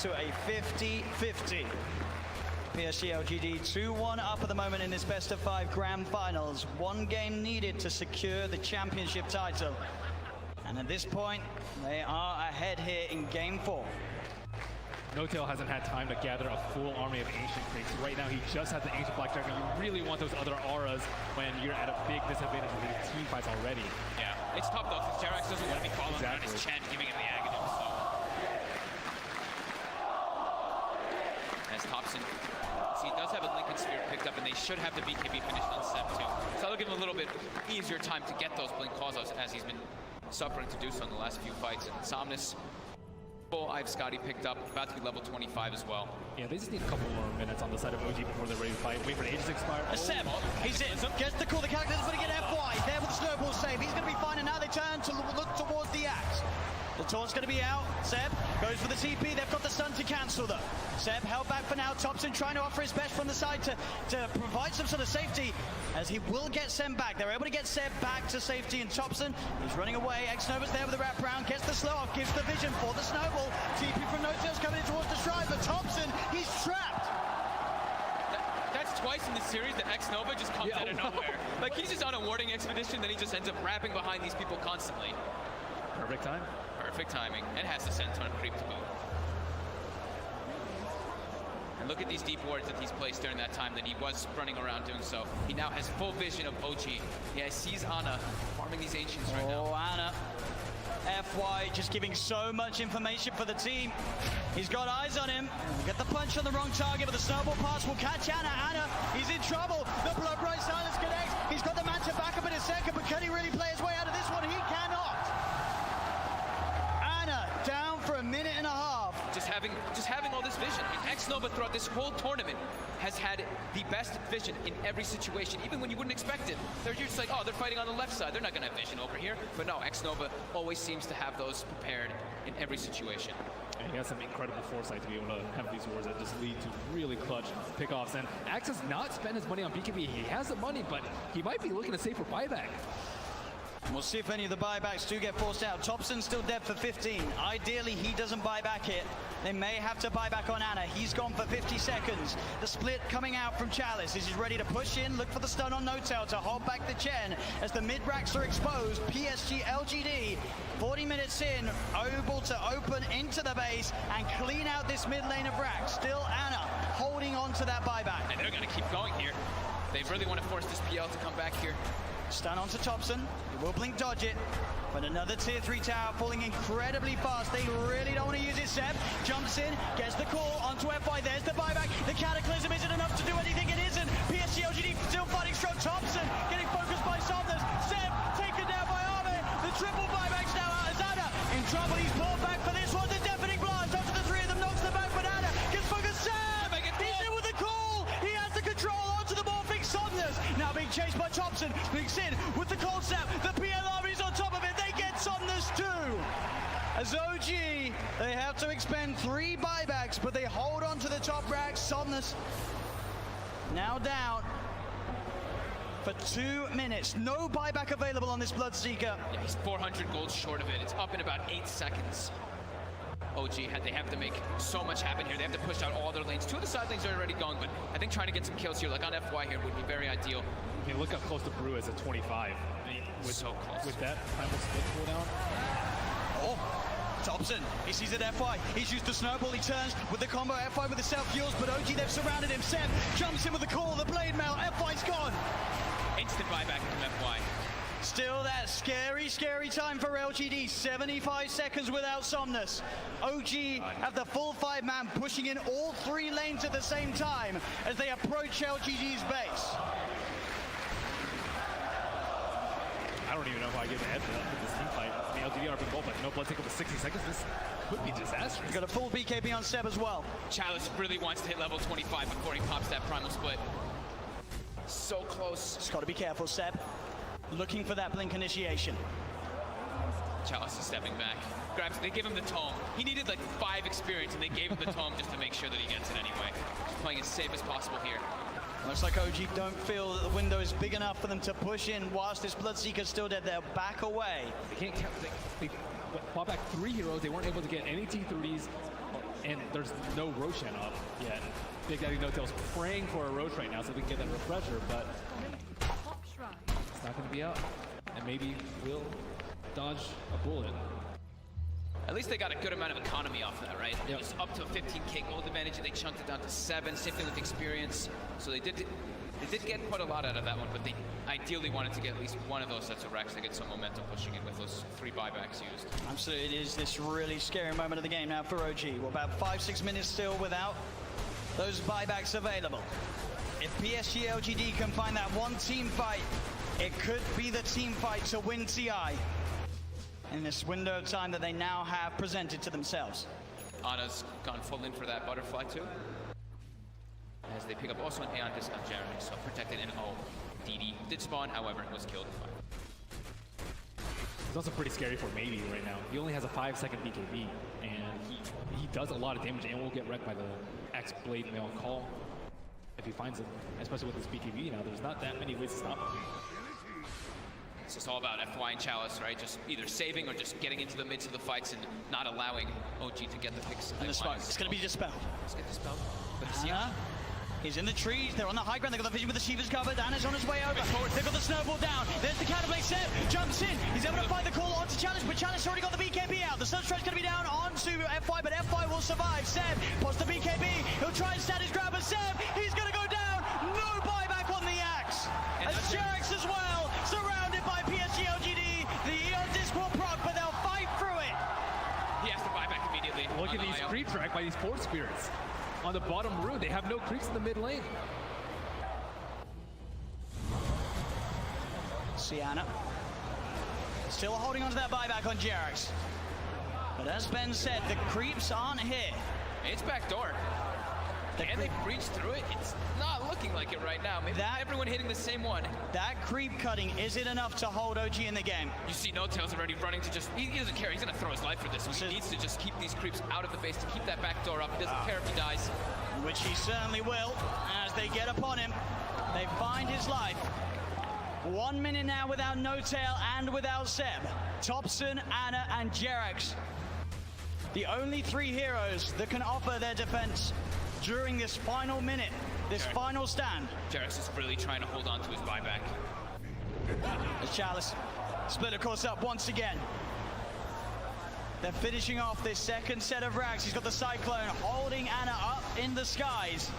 to a 50-50. PSG LGD 2-1 up at the moment in this best of 5 grand finals. 1 game needed to secure the championship title. And at this point, they are ahead here in game 4. N0tail hasn't had time to gather a full army of Ancient Creeks. Right now, he just has the Ancient Black Dragon. You really want those other auras when you're at a big disadvantage with the team fights already. Yeah, it's tough though, because HyperX doesn't want to be calling on his Chen, giving him the Aghanim, so. As Thompson, see, he does have a Lincoln Sphere picked up, and they should have the BKB finished on Seb too. So that'll give him a little bit easier time to get those Blink calls as he's been suffering to do so in the last few fights. And Somnus, I have Scotty picked up, about to be level 25 as well. Yeah, they just need a couple more minutes on the side of OG before they're ready to fight. Wait for the ages to expire. Seb, he's in. Gets the call. The character's going to get FY. There with the snowball save. He's going to be fine, and now they turn to look towards the axe. The taunt's going to be out. Seb goes for the TP. They've got the stun to cancel though. Seb held back for now. Thompson trying to offer his best from the side to provide some sort of safety, as he will get Seb back. They're able to get Seb back to safety, and Thompson is running away. Xnova's there with the wraparound, gets the slow off, gives the vision for the snowball. TP from N0tail's coming in towards the stride, but Thompson, he's trapped. That's twice in the series that Xnova just comes out of nowhere. Like, he's just on a warding expedition, then he just ends up wrapping behind these people constantly. Perfect time. Perfect timing, and has the Senton creep to boot. And look at these deep wards that he's placed during that time that he was running around doing so. He now has full vision of OG. Yeah, he sees Ana farming these Ancients right now. Oh, Ana. FY just giving so much information for the team. He's got eyes on him. Get the punch on the wrong target, but the snowball pass will catch Ana. Ana, he's in trouble. The blood bright silence connects. He's got the man to back up in a second, but can he really play his way out of this one? He cannot. Ana down for a minute and a half. Just having all this vision. I mean, Xnova throughout this whole tournament has had the best vision in every situation, even when you wouldn't expect it. They're just like, oh, they're fighting on the left side. They're not going to have vision over here. But no, Xnova always seems to have those prepared in every situation. And he has some incredible foresight to be able to have these wars that just lead to really clutch pickoffs. And Axe has not spent his money on BKB. He has the money, but he might be looking to save for buyback. We'll see if any of the buybacks do get forced out. Thompson's still dead for 15. Ideally, he doesn't buy back it. They may have to buy back on Ana. He's gone for 50 seconds. The split coming out from Chalice. He's ready to push in, look for the stun on N0tail to hold back the Chen. As the mid-racks are exposed, PSG LGD, 40 minutes in, able to open into the base and clean out this mid lane of racks. Still Ana holding on to that buyback. And they're going to keep going here. They really want to force this PL to come back here. Stun onto Thompson. He will blink dodge it. But another tier 3 tower falling incredibly fast. They really don't want to use it. Seb jumps in, gets the call onto FY. There's the buyback. The Cataclysm isn't enough to do anything. It isn't. PSG LGD still fighting strong. Thompson getting focused by Somnus. Seb taken down by Arme. The triple buybacks now out as Ana in trouble. He's pulled back for this one. The deafening blast onto the 3 of them, knocks them back. But Ana gets focused. Seb! He's in with the call. He has the control onto the morphing Somnus. Now being chased by Thompson. Blinks in with the cold snap. The PL army's on top of it. They get Somnus too. As OG, they have to expend 3 buybacks, but they hold on to the top rack. Somnus now down for 2 minutes. No buyback available on this Bloodseeker. Yeah, he's 400 gold short of it. It's up in about 8 seconds. OG, they have to make so much happen here. They have to push out all their lanes. 2 of the side lanes are already going, but I think trying to get some kills here, like on FY here, would be very ideal. I mean, look how close the Brew is at 25. I mean, so close. With that primal split cooldown. Oh, Thompson, he sees it FY. He's used the snowball. He turns with the combo FY with the self-fuels, but OG, they've surrounded him. Seb jumps in with the call, the blade mail. FY's gone. Instant buyback from FY. Still that scary, scary time for LGD. 75 seconds without Somnus. OG have the full 5-man pushing in all 3 lanes at the same time as they approach LGD's base. I don't even know if I get the head for that with this team fight. I mean, LGD are big goal, but no blood take over 60 seconds. This could be disastrous. Got a full BKB on Seb as well. Chalice really wants to hit level 25 before he pops that primal split. So close. Just got to be careful, Seb. Looking for that blink initiation. Chalice is stepping back. Grabs, they give him the tome. He needed like 5 experience, and they gave him the tome just to make sure that he gets it anyway. Just playing as safe as possible here. Looks like OG don't feel that the window is big enough for them to push in whilst this Bloodseeker's still dead. They'll back away. They can't count. They bought back 3 heroes. They weren't able to get any T3s And there's no Roshan up yet. Big Daddy No-Tail's praying for a Roche right now so we can get that refresher, but it's not going to be up. And maybe we'll dodge a bullet. At least they got a good amount of economy off that, right? It was up to a 15k gold advantage, and they chunked it down to 7. Same thing with experience. So they did get quite a lot out of that one, but they ideally wanted to get at least one of those sets of racks to get some momentum pushing in with those 3 buybacks used. Absolutely, it is this really scary moment of the game now for OG. We're about 5-6 minutes still without those buybacks available. If PSG LGD can find that one team fight, it could be the team fight to win TI in this window of time that they now have presented to themselves. Ana's gone full in for that butterfly too. As they pick up also an Aeon discount Jeremy, so protected in O. DD did spawn, however, was killed. It's also pretty scary for Maybe right now. He only has a 5-second BKB, and he does a lot of damage and will get wrecked by the X-Blade Mail Call if he finds him, especially with his BKB now. There's not that many ways to stop him. It's just all about FY and Chalice, right? Just either saving or just getting into the midst of the fights and not allowing OG to get the picks. And the smoke, it's going to be dispelled. Let's get dispelled. But he's in the trees, they're on the high ground, they've got the vision with the Shiva's covered, Anna's on his way over, they've got the snowball down, there's the Catapult, Seb jumps in, he's able to find the call onto Challenge, but Challenge already got the BKB out, the Sunstride's going to be down onto FY, but FY will survive. Seb pots the BKB, he'll try and stand his ground, but Seb, he's going to go down, no buyback on the axe, as HyperX as well, surrounded by PSG LGD, the Eon Disc will proc, but they'll fight through it. He has to buy back immediately. Look at these creep track by these Force Spirits. On the bottom room, they have no creeps in the mid lane. Sienna still holding on to that buyback on HyperX. But as Ben said, the creeps aren't here. It's backdoor. And they breached through it. It's not looking like it right now. Maybe everyone hitting the same one. That creep cutting isn't enough to hold OG in the game. You see No-Tail's already running to just, he doesn't care. He's going to throw his life for this. He needs to just keep these creeps out of the base to keep that back door up. He doesn't care if he dies. Which he certainly will. As they get upon him, they find his life. 1 minute now without No-Tail and without Seb. Thompson, Anna, and HyperX. The only 3 heroes that can offer their defense during this final minute, this final stand. HyperX is really trying to hold on to his buyback. As Chalice split of course up once again. They're finishing off this second set of racks. He's got the Cyclone holding Anna up in the skies.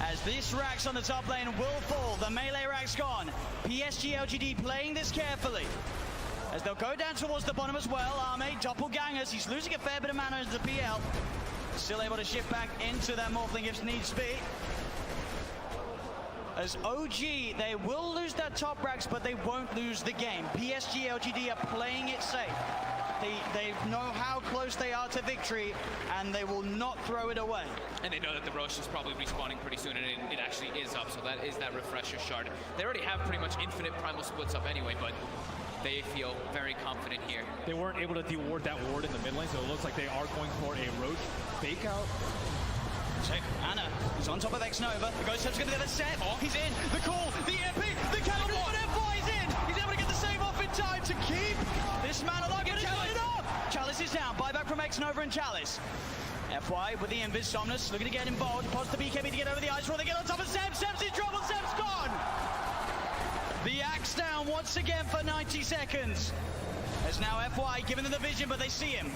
As this racks on the top lane will fall, the melee rack's gone. PSG LGD playing this carefully. As they'll go down towards the bottom as well. Arme, doppelgangers, he's losing a fair bit of mana into the PL. Still able to shift back into their Morphling if needs be. As OG, they will lose their top racks, but they won't lose the game. PSG LGD are playing it safe. They know how close they are to victory, and they will not throw it away. And they know that the Roche is probably respawning pretty soon, and it actually is up, so that is that refresher shard. They already have pretty much infinite primal splits up anyway, but they feel very confident here. They weren't able to deward that ward in the mid lane, so it looks like they are going for a Roche fake out. Check. Anna is on top of X-Nova. The Ghost Step's going to get the set. He's in. The call, the MP, the cannibal, but FY is in. He's able to get the save off in time to keep this man alive. Get it off. Chalice is down. Buyback from X-Nova and Chalice. FY with the Invis. Somnus looking to get involved. Pots the BKB to get over the ice roll. They get on top of Seb. Seb's in trouble. Seb's gone. The axe down once again for 90 seconds. As now FY giving them the vision, but they see him.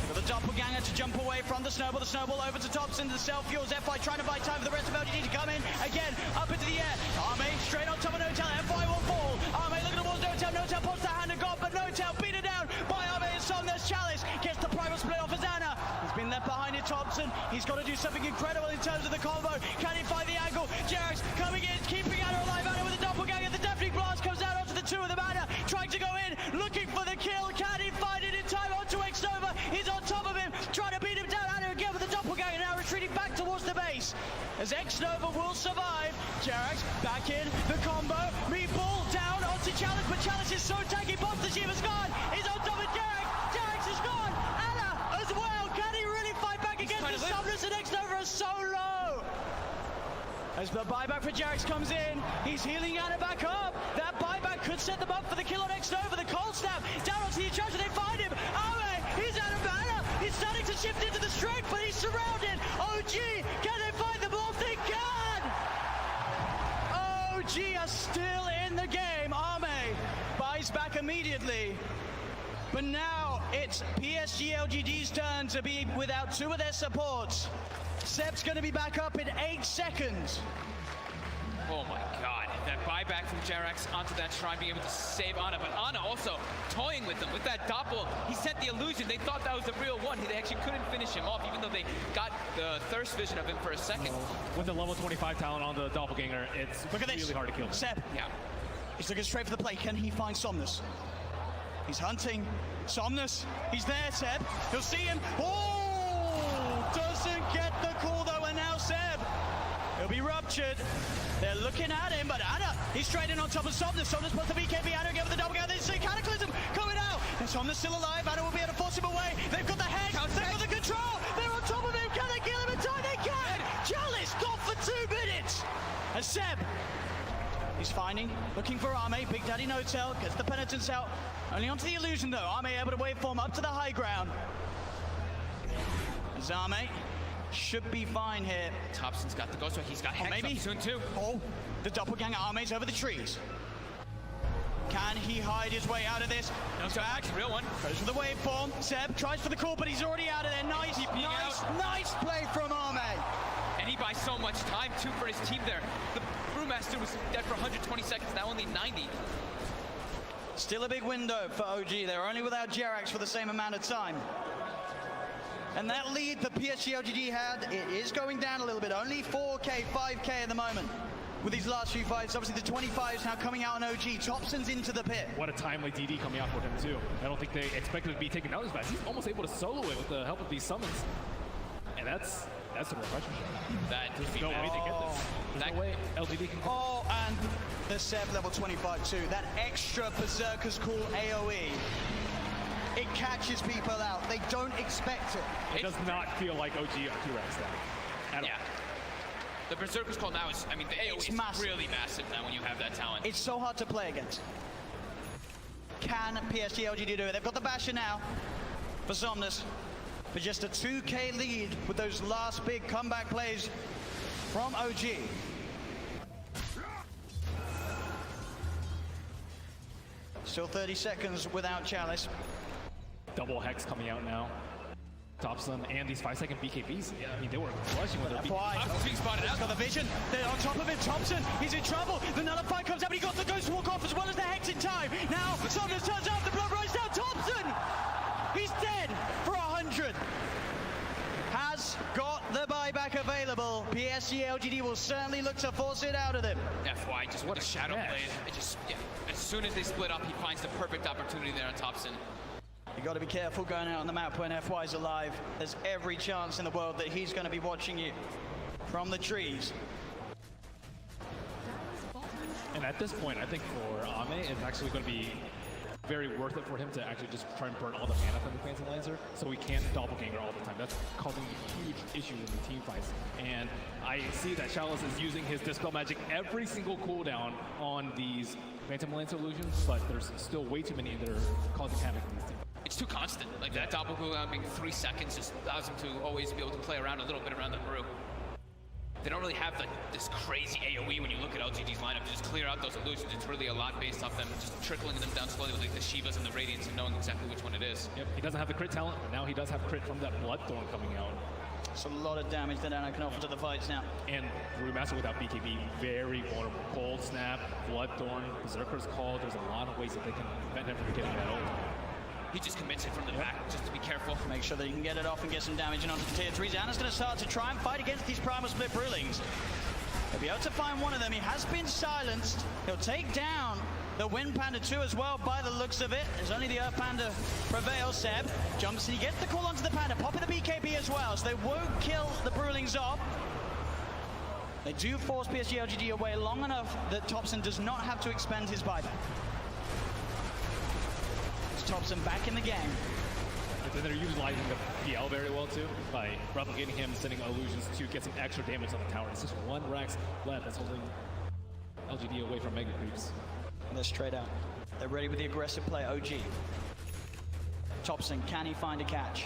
Got the doppelganger to jump away from the snowball over to Thompson, the self-fuels, FY trying to buy time for the rest of LGD to come in, again, up into the air, Arme straight on top of No-Tail, FY will fall, Arme looking towards No-Tail, No-Tail pops the hand of God, but No-Tail beat it down by Arme and Somnus. Chalice gets the primal split off as Anna, he's been left behind in Thompson, he's got to do something incredible in terms of the combo, can he find the angle, HyperX coming in, keeping Anna alive, Anna with the doppelganger, the deafening blast comes out onto the 2 of them, Anna trying to go in, looking for the kill, can he find it in time onto X-Nova, he's on top of him, trying to beat him down, Anna again with the doppelganger, now retreating back towards the base, as X-Nova will survive, HyperX back in, the combo, meatball down onto Chalice, but Chalice is so tanky, pops the Shiva's gone, he's on top of HyperX is gone, Anna as well, can he really fight back against the Somnus, and X-Nova are so low? As the buyback for HyperX comes in, he's healing Anna back up. That buyback could set them up for the kill on X-Nova. The cold snap down onto the charge, and they find him. Arme, he's out of mana. He's starting to shift into the strength, but he's surrounded. OG, can they find the block? They can! OG are still in the game. Arme buys back immediately. But now it's PSG LGD's turn to be without two of their supports. Seb's going to be back up in 8 seconds. Oh my god, that buyback from JerAx onto that shrine, being able to save Ana, but Ana also toying with them. With that doppel, he sent the illusion. They thought that was the real one. They actually couldn't finish him off, even though they got the thirst vision of him for a second. With the level 25 talent on the doppelganger, it's really hard to kill him. Seb, Yeah. he's looking straight for the play. Can he find Somnus? He's hunting. Somnus, he's there, Seb. He'll see him. Oh! Doesn't get the call though, and now Seb. He'll be ruptured. They're looking at him, but Ana, he's straight in on top of Somnus. Somnus puts the BKB. Ana again with the double gather. They see Cataclysm coming out. And Somnus still alive. Ana will be able to force him away. They've got the Hex. They've got the control. They're on top of him. Can they kill him in time? They can. Chalice got for 2 minutes. And Seb, he's finding, looking for Arme. Big Daddy No-Tail gets the penitence out. Only onto the illusion though. Arme able to waveform up to the high ground. As Arme should be fine here. Thompson's got the ghost, he's got Hex up soon too. Oh, the doppelganger Arme's over the trees. Can he hide his way out of this? No, back, real one. Goes for the waveform. Seb tries for the call, but he's already out of there. Nice play from Arme. And he buys so much time too for his team there. The Brewmaster was dead for 120 seconds, now only 90. Still a big window for OG. They're only without JerAx for the same amount of time. And that lead that PSG LGD had, it is going down a little bit. Only 4K, 5K at the moment with these last few fights. Obviously the 25 is now coming out on OG. Thompson's into the pit. What a timely DD coming out for him too. I don't think they expected to be taken out as fast. He's almost able to solo it with the help of these summons. And that's the reflection. There's no way to get this. There's no way LGD can. Oh, and the Seb level 25 too. That extra Berserker's Call AoE. It catches people out. They don't expect it. It does not feel like OG or 2X at all. The Berserker's Call now is, I mean, the AoE is really massive now when you have that talent. It's so hard to play against. Can PSG LGD do it? They've got the Basher now for Somnus. For just a 2K lead with those last big comeback plays from OG. Still 30 seconds without Chalice. Double Hex coming out now. Thompson and these 5-second BKBs. Yeah, I mean, they were crushing with their BKBs. Being spotted out. Got the vision. They're on top of it. Thompson, he's in trouble. The nullify comes out, but he got the Ghost Walk off as well as the Hex in time. Now, Somnus turns up. The blood runs down. Thompson! He's dead for 100. Has got the buyback available. PSG LGD will certainly look to force it out of them. FY just what a shadow blade. It just, as soon as they split up, he finds the perfect opportunity there on Thompson. You got to be careful going out on the map when FY's alive. There's every chance in the world that he's going to be watching you from the trees. And at this point, I think for Ame, it's actually going to be very worth it for him to actually just try and burn all the mana from the Phantom Lancer so he can't doppelganger all the time. That's causing huge issues in the team fights. And I see that Chalice is using his Dispel Magic every single cooldown on these Phantom Lancer illusions, but there's still way too many that are causing havoc in these teams. It's too constant. Like that double cooldown being 3 seconds just allows him to always be able to play around a little bit around the brew. They don't really have this crazy AoE when you look at LGD's lineup to just clear out those illusions. It's really a lot based off them just trickling them down slowly with like the Shivas and the Radiants and knowing exactly which one it is. Yep, he doesn't have the crit talent, but now he does have crit from that Bloodthorn coming out. It's a lot of damage that Anna can offer to the fights now. And Brewmaster without BKB, very vulnerable. Cold Snap, Bloodthorn, Berserker's Call. There's a lot of ways that they can prevent him from getting that ult. He just commits it from the back, just to be careful. Make sure that he can get it off and get some damage in onto the tier 3s. Anna's going to start to try and fight against these Primal Split Brewlings. He'll be able to find one of them. He has been silenced. He'll take down the Wind Panda 2 as well by the looks of it. There's only the Earth Panda prevails. Seb jumps and he gets the call onto the Panda, popping the BKB as well, so they won't kill the Brewlings off. They do force PSG LGD away long enough that Thompson does not have to expend his buyback. Thompson back in the game. But then they're utilizing the PL very well too by replicating him, sending illusions to get some extra damage on the tower. It's just one Rax left that's holding LGD away from Mega Creeps. And they're straight out. They're ready with the aggressive play. OG. Thompson, can he find a catch?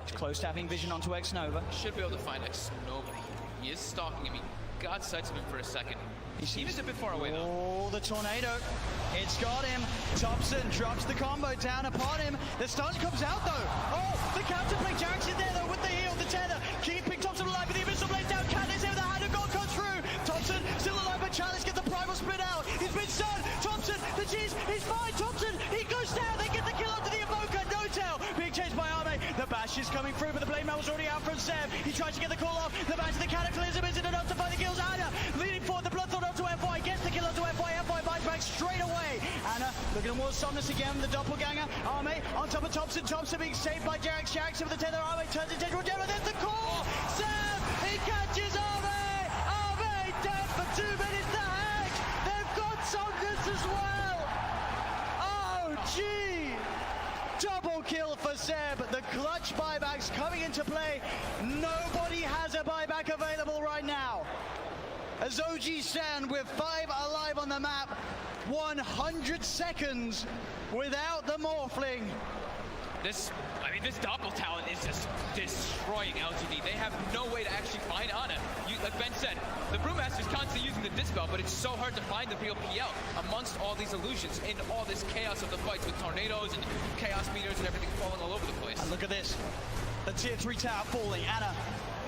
He's close to having vision onto X-Nova. Should be able to find X-Nova. He is stalking him. He got sights of him for a second. He is a bit far away though. Oh, the tornado. It's got him. Thompson drops the combo down upon him. The stun comes out though. Oh, the counterplay. JerAx is there though with the heal, the tether. Keeping Thompson alive with the Abyssal Blade down. Candace here with the hand of God comes through. Thompson still alive, but Chalice gets the primal spin out. He's been stunned. Thompson, the cheese, he's fine. Thompson, he goes down. They get the kill onto the Evoker. No tail. Being chased by Arme. The bash is coming through, but the blade mail was already out from Seb. He tries to get the call off. The bash to the Cataclysm isn't enough to find the kills. Anna leading forward. The Bloodthorn onto FY. Gets the kill onto FY. FY buys back straight away. Anna looking towards Somnus again. The doppelganger. Arme on top of Thompson. Thompson being saved by JerAx. JerAx with the tether. Arme turns into General. There's the call. Seb, he catches Arme. Arme dead for 2 minutes. The heck. They've got Somnus as well. Oh, gee. Double kill for Seb. The clutch buybacks coming into play. Nobody has a buyback available right now. As OG stand with 5 alive on the map, 100 seconds without the Morphling. This Doppel talent is just destroying LGD. They have no way to actually find Ana. Like Ben said, the Brewmaster's constantly using the Dispel, but it's so hard to find the real PL amongst all these illusions in all this chaos of the fights with tornadoes and chaos meters and everything falling all over the place. And look at this. The tier 3 tower falling. Ana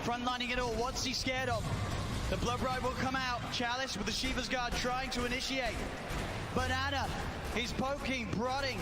frontlining it all. What's he scared of? The Blood Bride will come out. Chalice with the Shiva's Guard trying to initiate. But Ana, he's poking, prodding,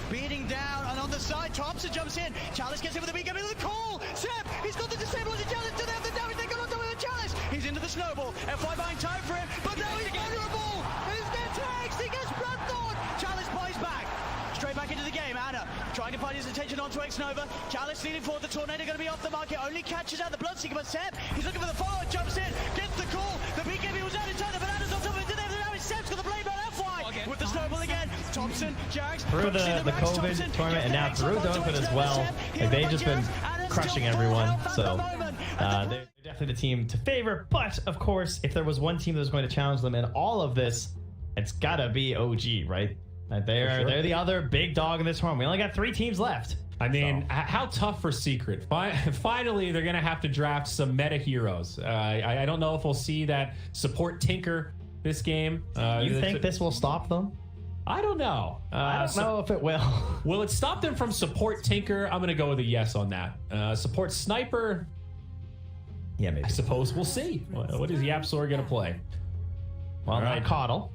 beating down, and on the side, Thompson jumps in. Chalice gets in with the beat, giving the call. Seb, he's got the disable on the Chalice. Do they have the damage? They got on top of the Chalice. He's into the snowball. FY buying time for him, but now he's vulnerable. He's gets X. He gets Bloodthorn. Chalice buys back. Straight back into the game. Anna trying to find his attention onto X-Nova. Chalice leading forward. The Tornado going to be off the market. Only catches out the Bloodseeker, but Seb, he's looking for the follow-up. Jumps in, gets the call. The BKB was out in time. The Bananas on top of it. Did they have the damage? Seb's got the blade on FY with the snowball again. Thompson, JerAx through the COVID tournament and now through Dota Pit as well. Like, they've just been crushing everyone. So they're definitely the team to favor. But of course, if there was one team that was going to challenge them in all of this, it's gotta be OG, right? They're the other big dog in this tournament. We only got 3 teams left. I mean, how tough for Secret? Finally, they're going to have to draft some meta heroes. I don't know if we'll see that support Tinker this game. You think this will stop them? I don't know. I don't know if it will. Will it stop them from support Tinker? I'm going to go with a yes on that. Support Sniper? Yeah, maybe. I suppose we'll see. What is YapzOr going to play? Well, right. Coddle.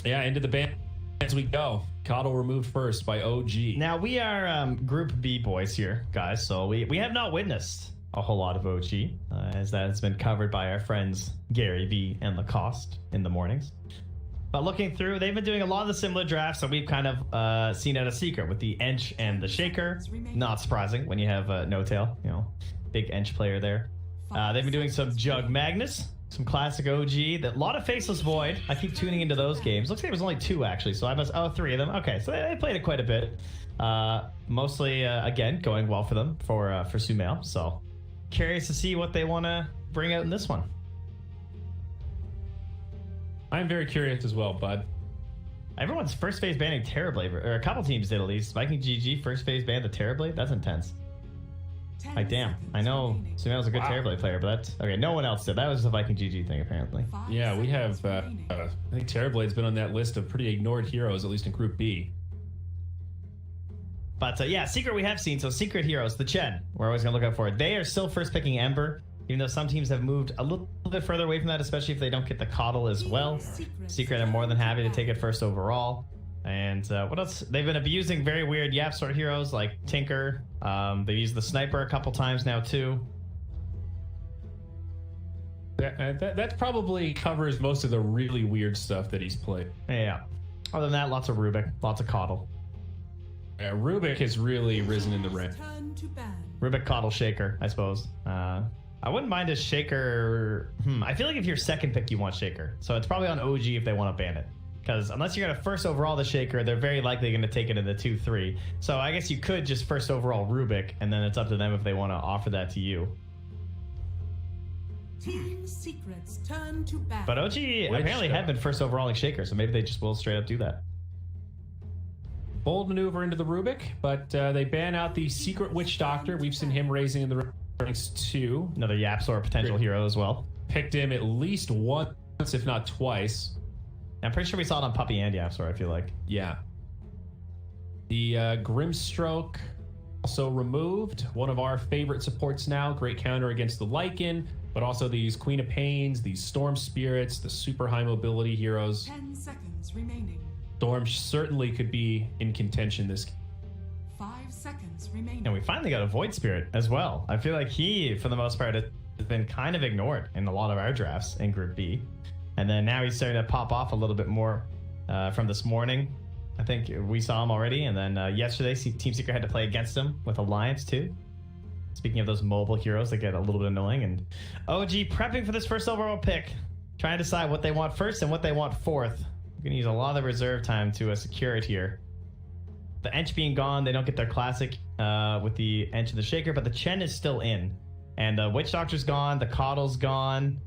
Yeah, into the ban as we go. Coddle removed first by OG. Now, we are Group B boys here, guys, so we have not witnessed a whole lot of OG, as that has been covered by our friends Gary V and Lacoste in the mornings. But looking through, they've been doing a lot of the similar drafts that we've kind of seen out of Secret with the Ench and the Shaker. Not surprising when you have No Tail, you know, big Ench player there. They've been doing some Jug Magnus, some classic OG, a lot of Faceless Void. I keep tuning into those games. Looks like it was only 2 actually, so I must, 3 of them. Okay, so they played it quite a bit. Mostly, again, going well for them for Sumail. So curious to see what they want to bring out in this one. I'm very curious as well, bud. Everyone's first phase banning Terrorblade, or a couple teams did at least. Viking GG first phase banned the Terrorblade. That's intense. Like, damn. I know Sumail's a good Terrorblade player, but that's okay. No one else did. That was the Viking GG thing, apparently. Yeah, we have. I think Terrorblade's been on that list of pretty ignored heroes, at least in Group B. But yeah, Secret we have seen. So Secret heroes, the Chen, we're always gonna look out for it. They are still first picking Ember, even though some teams have moved a little bit further away from that, especially if they don't get the Coddle as well. Secret are more than happy to take it first overall. And what else? They've been abusing very weird YapzOr heroes like Tinker. They've used the Sniper a couple times now too. That probably covers most of the really weird stuff that he's played. Yeah. Other than that, lots of Rubik, lots of Coddle. Rubik has really risen in the rank. Rubik, Coddle, Shaker, I suppose. I wouldn't mind a Shaker. I feel like if you're second pick, you want Shaker. So it's probably on OG if they want to ban it. Because unless you're going to first overall the Shaker, they're very likely going to take it in the 2-3. So I guess you could just first overall Rubik, and then it's up to them if they want to offer that to you. Team Secrets turn to battle. But OG apparently have been first overall like Shaker, so maybe they just will straight up do that. Bold maneuver into the Rubik, but they ban out the Secret Witch Doctor. We've seen him raising in the ranks too. Another Yapsor potential hero as well. Picked him at least once, if not twice. I'm pretty sure we saw it on Puppy and Yapsor, I feel like. Yeah. The Grimstroke also removed. One of our favorite supports now. Great counter against the Lycan, but also these Queen of Pains, these Storm Spirits, the super high mobility heroes. 10 seconds remaining. Storm certainly could be in contention this game. 5 seconds remaining. And we finally got a Void Spirit as well. I feel like he, for the most part, has been kind of ignored in a lot of our drafts in Group B. And then now he's starting to pop off a little bit more from this morning. I think we saw him already. And then yesterday, Team Secret had to play against him with Alliance too. Speaking of those mobile heroes that get a little bit annoying. And OG prepping for this first overall pick. Trying to decide what they want first and what they want fourth. We're going to use a lot of reserve time to secure it here. The Ench being gone, they don't get their classic with the Ench and the Shaker, but the Chen is still in. And the Witch Doctor's gone, the Coddle's gone.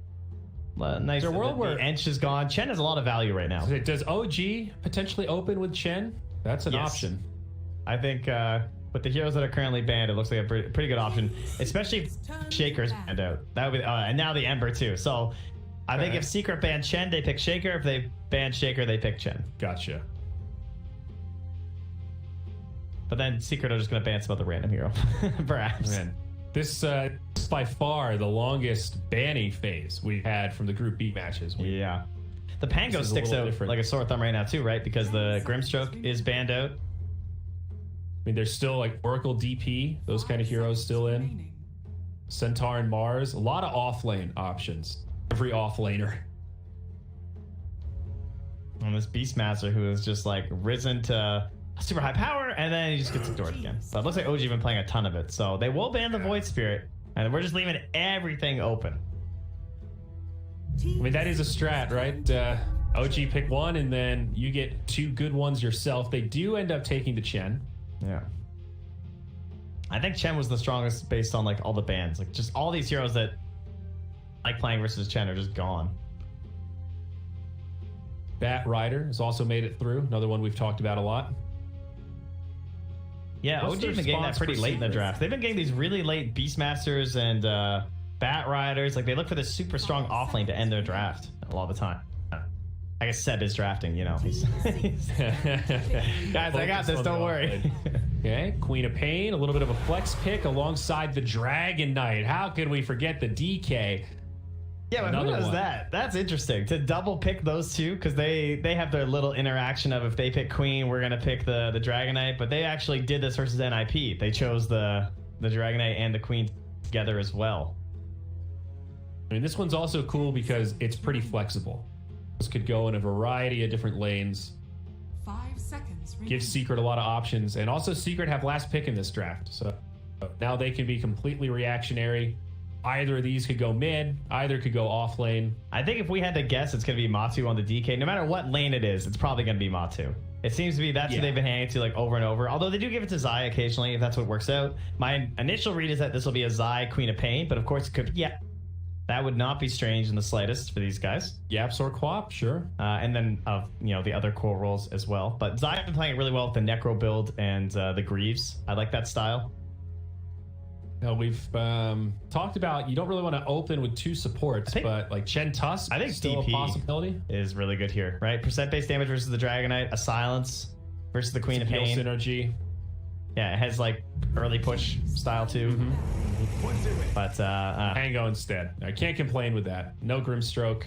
Nice. Is there a world where the Ench is gone? Chen has a lot of value right now. Does OG potentially open with Chen? That's an option. I think with the heroes that are currently banned, it looks like a pretty good option, especially if Shaker's banned out. That would be, and now the Ember too. So I think if Secret banned Chen, they pick Shaker. If they ban Shaker, they pick Chen. Gotcha. But then Secret are just going to ban some other random hero, perhaps. Man, this is by far the longest banning phase we've had from the Group B matches. Yeah. The Pango sticks out like a sore thumb right now too, right? Because the Grimstroke is banned out. I mean, there's still like Oracle DP, those kind of heroes still in. Centaur and Mars, a lot of off-lane options. Every off-laner. And this Beastmaster who is just like risen to super high power, and then he just gets ignored again. But it looks like OG been playing a ton of it, so they will ban the Void Spirit, and we're just leaving everything open. I mean, that is a strat, right? OG pick one, and then you get two good ones yourself. They do end up taking the Chen. Yeah. I think Chen was the strongest based on like all the bans. Like just all these heroes that like playing versus Chen are just gone. Bat Rider has also made it through. Another one we've talked about a lot. Yeah, OG has been getting that pretty late in the draft. They've been getting these really late Beastmasters and Bat Riders. Like they look for this super strong offlane to end their draft a lot of the time. I guess Seb is drafting, you know. Guys, I got this, don't worry. Okay, Queen of Pain, a little bit of a flex pick alongside the Dragon Knight. How could we forget the DK? Yeah, but who does that? That's interesting to double pick those two because they have their little interaction of if they pick Queen, we're gonna pick the Dragon Knight. But they actually did this versus NIP. They chose the Dragon Knight and the Queen together as well. I mean, this one's also cool because it's pretty flexible. This could go in a variety of different lanes. 5 seconds remaining. Gives Secret a lot of options, and also Secret have last pick in this draft, so now they can be completely reactionary. Either of these could go mid, either could go off lane. I think if we had to guess, it's going to be Matu on the DK. No matter what lane it is, it's probably going to be Matu. It seems to be that's who they've been handing to like over and over. Although they do give it to Zai occasionally if that's what works out. My initial read is that this will be a Zai Queen of Pain, but of course it could. Yeah, that would not be strange in the slightest for these guys. Yaps or Quap, sure. And then the other core roles as well. But Zai has been playing it really well with the Necro build and the Greaves. I like that style. Now we've talked about you don't really want to open with two supports, but like Chen Tusk, I think still DP a possibility is really good here, right? Percent base damage versus the Dragon Knight, a silence versus the Queen of Pain. Synergy. Yeah, it has like early push style too. But Pango instead. I can't complain with that. No Grimstroke.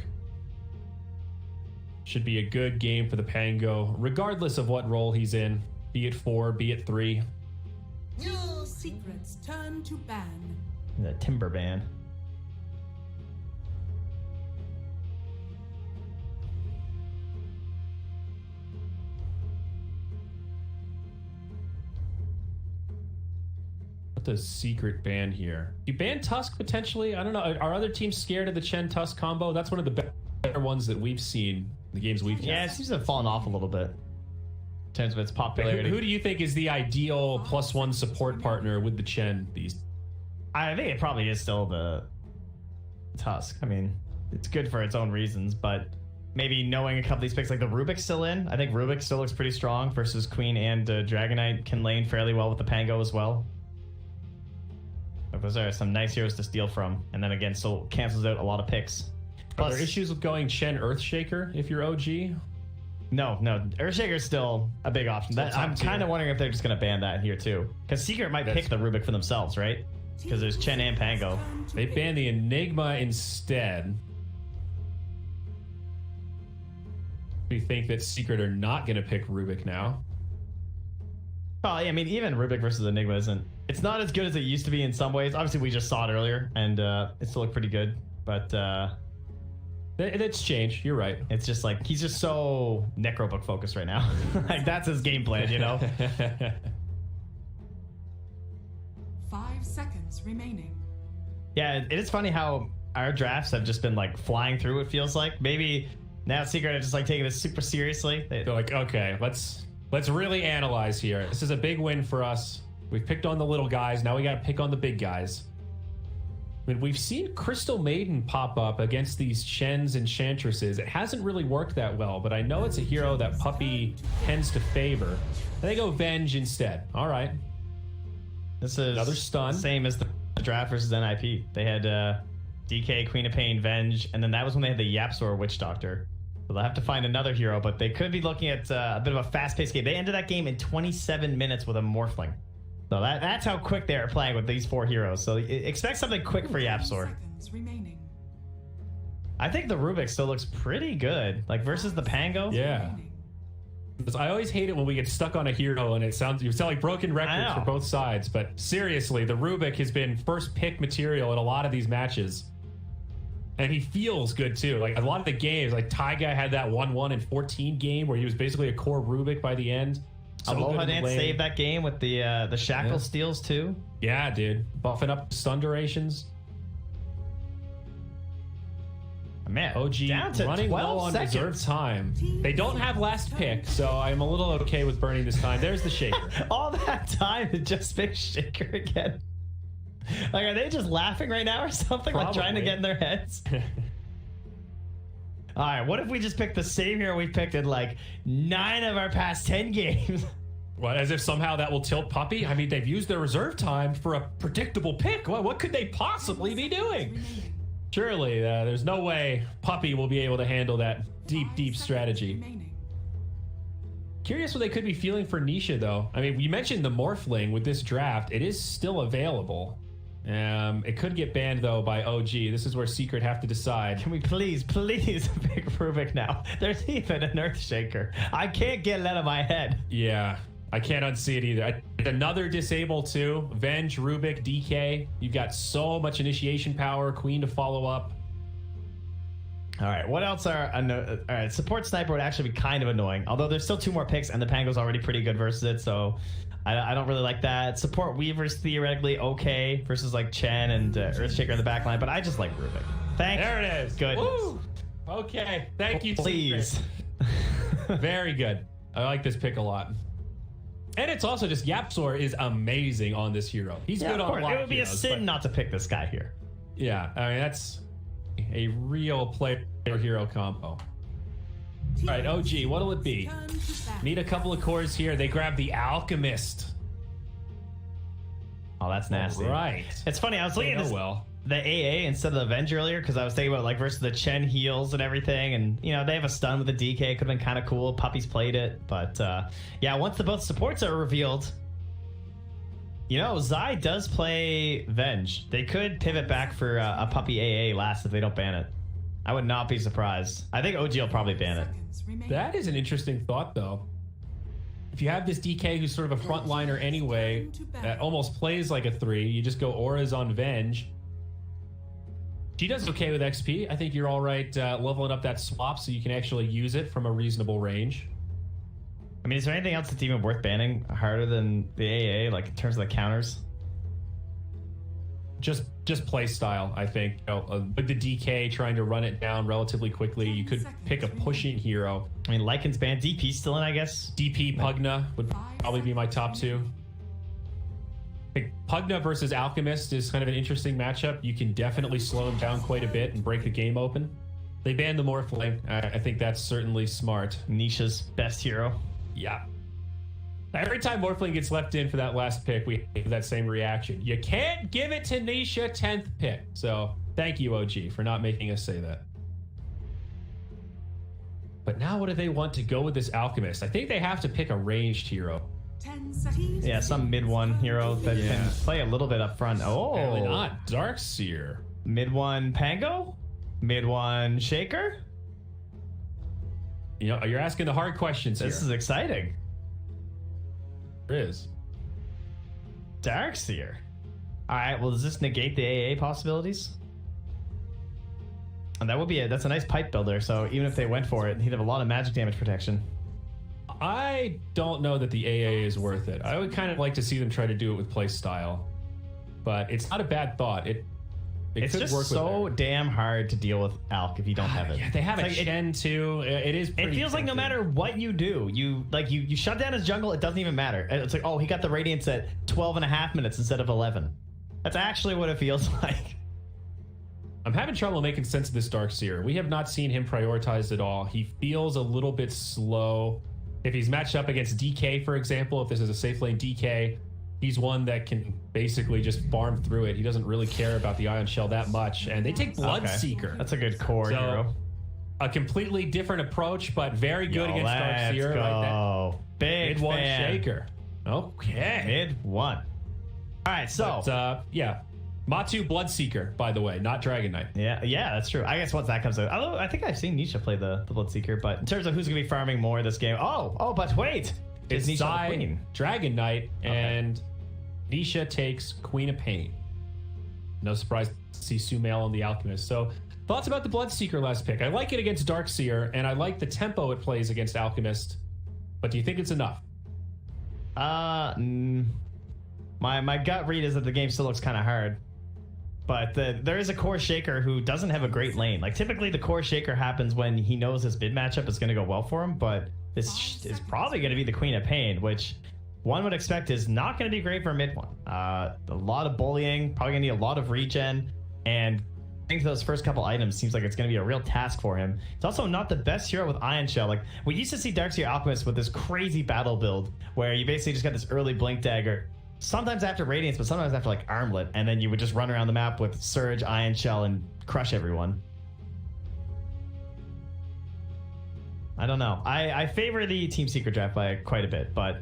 Should be a good game for the Pango, regardless of what role he's in. Be it 4, be it 3. Secrets turn to ban. The Timber ban. What does Secret ban here? You ban Tusk potentially? I don't know. Are other teams scared of the Chen Tusk combo? That's one of the better ones that we've seen. The games we've seen. Yeah, it seems to have fallen off a little bit in terms of its popularity. Who do you think is the ideal +1 support partner with the Chen? I think it probably is still the Tusk. I mean, it's good for its own reasons, but maybe knowing a couple of these picks, like the Rubik's still in. I think Rubik still looks pretty strong versus Queen and Dragonite can lane fairly well with the Pango as well. But those are some nice heroes to steal from. And then again, still cancels out a lot of picks. Are there issues with going Chen Earthshaker if you're OG? No. Earthshaker's still a big option. I'm kind of wondering if they're just going to ban that here too. Because Secret might pick the Rubik for themselves, right? Because there's Chen and Pango. They banned the Enigma instead. We think that Secret are not going to pick Rubik now. Oh, yeah, I mean, even Rubik versus Enigma isn't... It's not as good as it used to be in some ways. Obviously, we just saw it earlier, and it still looked pretty good. But... It's changed. You're right. It's just like, he's just so Necrobook focused right now. Like, that's his game plan, you know? 5 seconds remaining. Yeah, it is funny how our drafts have just been, like, flying through, it feels like. Maybe now Secret are just, like, taking this super seriously. They're like, okay, let's really analyze here. This is a big win for us. We've picked on the little guys. Now we got to pick on the big guys. I mean, we've seen Crystal Maiden pop up against these Chens and Chantresses. It hasn't really worked that well, but I know it's a hero that Puppy tends to favor. And they go Venge instead. All right. This is another stun. Same as the draft versus NIP. They had DK, Queen of Pain, Venge, and then that was when they had the Yapsor Witch Doctor. So they'll have to find another hero, but they could be looking at a bit of a fast-paced game. They ended that game in 27 minutes with a Morphling. So that's how quick they are playing with these 4 heroes. So expect something quick for Yapsor. I think the Rubik still looks pretty good. Like versus the Pango. Yeah. I always hate it when we get stuck on a hero and you sound like broken records for both sides. But seriously, the Rubik has been first pick material in a lot of these matches. And he feels good too. Like a lot of the games, like Taiga had that 1-1 in 14 game where he was basically a core Rubik by the end. Aloha didn't save that game with the shackle steals too. Yeah, dude. Buffing up stun durations. Man, OG down to running 12 low on seconds. reserve time. They don't have last pick, so I'm a little okay with burning this time. There's the Shaker. All that time to just pick Shaker again. Like, are they just laughing right now or something? Probably. Like trying to get in their heads? All right, what if we just picked the same hero we picked in like 9 of our past 10 games? What, as if somehow that will tilt Puppy? I mean, they've used their reserve time for a predictable pick. What could they possibly be doing? Surely, there's no way Puppy will be able to handle that deep strategy. Curious what they could be feeling for Nisha, though. I mean, you mentioned the Morphling with this draft. It is still available. It could get banned, though, by OG. This is where Secret have to decide. Can we please pick Rubik now? There's even an Earthshaker. I can't get it out of my head. Yeah, I can't unsee it either. Another disable, too. Venge, Rubik, DK. You've got so much initiation power. Queen to follow up. All right, what else are... all right, Support Sniper would actually be kind of annoying. Although there's still 2 more picks, and the Pango's already pretty good versus it, so... I don't really like that. Support Weaver's theoretically okay versus like Chen and Earthshaker in the backline, but I just like Rubik. There it is. Goodness. Woo! Okay, thank you. Please. Very good. I like this pick a lot. And it's also just Yapsor is amazing on this hero. He's good on a lot It would be a sin not to pick this guy here. Yeah, I mean, that's a real player hero combo. All right, OG, what'll it be? Need a couple of cores here. They grab the Alchemist. Oh, that's nasty. Right. It's funny. I was looking at the AA instead of the Venge earlier because I was thinking about like versus the Chen heals and everything, and you know they have a stun with the DK. Could have been kind of cool. Puppy's played it, but yeah, once both supports are revealed, you know Zai does play Venge. They could pivot back for a Puppy AA last if they don't ban it. I would not be surprised. I think OG will probably ban it. That is an interesting thought, though. If you have this DK who's sort of a frontliner anyway, that almost plays like a 3, you just go auras on Venge. She does okay with XP. I think you're all right leveling up that swap so you can actually use it from a reasonable range. I mean, is there anything else that's even worth banning harder than the AA, like in terms of the counters? Just play style, I think. You know, with the DK trying to run it down relatively quickly, you could pick a pushing hero. I mean, Lycan's banned. DP's still in, I guess. DP Pugna would probably be my top 2. I think Pugna versus Alchemist is kind of an interesting matchup. You can definitely slow him down quite a bit and break the game open. They banned the Morphling. I think that's certainly smart. Nisha's best hero. Yeah. Every time Morphling gets left in for that last pick, we have that same reaction. You can't give it to Nisha 10th pick. So thank you, OG, for not making us say that. But now what do they want to go with this Alchemist? I think they have to pick a ranged hero. 10 seconds. Yeah, some mid one hero that can play a little bit up front. Apparently Oh, not. Darkseer. mid one Pango, mid one Shaker. You know, you're asking the hard questions here. This is exciting. There is. Darkseer. All right. Well, does this negate the AA possibilities? And that would be that's a nice pipe builder. So even if they went for it, he'd have a lot of magic damage protection. I don't know that the AA is worth it. I would kind of like to see them try to do it with play style, but it's not a bad thought. It's It's could just work so with damn hard to deal with Alk if you don't have it. Yeah, they have It's a like Shen too. It is. It pretty feels like no tempting. matter what you do, you shut down his jungle, it doesn't even matter. It's like, oh, he got the Radiance at 12.5 minutes instead of 11. That's actually what it feels like. I'm having trouble making sense of this Darkseer. We have not seen him prioritized at all. He feels a little bit slow. If he's matched up against DK, for example, if this is a safe lane DK, he's one that can basically just farm through it. He doesn't really care about the Ion Shell that much. And they take Bloodseeker. Okay. That's a good core So, hero. A completely different approach, but very good against Darkseer. Let's Like that. go. Big Mid one fan. Shaker. Okay. Mid one. All right, so But, yeah. Matu Bloodseeker, by the way, not Dragon Knight. yeah, that's true. I guess once that comes out, although I think I've seen Nisha play the Bloodseeker, but in terms of who's gonna be farming more this game, but wait, It's Nisha the Zai, queen? Dragon Knight, and Nisha takes Queen of Pain. No surprise to see Sumail on the Alchemist. So, thoughts about the Bloodseeker last pick? I like it against Darkseer, and I like the tempo it plays against Alchemist. But do you think it's enough? My gut read is that the game still looks kind of hard. But there is a core shaker who doesn't have a great lane. Like, typically the core shaker happens when he knows his mid matchup is going to go well for him, but this is probably going to be the Queen of Pain, which one would expect is not going to be great for a mid one. A lot of bullying, probably going to need a lot of regen, and getting to those first couple items seems like it's going to be a real task for him. It's also not the best hero with Ion Shell. Like, we used to see Darkseer Alchemist with this crazy battle build where you basically just got this early Blink Dagger, sometimes after Radiance, but sometimes after like Armlet, and then you would just run around the map with Surge, Ion Shell, and crush everyone. I don't know. I favor the Team Secret draft by quite a bit, but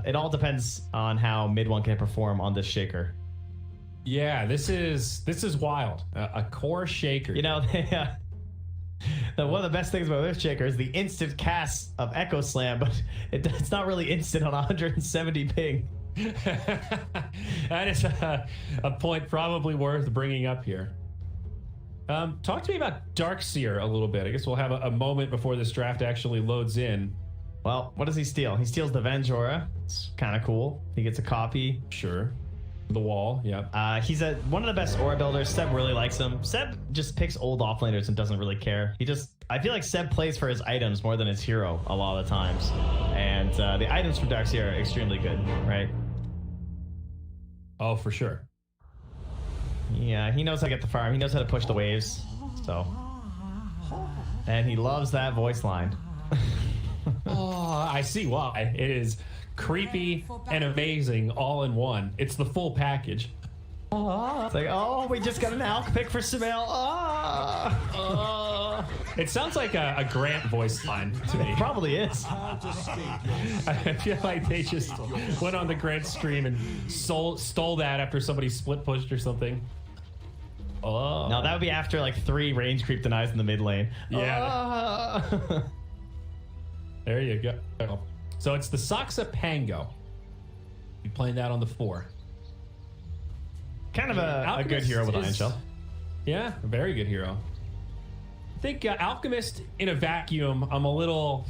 it all depends on how mid one can perform on this shaker. Yeah, this is wild. A core shaker. You know, one of the best things about this shaker is the instant cast of Echo Slam, but it's not really instant on 170 ping. That is a point probably worth bringing up here. Talk to me about Darkseer a little bit. I guess we'll have a moment before this draft actually loads in. Well, what does he steal? He steals the Venge Aura. It's kind of cool. He gets a copy. Sure. The wall, yeah. He's one of the best aura builders. Seb really likes him. Seb just picks old offlaners and doesn't really care. I feel like Seb plays for his items more than his hero a lot of the times. And the items from Darkseer are extremely good, right? Oh, for sure. Yeah, he knows how to get the farm. He knows how to push the waves. So, and he loves that voice line. Oh, I see why. It is creepy and amazing all in one. It's the full package. It's like, oh, we just got an Alk pick for Sumail. It sounds like a Grant voice line to me. It probably is. I feel like they just went on the Grant stream and stole that after somebody split pushed or something. Oh. No, that would be after like 3 range creep denies in the mid lane. Yeah. There you go. So it's the Saksa Pango. You playing that on the 4. Kind of a Alchemist good hero with Ion is- Shell. Yeah, a very good hero. I think Alchemist in a vacuum, I'm a little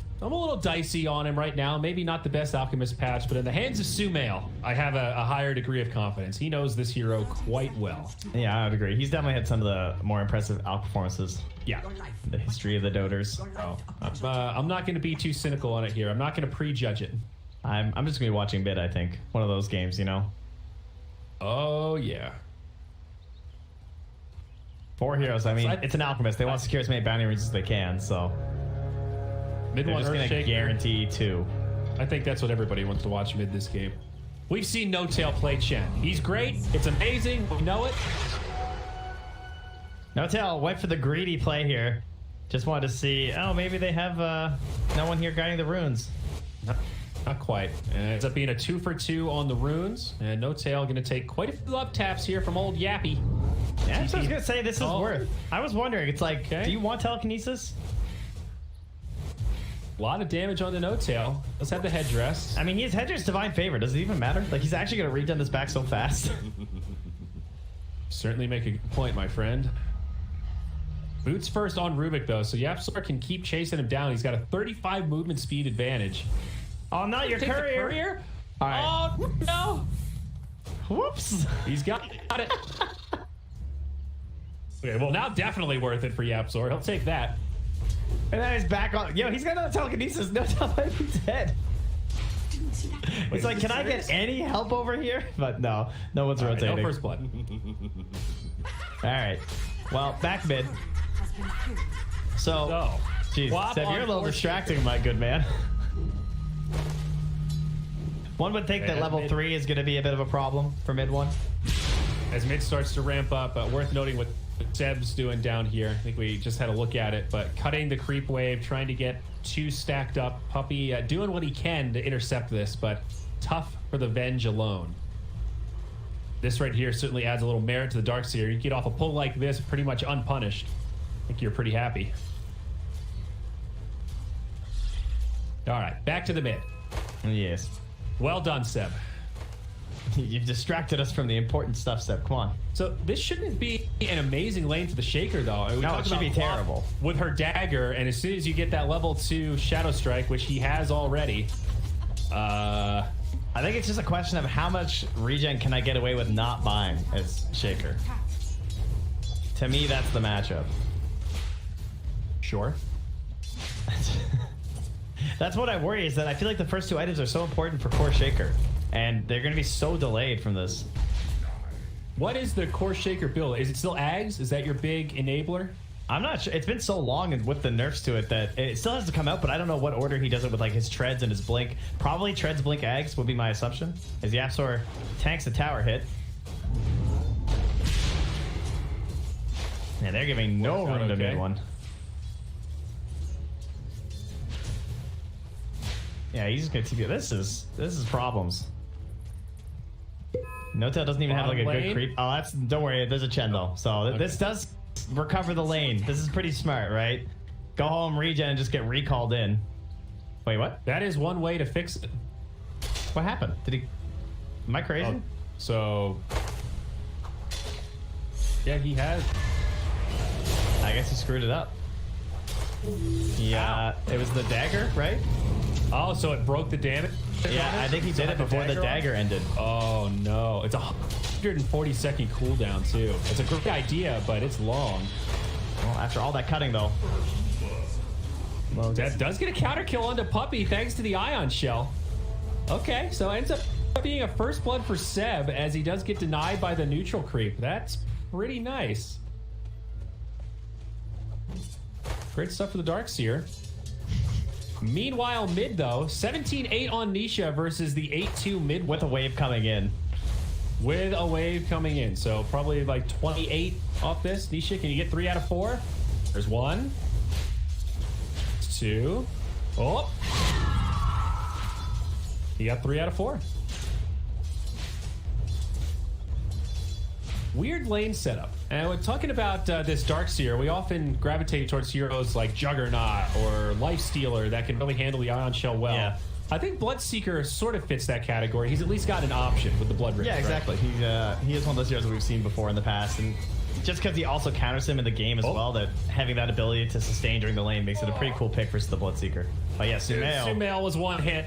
dicey on him right now. Maybe not the best Alchemist patch, but in the hands of Sumail, I have a higher degree of confidence. He knows this hero quite well. Yeah, I would agree. He's definitely had some of the more impressive Alk performances Yeah. in the history of the Doters. I'm not going to be too cynical on it here. I'm not going to prejudge it. I'm just gonna be watching mid, I think. One of those games, you know. Oh, yeah. 4 heroes. I mean, it's an alchemist. They want to secure as many bounty runes as they can, so Mid they're one just going to Earthshaker. guarantee 2. I think that's what everybody wants to watch mid this game. We've seen No Tail play Chen. He's great. It's amazing. We know it. No Tail went for the greedy play here. Just wanted to see, oh, maybe they have no one here guiding the runes. Not quite. And it ends up being a 2 for 2 on the runes. And No Tail going to take quite a few up taps here from old Yappy. Yeah, that's what I was going to say. This is Oh. worth. I was wondering, it's like, Okay. do you want telekinesis? A lot of damage on the No Tail. Let's have the headdress. I mean, he has Hedger's Divine Favor. Does it even matter? Like, he's actually going to regen this back so fast. Certainly make a good point, my friend. Boots first on Rubik, though, so YapzOr can keep chasing him down. He's got a 35 movement speed advantage. Oh, not your Take the courier. courier? All right. Oh, no. Whoops. He's got it. Okay, well, now definitely worth it for YapzOr. He'll take that. And then he's back on. Yo, he's got no telekinesis. No Tail might be dead. It's like, can I get any help over here? But no one's All right, rotating. no first blood. All right. Well, back mid. Has been killed. So, geez, Wop Seb, on you're a little Force distracting, my good man. One would think that Yeah, level mid. 3 is going to be a bit of a problem for mid 1. As mid starts to ramp up, worth noting what Seb's doing down here. I think we just had a look at it, but cutting the creep wave, trying to get 2 stacked up. Puppy doing what he can to intercept this, but tough for the Venge alone. This right here certainly adds a little merit to the Darkseer. You get off a pull like this pretty much unpunished. I think you're pretty happy. All right, back to the mid. Yes. Well done, Seb. You've distracted us from the important stuff, Seb. Come on. So this shouldn't be an amazing lane for the Shaker, though. We No, talked it should about be Wop terrible. with her dagger, and as soon as you get that level 2 Shadow Strike, which he has already, I think it's just a question of how much regen can I get away with not buying as Shaker. To me, that's the matchup. sure. That's what I worry, is that I feel like the first 2 items are so important for core Shaker, and they're going to be so delayed from this. What is the core Shaker build? Is it still Ags? Is that your big enabler? I'm not sure. It's been so long and with the nerfs to it that it still has to come out, but I don't know what order he does it with, like his treads and his blink. Probably treads, blink, Ags would be my assumption, as YapzOr tanks a tower hit. Yeah, they're giving no Works out room to okay. mid 1. Yeah, he's just gonna TP. This is problems. No Tail doesn't even have like a Bottom good lane? creep. Oh, that's, don't worry, there's a Chen though. So this does recover the lane. This is pretty smart, right? Go home, regen, and just get recalled in. Wait, what? That is one way to fix it. What happened? Did he? Am I crazy? Oh, so, yeah, he has. I guess he screwed it up. Yeah, it was the dagger, right? Oh, so it broke the damage? Yeah, I think he did it before the dagger ended. Oh, no. It's a 140-second cooldown, too. It's a great idea, but it's long. Well, after all that cutting, though. That does get a counter kill onto Puppy thanks to the Ion Shell. Okay, so it ends up being a first blood for Seb as he does get denied by the neutral creep. That's pretty nice. Great stuff for the Darkseer. Meanwhile, mid though, 17-8 on Nisha versus the 8-2 mid With a wave coming in. with a wave coming in. So probably like 28 off this. Nisha, can you get 3 out of 4? There's 1. 2. Oh. You got 3 out of 4. Weird lane setup. And when talking about this Darkseer, we often gravitate towards heroes like Juggernaut or Lifestealer that can really handle the Ion Shell well. Yeah. I think Bloodseeker sort of fits that category. He's at least got an option with the Blood Rage. Yeah, exactly. He is one of those heroes that we've seen before in the past, and just because he also counters him in the game as well, that having that ability to sustain during the lane makes it a pretty cool pick versus the Bloodseeker. But yeah, Sumail. Sumail was one hit,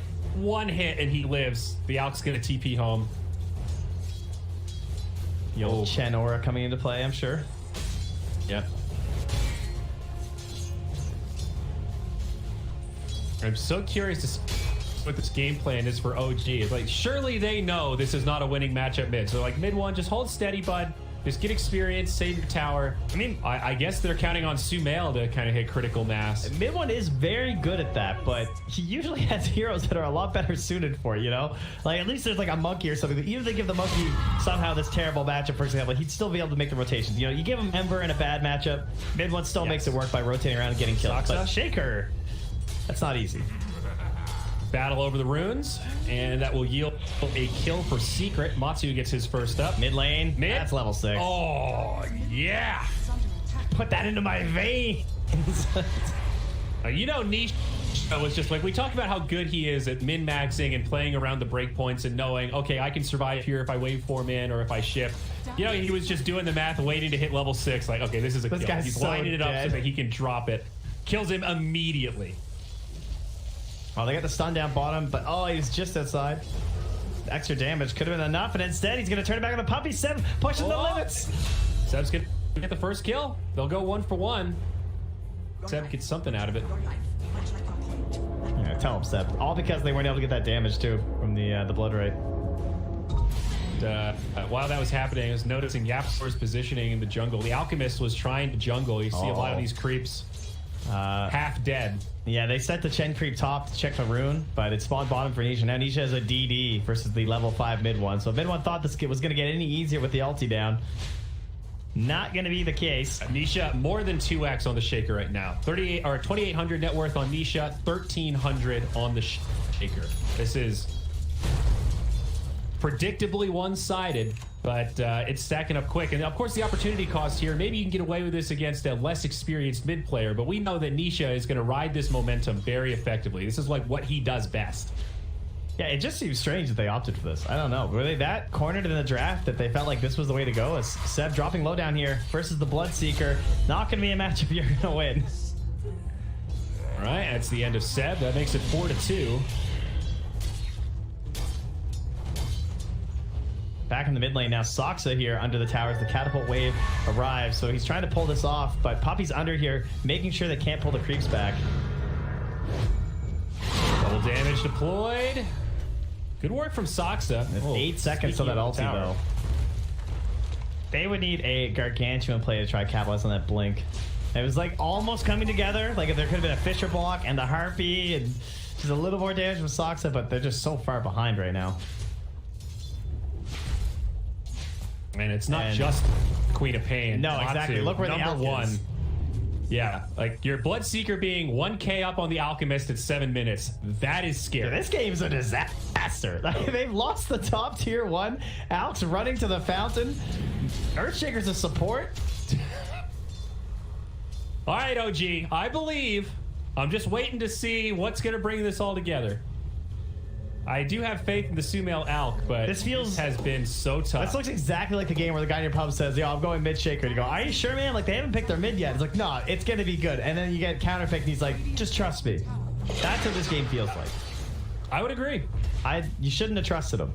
and he lives. The Alk's gonna TP home. The old Chen aura coming into play, I'm sure. Yep. I'm so curious to see what this game plan is for OG. It's like, surely they know this is not a winning matchup mid. So like mid 1, just hold steady, bud. Just get experience, save your tower. I mean, I guess they're counting on Sumail to kind of hit critical mass. Mid one is very good at that, but he usually has heroes that are a lot better suited for it, you know? Like, at least there's like a monkey or something. Even if they give the monkey somehow this terrible matchup, for example, he'd still be able to make the rotations. You know, you give him Ember in a bad matchup, mid one still makes it work by rotating around and getting killed. Saksa. But Shaker, that's not easy. Battle over the runes, and that will yield a kill for Secret. Matsu gets his first up. Mid lane, Mid. that's level 6. Oh, yeah. Is under attack. Put that into my veins. You know, Niche was just like, we talked about how good he is at min-maxing and playing around the breakpoints and knowing, okay, I can survive here if I waveform in or if I shift. You know, he was just doing the math, waiting to hit level 6. Like, okay, this is a This kill. guy's He's so lining it up dead. so that he can drop it. Kills him immediately. Oh, they got the stun down bottom, but oh, he's just outside. Extra damage could have been enough, and instead he's going to turn it back on the puppy. Seb pushing the limits. Seb's gonna get the first kill. They'll go 1 for 1. Seb gets something out of it. Yeah, tell him, Seb. All because they weren't able to get that damage too from the blood rate. While that was happening, I was noticing Yapsor's positioning in the jungle. The Alchemist was trying to jungle. You see a lot of these creeps half dead. Yeah, they set the Chen creep top to check the rune, but it spawned bottom for Nisha. Now Nisha has a DD versus the level 5 mid one. So mid one thought this was going to get any easier with the ulti down. Not going to be the case. Nisha more than 2x on the Shaker right now. 38 or 2,800 net worth on Nisha, 1,300 on the Shaker. This is predictably one-sided, but it's stacking up quick. And of course, the opportunity cost here. Maybe you can get away with this against a less experienced mid player, but we know that Nisha is going to ride this momentum very effectively. This is like what he does best. Yeah, it just seems strange that they opted for this. I don't know. Were they that cornered in the draft that they felt like this was the way to go? As Seb dropping low down here versus the Bloodseeker. Not going to be a matchup you're going to win. All right, that's the end of Seb. That makes it 4-2. Back in the mid lane now, Saksa here under the towers. The catapult wave arrives, so he's trying to pull this off, but Poppy's under here, making sure they can't pull the creeps back. Double damage deployed. Good work from Saksa. It's 8 seconds till that ulti, though. They would need a gargantuan play to try to capitalize on that blink. It was like almost coming together. Like if there could have been a Fisher block and the Harpy and just a little more damage from Saksa, but they're just so far behind right now. And it's not just Queen of Pain. No, exactly. Look where the number Alch one. is. Yeah, like your Bloodseeker being 1k up on the Alchemist at 7 minutes. That is scary. This game's a disaster. Like, they've lost the top tier 1. Alex running to the fountain. Earthshaker's a support. All right, OG, I believe. I'm just waiting to see what's going to bring this all together. I do have faith in the Sumail Alk, but This has been so tough. This looks exactly like the game where the guy in your pub says, yo, I'm going mid shaker. And you go, are you sure, man? Like, they haven't picked their mid yet. It's like, no, it's going to be good. And then you get counterpicked, and he's like, just trust me. That's what this game feels like. I would agree. You shouldn't have trusted him.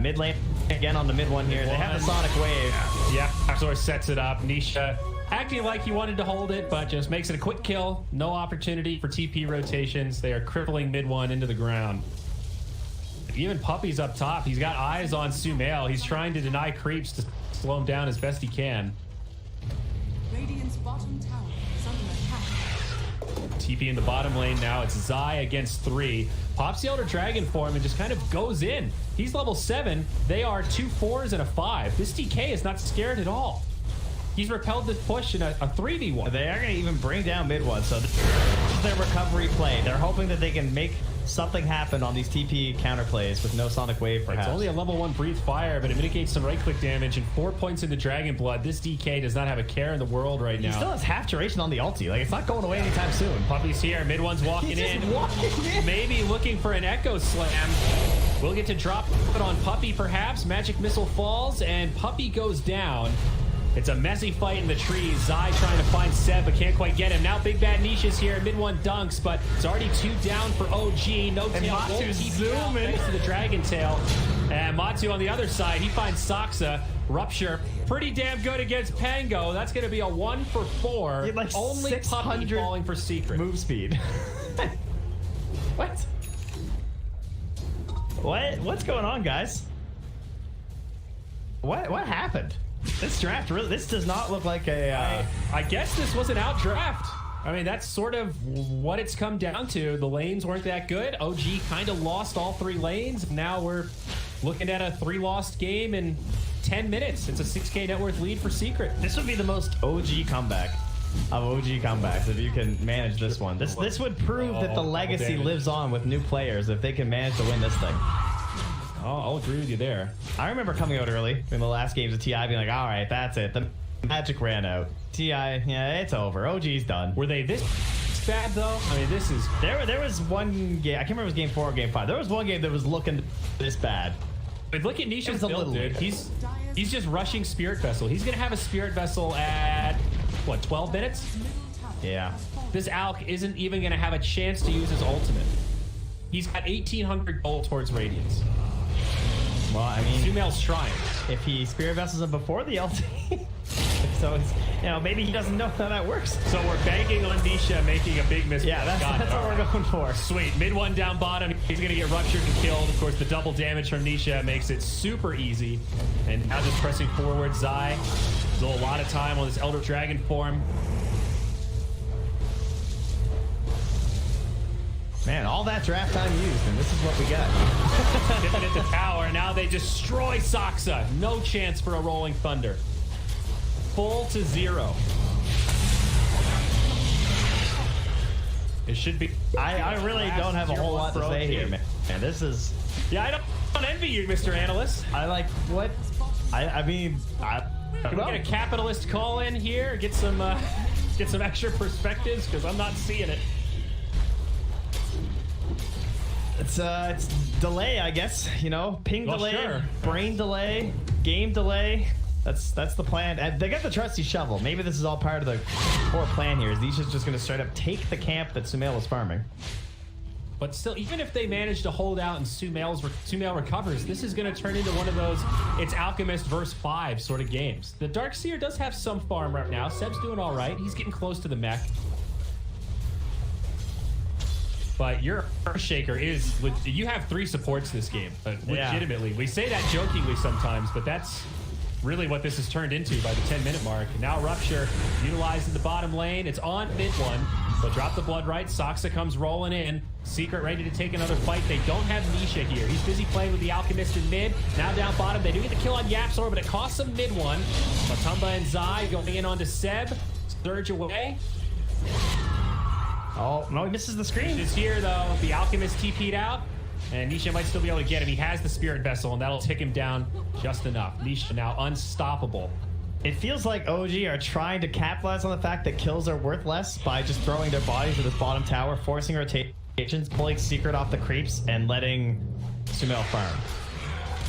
Mid lane again on the mid one here. They have the Sonic Wave. Yeah, Axor sets it up. Nisha acting like he wanted to hold it, but just makes it a quick kill. No opportunity for TP rotations. They are crippling mid one into the ground. Even Puppy's up top. He's got eyes on Sumail. He's trying to deny creeps to slow him down as best he can. Radiant's bottom tower is under attack. TP in the bottom lane now. It's Zai against 3. Pops the Elder Dragon for him and just kind of goes in. He's level 7. They are 2 4s and a 5. This DK is not scared at all. He's repelled this push in a 3v1. They are going to even bring down mid one. So this is their recovery play. They're hoping that they can make something happen on these TP counterplays with no Sonic Wave, perhaps. It's only a level 1 Breathe Fire, but it mitigates some right-click damage and 4 points into Dragon Blood. This DK does not have a care in the world right now. He still has half duration on the ulti. Like, it's not going away anytime soon. Puppy's here. Mid one's walking He's in. just walking in. Maybe looking for an Echo Slam. We'll get to drop it on Puppy, perhaps. Magic Missile falls, and Puppy goes down. It's a messy fight in the trees. Zai trying to find Seb, but can't quite get him. Now Big Bad Nisha's here. Mid one dunks, but it's already 2 down for OG. No And tail. Matsu's Won't keep you out zooming. thanks to the Dragon Tail. And Matsu on the other side, he finds Saksa. Rupture, pretty damn good against Pango. That's going to be a 1 for 4. He had like Only Puppy 600 falling for Secret. Move speed. What? What's going on, guys? What happened? This draft really, this does not look like a. I guess this was an out draft. I mean, that's sort of what it's come down to. The lanes weren't that good. OG kind of lost all 3 lanes. Now we're looking at a 3-lost game in 10 minutes. It's a 6K net worth lead for Secret. This would be the most OG comeback of OG comebacks if you can manage this one. This would prove that the legacy lives on with new players if they can manage to win this thing. I'll agree with you there. I remember coming out early in the last games of TI being like, all right, that's it. The magic ran out. TI, yeah, it's over. OG's done. Were they this bad though? I mean, this is... There was one game, I can't remember if it was game 4 or game 5. There was one game that was looking this bad. But look at Nisha's a build, little dude. He's just rushing Spirit Vessel. He's going to have a Spirit Vessel at, what, 12 minutes? Yeah. This Alk isn't even going to have a chance to use his ultimate. He's got 1,800 gold towards Radiance. Well, I mean, Sumail's trying. If he Spirit Vessels him before the LT, so it's, you know, maybe he doesn't know how that works. So we're banking on Nisha making a big mistake. Yeah, that's what we're going for. Sweet. Mid 1 down bottom. He's going to get ruptured and killed. Of course, the double damage from Nisha makes it super easy. And now just pressing forward, Zai. Still a lot of time on this Elder Dragon form. Man, all that draft time used, and this is what we got. Tipping at the tower. Now they destroy Saksa. No chance for a Rolling Thunder. Full to 0. It should be... I really don't have a whole lot to say here, man. And this is... Yeah, I don't envy you, Mr. Analyst. I like what... I mean... Can we get a capitalist call in here? Get some extra perspectives, because I'm not seeing it. It's delay, I guess. You know, ping Well, delay, sure. brain delay, game delay. That's the plan. And they got the trusty shovel. Maybe this is all part of the core plan here. Is Nisha's just going to straight up take the camp that Sumail was farming. But still, even if they manage to hold out and Sumail recovers, this is going to turn into one of those it's Alchemist versus 5 sort of games. The Darkseer does have some farm right now. Seb's doing all right. He's getting close to the mech. But your Earthshaker is... You have 3 supports this game. Legitimately. We say that jokingly sometimes, but that's really what this has turned into by the 10-minute mark. Now Rupture utilizing the bottom lane. It's on mid 1. They'll drop the blood right. Saksa comes rolling in. Secret ready to take another fight. They don't have Nisha here. He's busy playing with the Alchemist in mid. Now down bottom. They do get the kill on Yapsor, but it costs them mid 1. Matumba and Zai going in onto Seb. Surge away. Oh, no, he misses the screen. Is here, though. The Alchemist TP'd out, and Nisha might still be able to get him. He has the Spirit Vessel, and that'll tick him down just enough. Nisha now unstoppable. It feels like OG are trying to capitalize on the fact that kills are worth less by just throwing their bodies at this bottom tower, forcing rotations, pulling Secret off the creeps, and letting Sumail farm.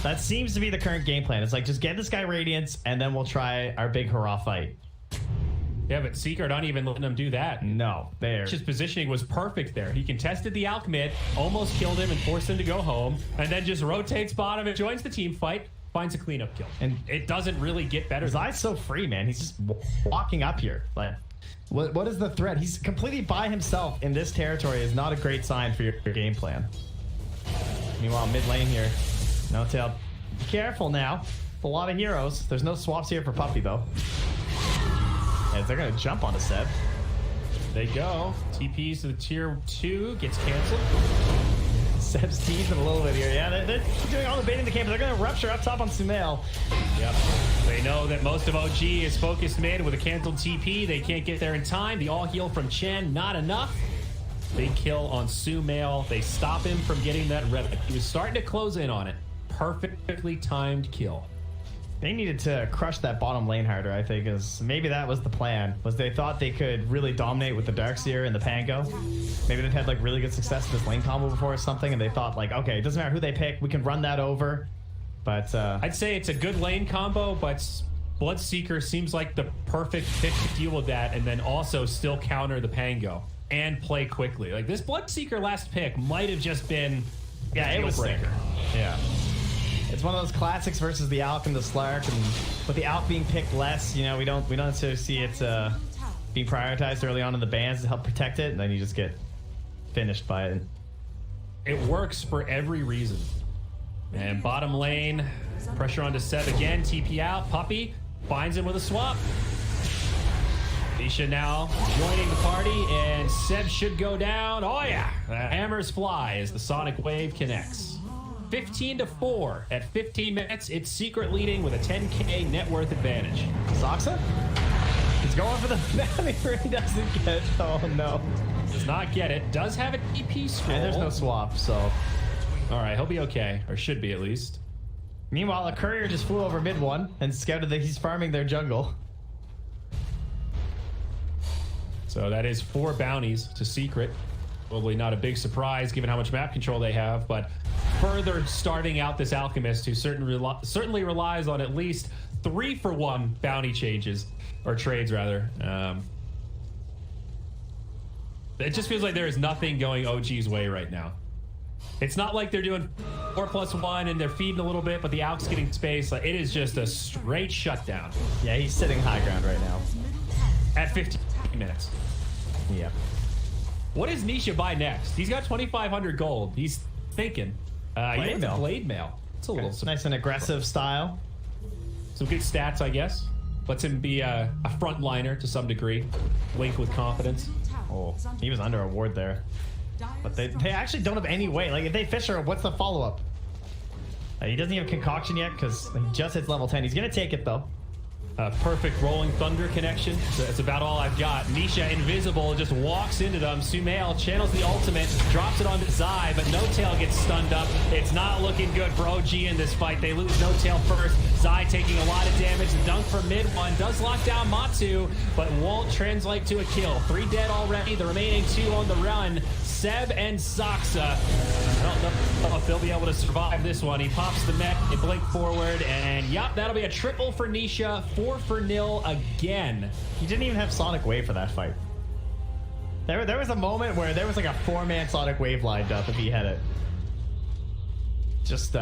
That seems to be the current game plan. It's like, just get this guy Radiance, and then we'll try our big hurrah fight. Yeah, but Secret aren't even letting him do that. No, His positioning was perfect there. He contested the Alch mid, almost killed him and forced him to go home, and then just rotates bottom and joins the team fight, finds a cleanup kill. And it doesn't really get better. Zai's so free, man. He's just walking up here. Like, what is the threat? He's completely by himself in this territory is not a great sign for your game plan. Meanwhile, mid lane here, No Tail. Be careful now. A lot of heroes. There's no swaps here for Puppy, though. As they're going to jump onto Seb. They go. TPs to the tier 2. Gets canceled. Seb's teasing a little bit here. Yeah, they're doing all the baiting the camp. They're going to rupture up top on Sumail. Yep. They know that most of OG is focused mid with a canceled TP. They can't get there in time. The all heal from Chen, not enough. Big kill on Sumail. They stop him from getting that relic. He was starting to close in on it. Perfectly timed kill. They needed to crush that bottom lane harder, I think, is maybe that was the plan. Was they thought they could really dominate with the Darkseer and the Pango. Maybe they've had like really good success with this lane combo before or something, and they thought like, okay, it doesn't matter who they pick, we can run that over. But I'd say it's a good lane combo, but Bloodseeker seems like the perfect pick to deal with that, and then also still counter the Pango and play quickly. Like this Bloodseeker last pick might have just been it was sick. Yeah. It's one of those classics versus the Alch and the Slark, and with the Alch being picked less, you know, we don't necessarily see it being prioritized early on in the bans to help protect it, and then you just get finished by it. It works for every reason. And bottom lane, pressure onto Seb again, TP out, Puppy. Finds him with a swap. Nisha now joining the party, and Seb should go down. Oh yeah, the hammers fly as the Sonic Wave connects. 15-4 at 15 minutes. It's Secret leading with a 10K net worth advantage. Soxa? He's going for the bounty. He doesn't get it. Oh no. Does not get it. Does have an EP scroll. And there's no swap, so. All right, he'll be okay, or should be at least. Meanwhile, a courier just flew over mid one and scouted that he's farming their jungle. So that is 4 bounties to Secret. Probably not a big surprise given how much map control they have, but further starving out this Alchemist, who certainly relies on at least 3-for-1 bounty changes, or trades rather. It just feels like there is nothing going OG's way right now. It's not like they're doing 4+1 and they're feeding a little bit, but the Alk's getting space. Like, it is just a straight shutdown. Yeah, he's sitting high ground right now. At 15 minutes. Yeah. What does Nisha buy next? He's got 2,500 gold. He's thinking. He wants a blade mail. It's a little nice and aggressive style. Some good stats, I guess. Lets him be a frontliner to some degree. Link with confidence. Oh, he was under a ward there. But they actually don't have any way. Like, if they Fisher, what's the follow-up? He doesn't have Concoction yet because he just hits level 10. He's going to take it, though. Perfect Rolling Thunder connection. So that's about all I've got. Nisha, invisible, just walks into them. Sumail channels the ultimate, drops it onto Zai, but No Tail gets stunned up. It's not looking good for OG in this fight. They lose No Tail first. Zai taking a lot of damage. The dunk for mid one does lock down Matu, but won't translate to a kill. 3 dead already. The remaining 2 on the run. Seb and Soxa. I don't know if they'll be able to survive this one. He pops the mech, it blink forward, and yup, that'll be a triple for Nisha. 4-for-0 again. He didn't even have Sonic Wave for that fight. There was a moment where there was like a 4-man Sonic Wave lined up if he had it. Just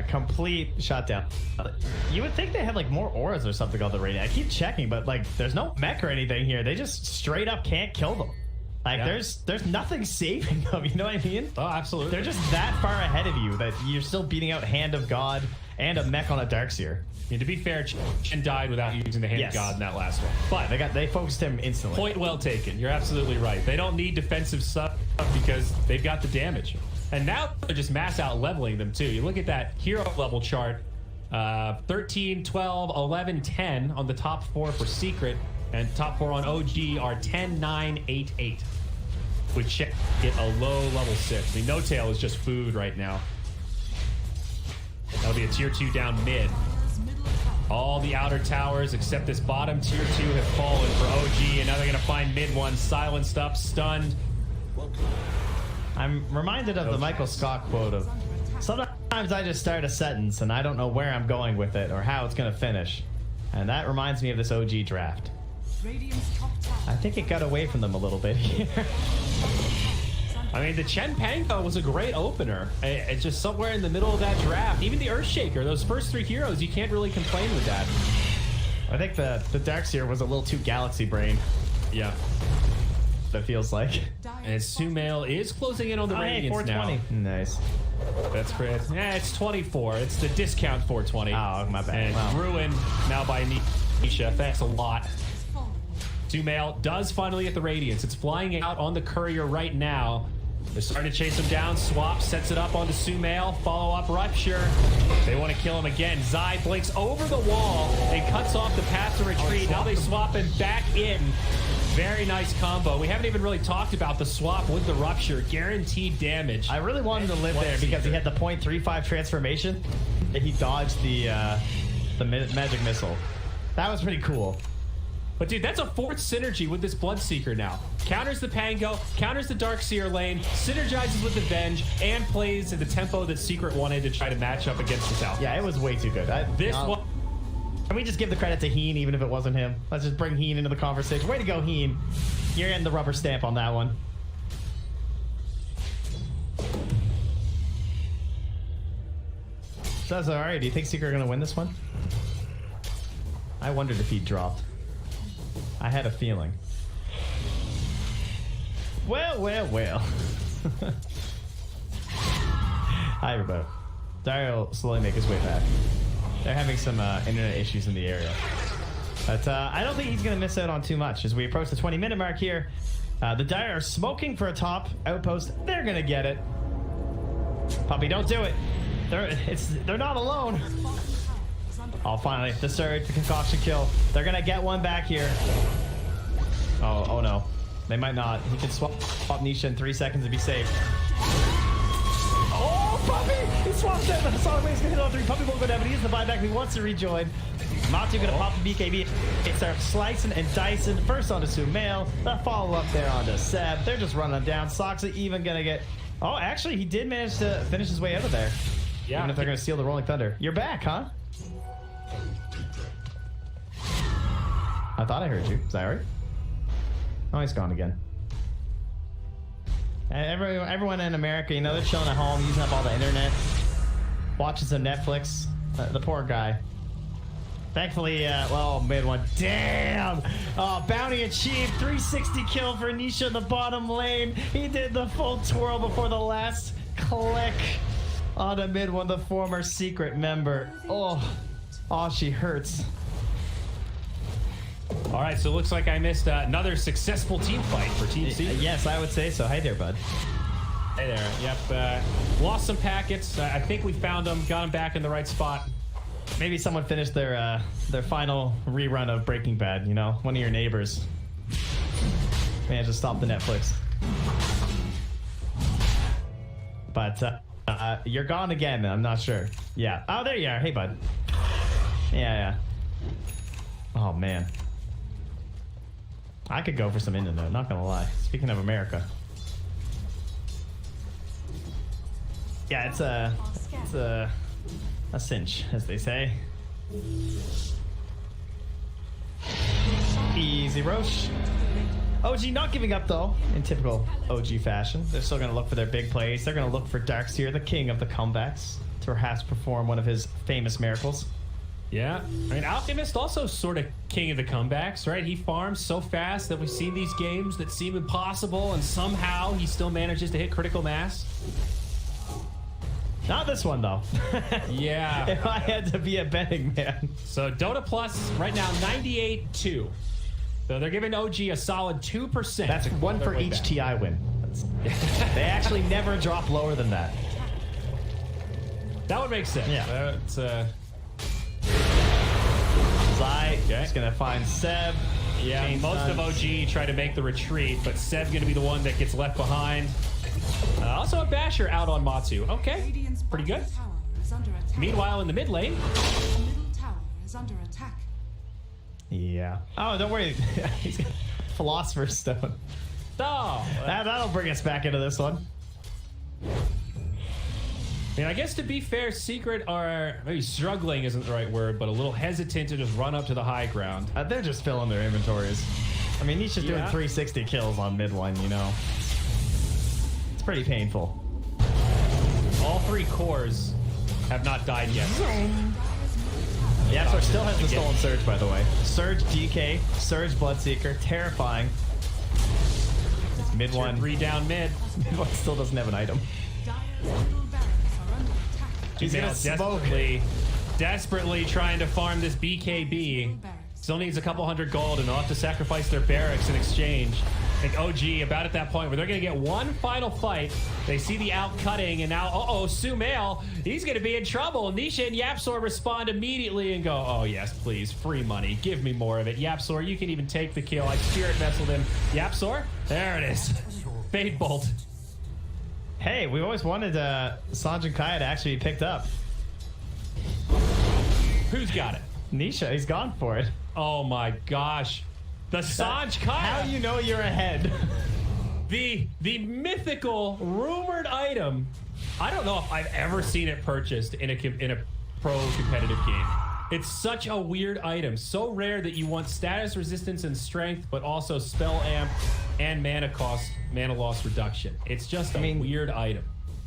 complete shutdown. You would think they had like more auras or something on the rating. I keep checking, but like there's no mech or anything here. They just straight up can't kill them. Like, yeah. There's nothing saving them, you know what I mean? Oh, absolutely. They're just that far ahead of you that you're still beating out Hand of God and a mech on a Darkseer. I mean, to be fair, Chen died without using the Hand of God in that last one. But they focused him instantly. Point well taken. You're absolutely right. They don't need defensive stuff because they've got the damage. And now they're just mass out leveling them, too. You look at that hero level chart. 13, 12, 11, 10 on the top 4 for Secret. And top 4 on OG are 10, 9, 8, 8. Would check get a low level 6. I mean, No Tail is just food right now. That'll be a tier 2 down mid. All the outer towers except this bottom tier 2 have fallen for OG, and now they're gonna find mid one silenced up, stunned. I'm reminded of the Michael Scott quote of, sometimes I just start a sentence and I don't know where I'm going with it or how it's gonna finish. And that reminds me of this OG draft. I think it got away from them a little bit here. I mean, the Chen Pango was a great opener. It's just somewhere in the middle of that draft. Even the Earthshaker, those first 3 heroes, you can't really complain with that. I think the Darkseer was a little too Galaxy Brain. Yeah. That feels like. And Sumail is closing in on the Radiance now. Nice. That's great. Yeah, it's 24. It's the discount 420. Oh, my bad. And wow. Ruined now by Nisha. Thanks a lot. Sumail does finally get the Radiance. It's flying out on the courier right now. They're starting to chase him down. Swap sets it up onto Sumail. Follow-up Rupture. They want to kill him again. Zai blinks over the wall and cuts off the path to retreat. Now they swap him back in. Very nice combo. We haven't even really talked about the swap with the Rupture. Guaranteed damage. I really wanted to live there because he had the 0.35 transformation. He dodged the magic missile. That was pretty cool. But dude, that's a 4th synergy with this Bloodseeker now. Counters the Pango, counters the Darkseer lane, synergizes with the Venge, and plays at the tempo that Secret wanted to try to match up against the South. Yeah, it was way too good. This one. Can we just give the credit to Heen even if it wasn't him? Let's just bring Heen into the conversation. Way to go, Heen. You're getting the rubber stamp on that one. So that's alright. Do you think Secret are going to win this one? I wondered if he dropped. I had a feeling. Well. Hi, everybody. Dario will slowly make his way back. They're having some internet issues in the area. But I don't think he's going to miss out on too much as we approach the 20-minute mark here. The Dire are smoking for a top outpost. They're going to get it. Puppy, don't do it. They're not alone. Oh, finally, the Surge, the concoction kill. They're going to get one back here. Oh no. They might not. He can swap Nisha in 3 seconds to be safe. Oh, Puppy! He swapped it. The Sonic Wave's gonna hit on 3. Puppy won't go down, but he has the buyback. He wants to rejoin. Matu gonna pop the BKB. It starts slicing and dicing. First onto Sumail. The follow-up there onto Seb. They're just running him down. Soxa even gonna get... Oh, actually, he did manage to finish his way out of there. Yeah. Even if they're gonna steal the Rolling Thunder. You're back, huh? I thought I heard you. Is that right? Oh, he's gone again. Everyone in America, you know, they're chilling at home, using up all the internet, watching some Netflix. The poor guy. Thankfully, well, mid one. Damn! Oh, bounty achieved. 360 kill for Nisha in the bottom lane. He did the full twirl before the last click on a mid one, the former secret member. Oh, she hurts. All right, so it looks like I missed another successful team fight for Team C. Yes, I would say so. Hey there, bud. Hey there. Yep. Lost some packets. I think we found them, got them back in the right spot. Maybe someone finished their final rerun of Breaking Bad, you know? One of your neighbors. Man, just stop the Netflix. But you're gone again, I'm not sure. Yeah. Oh, there you are. Hey, bud. Yeah. Oh, man. I could go for some internet, not gonna lie. Speaking of America. Yeah, it's a cinch, as they say. Easy Roche. OG not giving up though, in typical OG fashion. They're still gonna look for their big plays. They're gonna look for Darkseer, the king of the comebacks, to perhaps perform one of his famous miracles. Yeah, I mean, Alchemist also sort of king of the comebacks, right? He farms so fast that we've seen these games that seem impossible, and somehow he still manages to hit critical mass. Not this one, though. Yeah. If I had to be a betting man. So Dota Plus, right now, 98-2. So they're giving OG a solid 2%. That's one for each TI win. They actually never drop lower than that. That would make sense. Yeah. It's Zai is going to find Seb. Yeah, most of OG try to make the retreat, but Seb's going to be the one that gets left behind. Also a Basher out on Matsu. Okay, pretty good. Meanwhile, in the mid lane... The middle tower is under attack. Yeah. Oh, don't worry. He's got Philosopher's Stone. Oh, that'll bring us back into this one. I mean, I guess to be fair, Secret are maybe struggling isn't the right word, but a little hesitant to just run up to the high ground. They're just filling their inventories. I mean, Nisha's doing 360 kills on mid one, you know. It's pretty painful. All 3 cores have not died yet. Yeah, so still has the stolen Surge, by the way. Surge DK, Surge Bloodseeker, terrifying. Mid one. 3 down mid. Mid one still doesn't have an item. He's gonna smoke. Desperately trying to farm this BKB. Still needs a couple hundred gold, and they'll have to sacrifice their barracks in exchange. I think OG about at that point where they're gonna get one final fight. They see the out cutting, and now, Sumail, he's gonna be in trouble. Nisha and Yapsor respond immediately and go, oh yes, please, free money, give me more of it. Yapsor, you can even take the kill. I spirit vesseled him. Yapsor, there it is. Fade Bolt. Hey, we always wanted Sanj and Kaya to actually be picked up. Who's got it? Nisha, he's gone for it. Oh my gosh. The Sanj Kaya. How you know you're ahead? The mythical, rumored item. I don't know if I've ever seen it purchased in a pro competitive game. It's such a weird item. So rare that you want status resistance and strength, but also spell amp and mana loss reduction. It's just a weird item.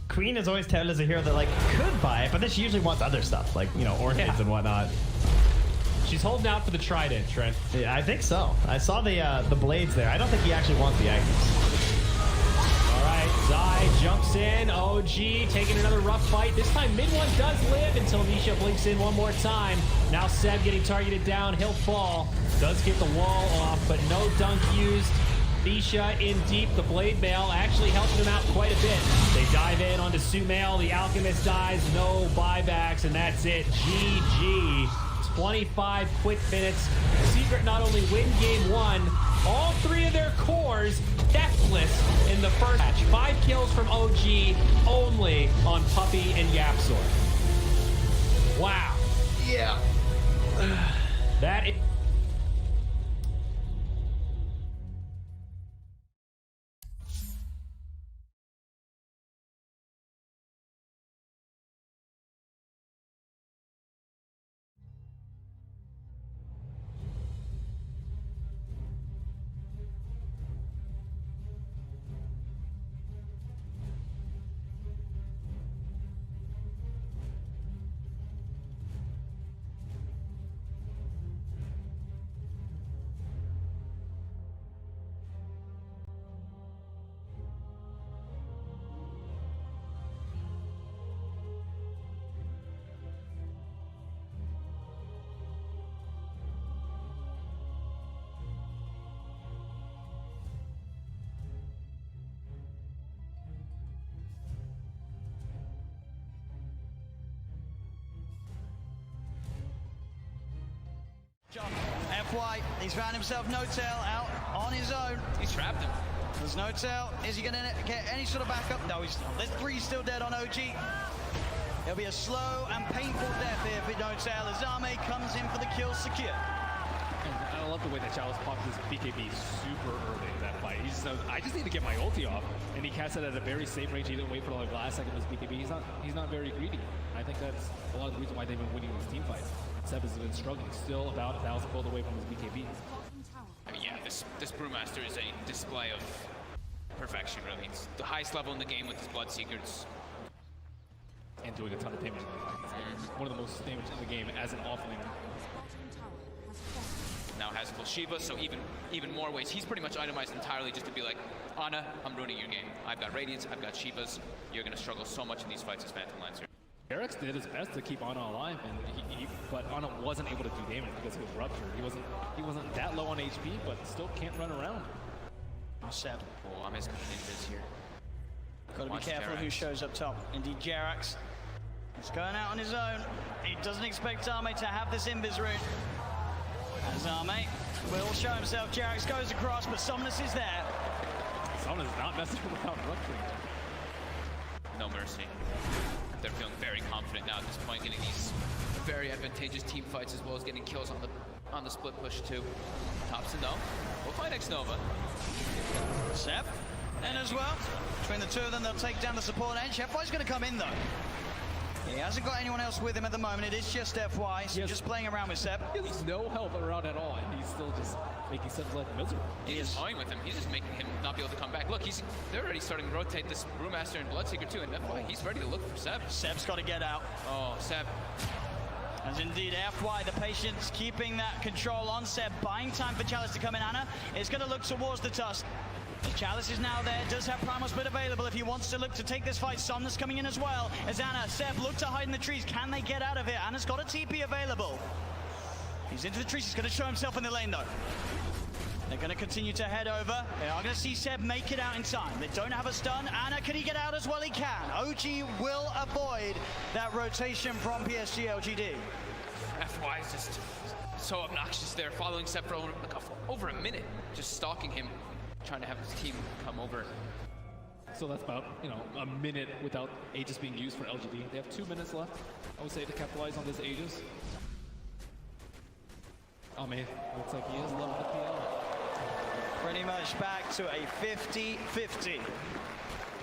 Queen has always touted as a hero that like could buy it, but then she usually wants other stuff, like, you know, orchids and whatnot. She's holding out for the trident, Trent. Yeah, I think so. I saw the blades there. I don't think he actually wants the items. All right, Zai jumps in. OG taking another rough fight. This time, mid one does live until Nisha blinks in one more time. Now Seb getting targeted down. He'll fall. Does get the wall off, but no dunk used. Nisha in deep. The Blade Mail actually helping him out quite a bit. They dive in onto Sumail. The Alchemist dies. No buybacks, and that's it. GG. 25 quick minutes. Secret not only win game one, all three of their cores deathless in the first match. 5 kills from OG only on Puppey and Yapzor. Wow. Yeah. That is... FY, he's found himself No-Tail out on his own. He's trapped him. There's No-Tail. Is he going to get any sort of backup? No, he's not. There's 3 still dead on OG. It'll be a slow and painful death here for No-Tail as Zame comes in for the kill secure. And I love the way that Chalice popped his BKB super early in that fight. He just knows, I just need to get my ulti off. And he cast it at a very safe range. He didn't wait for the last second of his BKB. He's not very greedy. I think that's a lot of the reason why they've been winning these team fights. Seb has been struggling, still about 1,000 gold away from his BKB. I mean, yeah, this Brewmaster is a display of perfection, really. It's the highest level in the game with his Bloodseekers. And doing a ton of damage. One of the most damage in the game as an offlaner. Now has full Shiva, so even more ways. He's pretty much itemized entirely just to be like, Ana, I'm ruining your game. I've got Radiance, I've got Shivas. You're gonna struggle so much in these fights as Phantom Lancer. HyperX did his best to keep Ana alive, and but Ana wasn't able to do damage because he was ruptured. He wasn't that low on HP, but still can't run around. Seb. Oh, I'm as ninjas here. Got to be careful who shows up top. Indeed, Jerax. He's going out on his own. He doesn't expect Zame to have this invis route. And Zame will show himself. Jerax goes across, but Somnus is there. Somnus is not messing without rupturing. No mercy. They're feeling very confident now at this point, getting these very advantageous team fights as well as getting kills on the split push too. Thompson though, we'll find X-Nova. Seb, and as well, between the two of them, they'll take down the support edge. FY's going to come in though. He hasn't got anyone else with him at the moment. It is just FY, so just playing around with Seb. There's no help around at all, and he's still just making Seb's life miserable. He is toying with him. He's just making him not be able to come back. Look, they're already starting to rotate this Brewmaster and Bloodseeker too, and FY, he's ready to look for Seb. Seb's got to get out. Oh, Seb. As indeed FY, the patience keeping that control on Seb, buying time for Chalice to come in. Ana is going to look towards the Tusk. The Chalice is now there, does have Primal Split available if he wants to look to take this fight. Somnus coming in as well. As Ana, Seb look to hide in the trees. Can they get out of it? Ana's got a TP available. He's into the trees, he's going to show himself in the lane though. They're going to continue to head over. They are going to see Seb make it out in time. They don't have a stun. Ana, can he get out as well? He can. OG will avoid that rotation from PSG LGD. FY is just so obnoxious there, following Seb for over a minute, just stalking him, trying to have his team come over. So that's about, a minute without Aegis being used for LGD. They have 2 minutes left, I would say, to capitalize on this Aegis. Oh man, looks like he is level the PL. Pretty much back to a 50-50.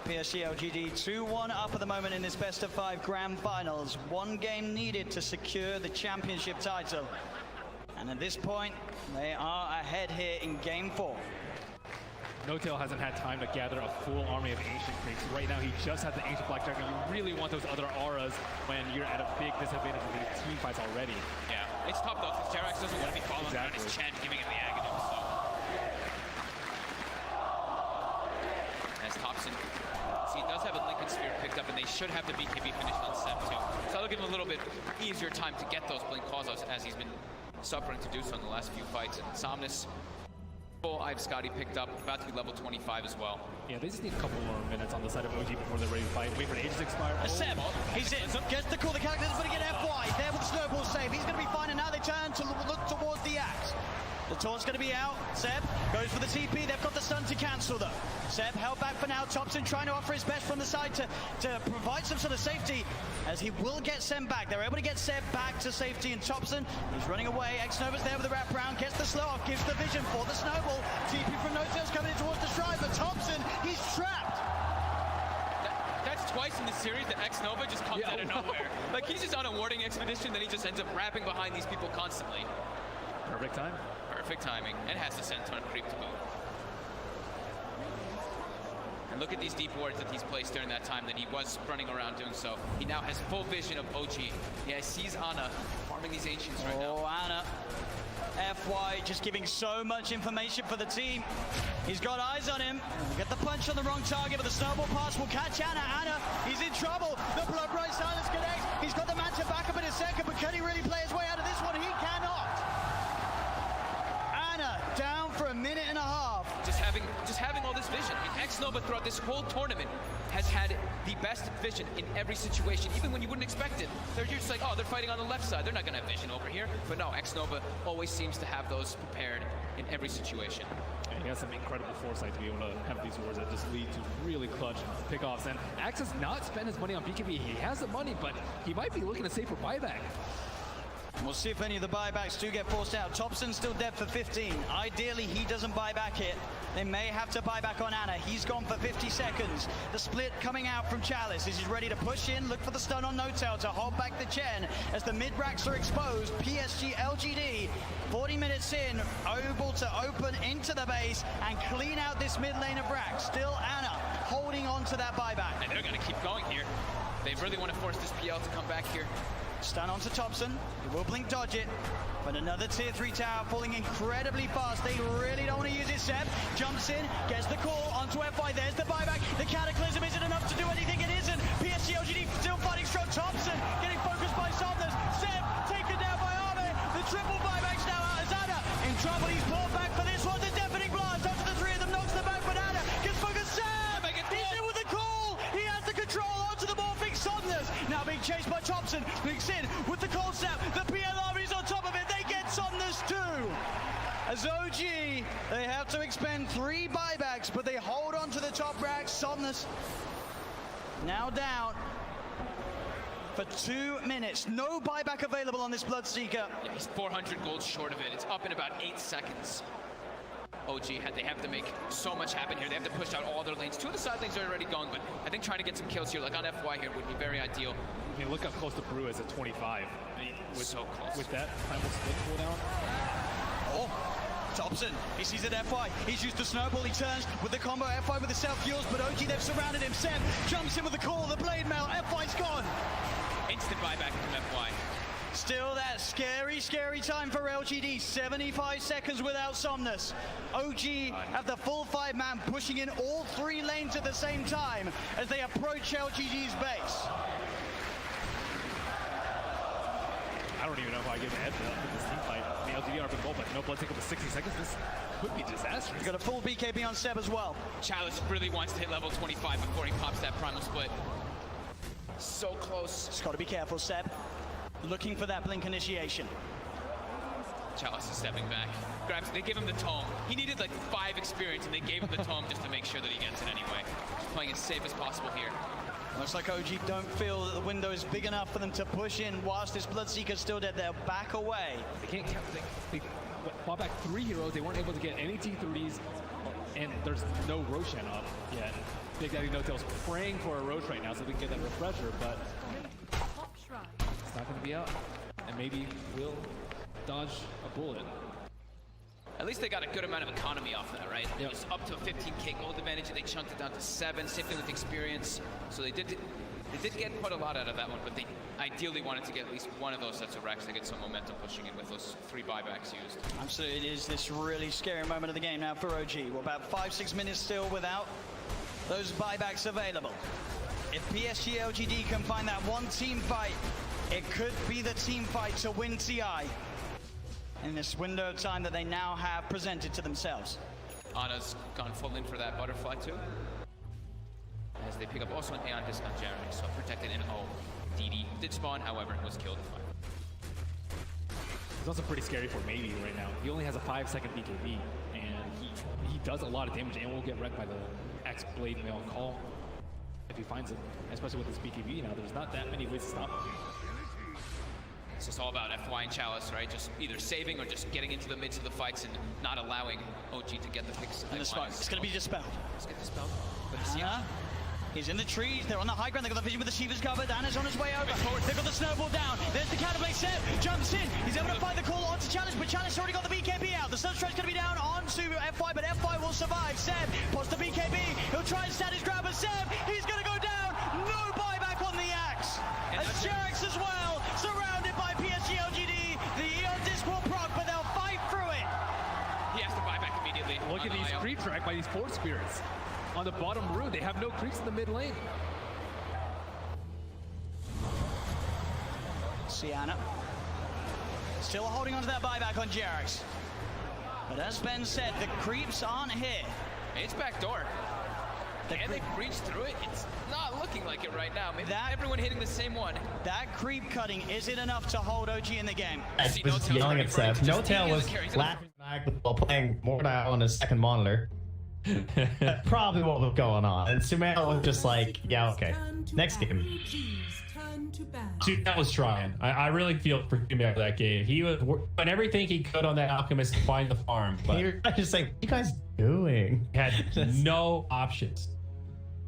PSG LGD 2-1 up at the moment in this best of 5 grand finals. 1 game needed to secure the championship title. And at this point, they are ahead here in game 4. No-Tail hasn't had time to gather a full army of Ancient Creeps. Right now, he just has the Ancient Black Dragon. You really want those other auras when you're at a big disadvantage in these team fights already. Yeah, it's tough though, because Jerax doesn't want to be following around his Chen, giving him the Aghanim, so. As Thompson Thompson. So he does have a Lincoln Sphere picked up, and they should have the BKB finished on Seb too. So that'll give him a little bit easier time to get those blink calls out as he's been suffering to do so in the last few fights. And Somnus, full I've Scotty picked up, about to be level 25 as well. Yeah, they just need a couple more minutes on the side of OG before they're ready to fight. Wait for the ages to expire. Seb, he's in, gets the call, the character's going to get FY, there with the snowball save, he's going to be fine, and now they turn to look towards the axe. The taunt's going to be out, Seb goes for the TP, they've got the stun to cancel though. Seb held back for now, Thompson trying to offer his best from the side to provide some sort of safety, as he will get Seb back. They're able to get Seb back to safety, and Thompson, he's running away. X-Nova's there with the wraparound, gets the slow off, gives the vision for the snowball. TP from No-Tails coming in towards the stride, but Thompson, he's trapped. That's twice in the series that X-Nova just comes out of nowhere. Like, he's just on a warding expedition, then he just ends up wrapping behind these people constantly. Perfect time. Perfect timing, and has the Senton creep to boot. And look at these deep wards that he's placed during that time that he was running around doing so. He now has full vision of OG. Yeah, he sees Ana farming these Ancients right now. Oh, Ana. FY just giving so much information for the team. He's got eyes on him. Get the punch on the wrong target, but the snowball pass will catch Ana. Ana, he's in trouble. The blood bright silence connects. He's got the man to back up in a second, but can he really play his way out of this one? He cannot. Ana down for a minute and a half. Just having all this vision. And X-Nova throughout this whole tournament has had the best vision in every situation, even when you wouldn't expect it. They're just like, oh, they're fighting on the left side. They're not going to have vision over here. But no, X-Nova always seems to have those prepared in every situation. And he has some incredible foresight to be able to have these wars that just lead to really clutch pickoffs. And Axe has not spent his money on BKB. He has the money, but he might be looking to save for buyback. We'll see if any of the buybacks do get forced out. Thompson's still dead for 15. Ideally, he doesn't buy back it. They may have to buy back on Ana. He's gone for 50 seconds. The split coming out from Chalice. He's ready to push in, look for the stun on No-Tail to hold back the Chen as the mid-racks are exposed. PSG LGD, 40 minutes in, able to open into the base and clean out this mid lane of Rack. Still Ana holding on to that buyback. And they're going to keep going here. They really want to force this PL to come back here. Stun onto Thompson. He will blink dodge it. But another tier 3 tower falling incredibly fast. They really don't want to use it. Seb jumps in, gets the call onto FY. There's the buyback. The Cataclysm isn't enough to do anything. It isn't. PSG LGD still fighting strong. Thompson getting focused by Somnus. Seb taken down by Arme. The triple buybacks now out as Ana in trouble. He's pulled back for this one. The deafening blast onto the three of them knocks them back. But Ana gets focused. Seb! He's in with the call. He has the control onto the morphing Somnus. Now being chased by Thompson. Blinks in with the cold snap. The PL army's on top of it. They get Somnus too. As OG, they have to expend 3 buybacks, but they hold on to the top rack. Somnus now down for 2 minutes. No buyback available on this Bloodseeker. Yeah, he's 400 gold short of it. It's up in about 8 seconds. OG, they have to make so much happen here. They have to push out all their lanes. 2 of the side lanes are already going, but I think trying to get some kills here, like on FY here, would be very ideal. I mean, look how close the Brew is at 25. I mean, So close. With that final split cooldown. Oh, Thompson, he sees it FY. He's used the snowball. He turns with the combo FY with the self-fuels, but OG, they've surrounded him. Seb jumps in with the call, the blade mail. FY's gone. Instant buyback from FY. Still that scary, scary time for LGD. 75 seconds without Somnus. OG have the full 5-man pushing in all 3 lanes at the same time as they approach LGD's base. I don't even know if I give a head for this team fight. I mean, LGD are up goal, but no blood take up to 60 seconds. This could be disastrous. He's got a full BKB on Seb as well. Chalice really wants to hit level 25 before he pops that primal split. So close. Just got to be careful, Seb. Looking for that blink initiation. Chalice is stepping back. Grabs, they give him the tome. He needed like 5 experience, and they gave him the tome just to make sure that he gets it anyway. Just playing as safe as possible here. Looks like OG don't feel that the window is big enough for them to push in whilst this Bloodseeker's still dead. They'll back away. They can't count. They fought back 3 heroes. They weren't able to get any T30s, and there's no Roshan up yet. Big Daddy No-Tail's praying for a Roche right now so they can get that refresher, but it's not going to be out. And maybe we'll dodge a bullet. At least they got a good amount of economy off that, right? Yep. It was up to a 15k gold advantage, and they chunked it down to 7. Same thing with experience. So they did get quite a lot out of that one, but they ideally wanted to get at least one of those sets of racks to get some momentum pushing in with those 3 buybacks used. Absolutely, it is this really scary moment of the game now for OG. We're about 5-6 minutes still without those buybacks available. If PSG LGD can find that one team fight, it could be the team fight to win TI in this window of time that they now have presented to themselves. Ana's gone full in for that butterfly too. As they pick up also an Aeon disc on Jeremy, so protected in O. DD did spawn, however, was killed. He's also pretty scary for Maybe right now. He only has a 5-second BKB, and he does a lot of damage and will get wrecked by the X Blade Mail call if he finds it, especially with his BKB now. There's not that many ways to stop him. It's just all about FY and Chalice, right? Just either saving or just getting into the midst of the fights and not allowing OG to get the picks. And the smoke, it's going to be dispelled. Let's get dispelled. But it's He's in the trees, they're on the high ground, they've got the vision with the Shiva's covered, Anna's on his way over, they've got the snowball down, there's the Catapult Seb, jumps in, he's able to find the call onto Challenge, but Challenge already got the BKB out, the Sunstride's going to be down onto FY, but FY will survive. Seb pots the BKB, he'll try and stand his grab, but Seb, he's going to go down, no buyback on the axe, and HyperX as well, surrounded by PSG LGD, the Eon disc will proc, but they'll fight through it. He has to buy back immediately. Look at these creep track by these Force Spirits. On the bottom room, they have no creeps in the mid lane. Sienna still holding on to that buyback on HyperX. But as Ben said, the creeps aren't here. It's backdoor. And they breached through it. It's not looking like it right now. Maybe everyone hitting the same one. That creep cutting isn't enough to hold OG in the game. I was yelling at Seth. No Tail was laughing while playing Mordile on his second monitor. That's probably what was going on. And Sumail was just like, yeah, okay. Next game. Dude, that was trying. I really feel for him after that game. He was doing everything he could on that Alchemist to find the farm, but You're just like, what are you guys doing? had no options.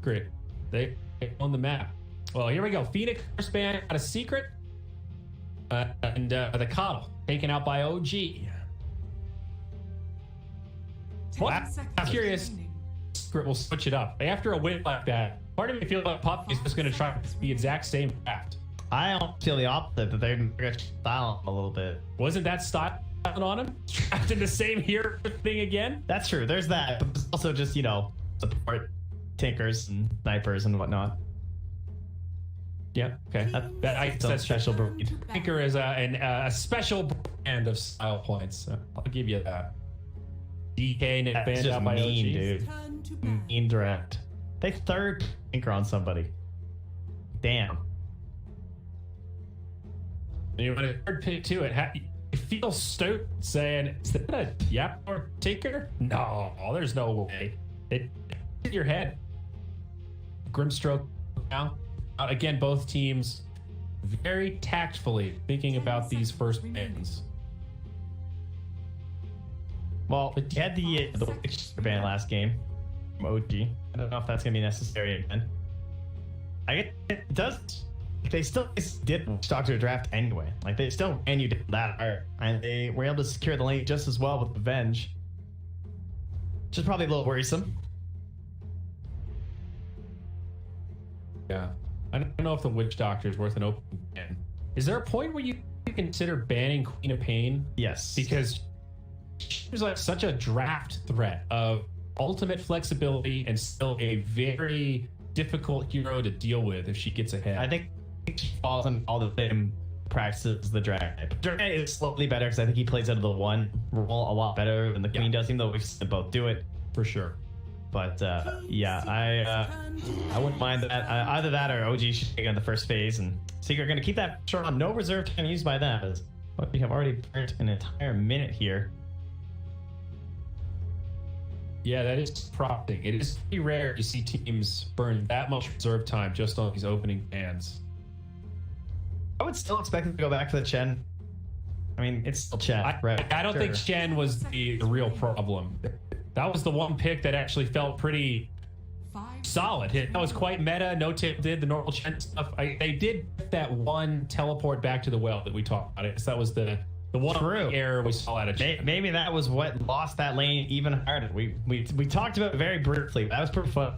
Great. They on the map. Well, here we go. Phoenix first ban got a secret. And the Coddle taken out by OG. Well, I'm curious. Secret will switch it up. After a win like that, part of me feels like Puppy is just going to try the exact same draft. I don't feel the opposite, that they're going to style him a little bit. Wasn't that style on him? Trapped in the same hero thing again? That's true. There's that. But there's also just, you know, support tinkers and snipers and whatnot. Yeah, okay. That's special breed. Tinker is a special brand of style points. So I'll give you that. DK and That's banned just out by mean, OG. dude. Mean draft. They third tinker on somebody. Damn. You want a third pick to it. You feel stupid saying, is that a Yap or Tinker? No, there's no way. It in your head. Grimstroke now. Again, both teams very tactfully thinking about these first bans. Well, you had the Witch ban last game from OG. I don't know if that's going to be necessary again. I get it does. They still did Witch Doctor draft anyway. Like, they still and you did that higher. And they were able to secure the lane just as well with Revenge. Which is probably a little worrisome. Yeah. I don't know if the Witch Doctor is worth an open ban. Is there a point where you consider banning Queen of Pain? Yes. Because she was like such a draft threat of ultimate flexibility and still a very difficult hero to deal with if she gets ahead. I think she falls in all the same practices as the Dragon. Dragon is slightly better because I think he plays out of the one role a lot better than the Queen does, even though we've seen them both do it. For sure. But yeah, I wouldn't mind that. Either that or OG should take on the first phase, and Secret going to keep that short on no reserve time used by them. But we have already burnt an entire minute here. Yeah, that is prompting. It is pretty rare to see teams burn that much reserve time just on these opening bans. I would still expect them to go back to the Chen. I mean, it's still Chen, right? I don't think Chen was the real problem. That was the one pick that actually felt pretty solid. That was quite meta. No tip did the normal Chen stuff. They did that one teleport back to the well that we talked about. It. So that was the one error we saw out of Chen. Maybe that was what lost that lane even harder. We talked about it very briefly. That was pretty fun.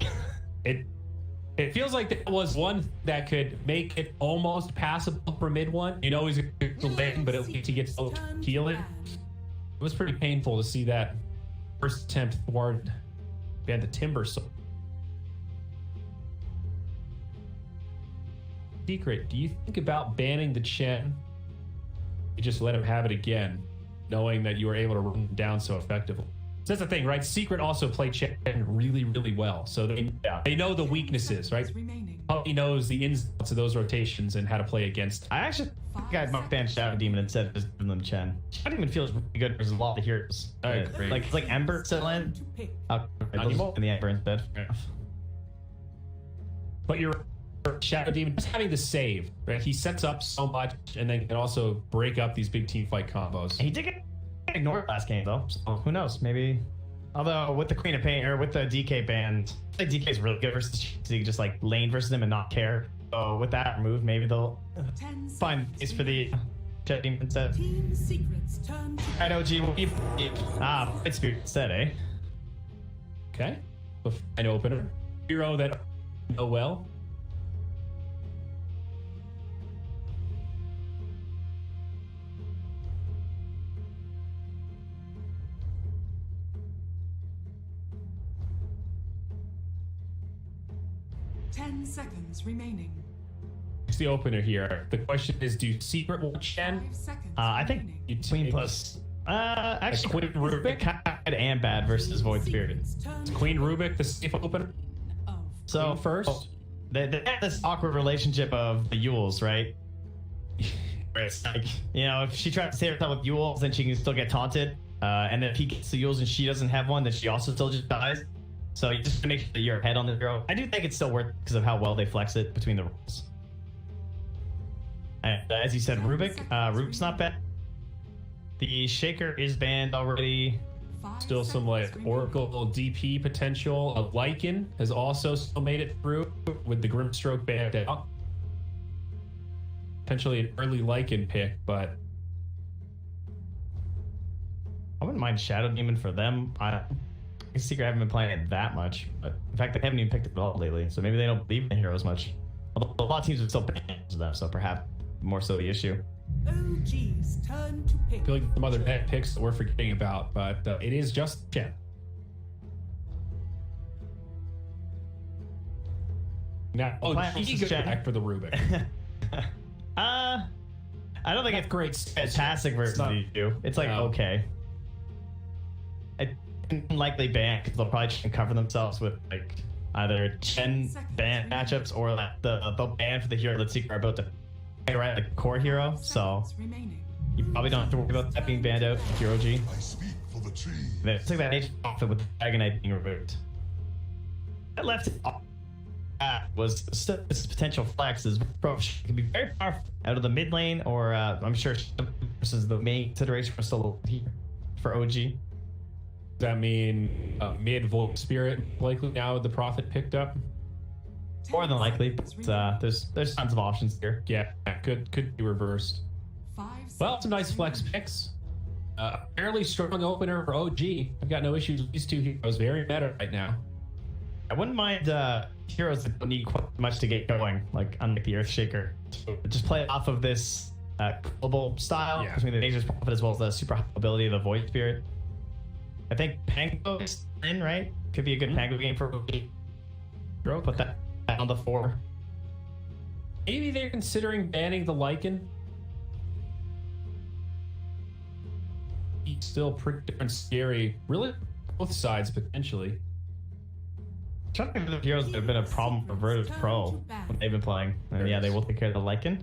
It feels like that was one that could make it almost passable for mid one. You know he's going to lane, but at least he gets to heal it. It was pretty painful to see that first attempt toward the Timber. So Secret, do you think about banning the Chen? You just let him have it again, knowing that you were able to run him down so effectively. So that's the thing, right? Secret also play Chen really, really well. So they know the weaknesses, right? He knows the ins and outs of those rotations and how to play against. I actually think I'd muck ban Shadow Demon instead of just giving them Chen. Shadow Demon feels really good versus a lot of heroes. I agree. Like, it's like Ember still in. In the Ember instead. But you're Shadow Demon just having the save, right? He sets up so much and then can also break up these big team fight combos. He did get ignored last game though, so who knows? Maybe. Although with the Queen of Pain or with the DK band, I think DK is really good versus so you can just like lane versus them and not care. So with that removed, maybe they'll find space for the Jet Demon instead. Team Secret's turn to Right, OG will be Fight Spirit instead, eh? Okay. An opener. Hero that I know well. seconds remaining. It's the opener here. The question is, do Secret want Chen? 5 seconds I think remaining. You Queen take plus. Actually, Queen Rubik. good and bad versus Void Spirit. Secret's turn to Queen Rubik, the safe opener. of So Queen first. they have this awkward relationship of the Yules, right? Where it's like, you know, if she tries to save herself with Yules, then she can still get taunted. And then if he gets the Yules and she doesn't have one, then she also still just dies. So you just make sure that you're ahead on the hero. I do think it's still worth it because of how well they flex it between the roles. And as you said, Rubik's not bad. The Shaker is banned already. 5 Still some like seconds remaining. Oracle DP potential. A Lycan has also still made it through with the Grimstroke banned out. Potentially an early Lycan pick, but I wouldn't mind Shadow Demon for them. I Secret haven't been playing it that much, but in fact they haven't even picked it at all lately. So maybe they don't believe in the heroes much. Although a lot of teams are still banning them, so perhaps more so the issue. OG's turn to pick. I feel like some other bad picks that we're forgetting about, but it is just Chen. Now, Platinum he is goes Chen. back for the Rubik. I don't think it's great. fantastic versus these two. It's like No. okay. It's likely ban because they'll probably try and cover themselves with like either Chen ban matchups or like they'll ban for the hero that Secret are about to play right the core hero. 5 So seconds remaining. you probably don't have to worry about that being banned out if you're OG. I speak for the team. They took that nature off it with Dragonite being removed. That left was still this potential flex is approach can be very powerful out of the mid lane or I'm sure versus the main consideration for solo here for OG. Does that mean mid Volt Spirit likely now with the Prophet picked up? More than likely, seconds but remaining. there's tons of options here. Yeah, could be reversed. 5 Well, some nice seconds flex remaining. picks. Fairly strong opener for OG. I've got no issues with these two heroes. Very meta right now. I wouldn't mind heroes that don't need quite much to get going, like unlike the Earthshaker. Just play off of this global style Yeah. between the Nature's Prophet as well as the super high ability of the Void Spirit. I think Pango is in, right? Could be a good Pango game for OG. Put that on the 4. Maybe they're considering banning the Lycan. He's still pretty different, scary. Really, both sides potentially. I'm trying to think of the heroes that have been a problem for Virtus Pro when they've been playing. And yeah, they will take care of the Lycan.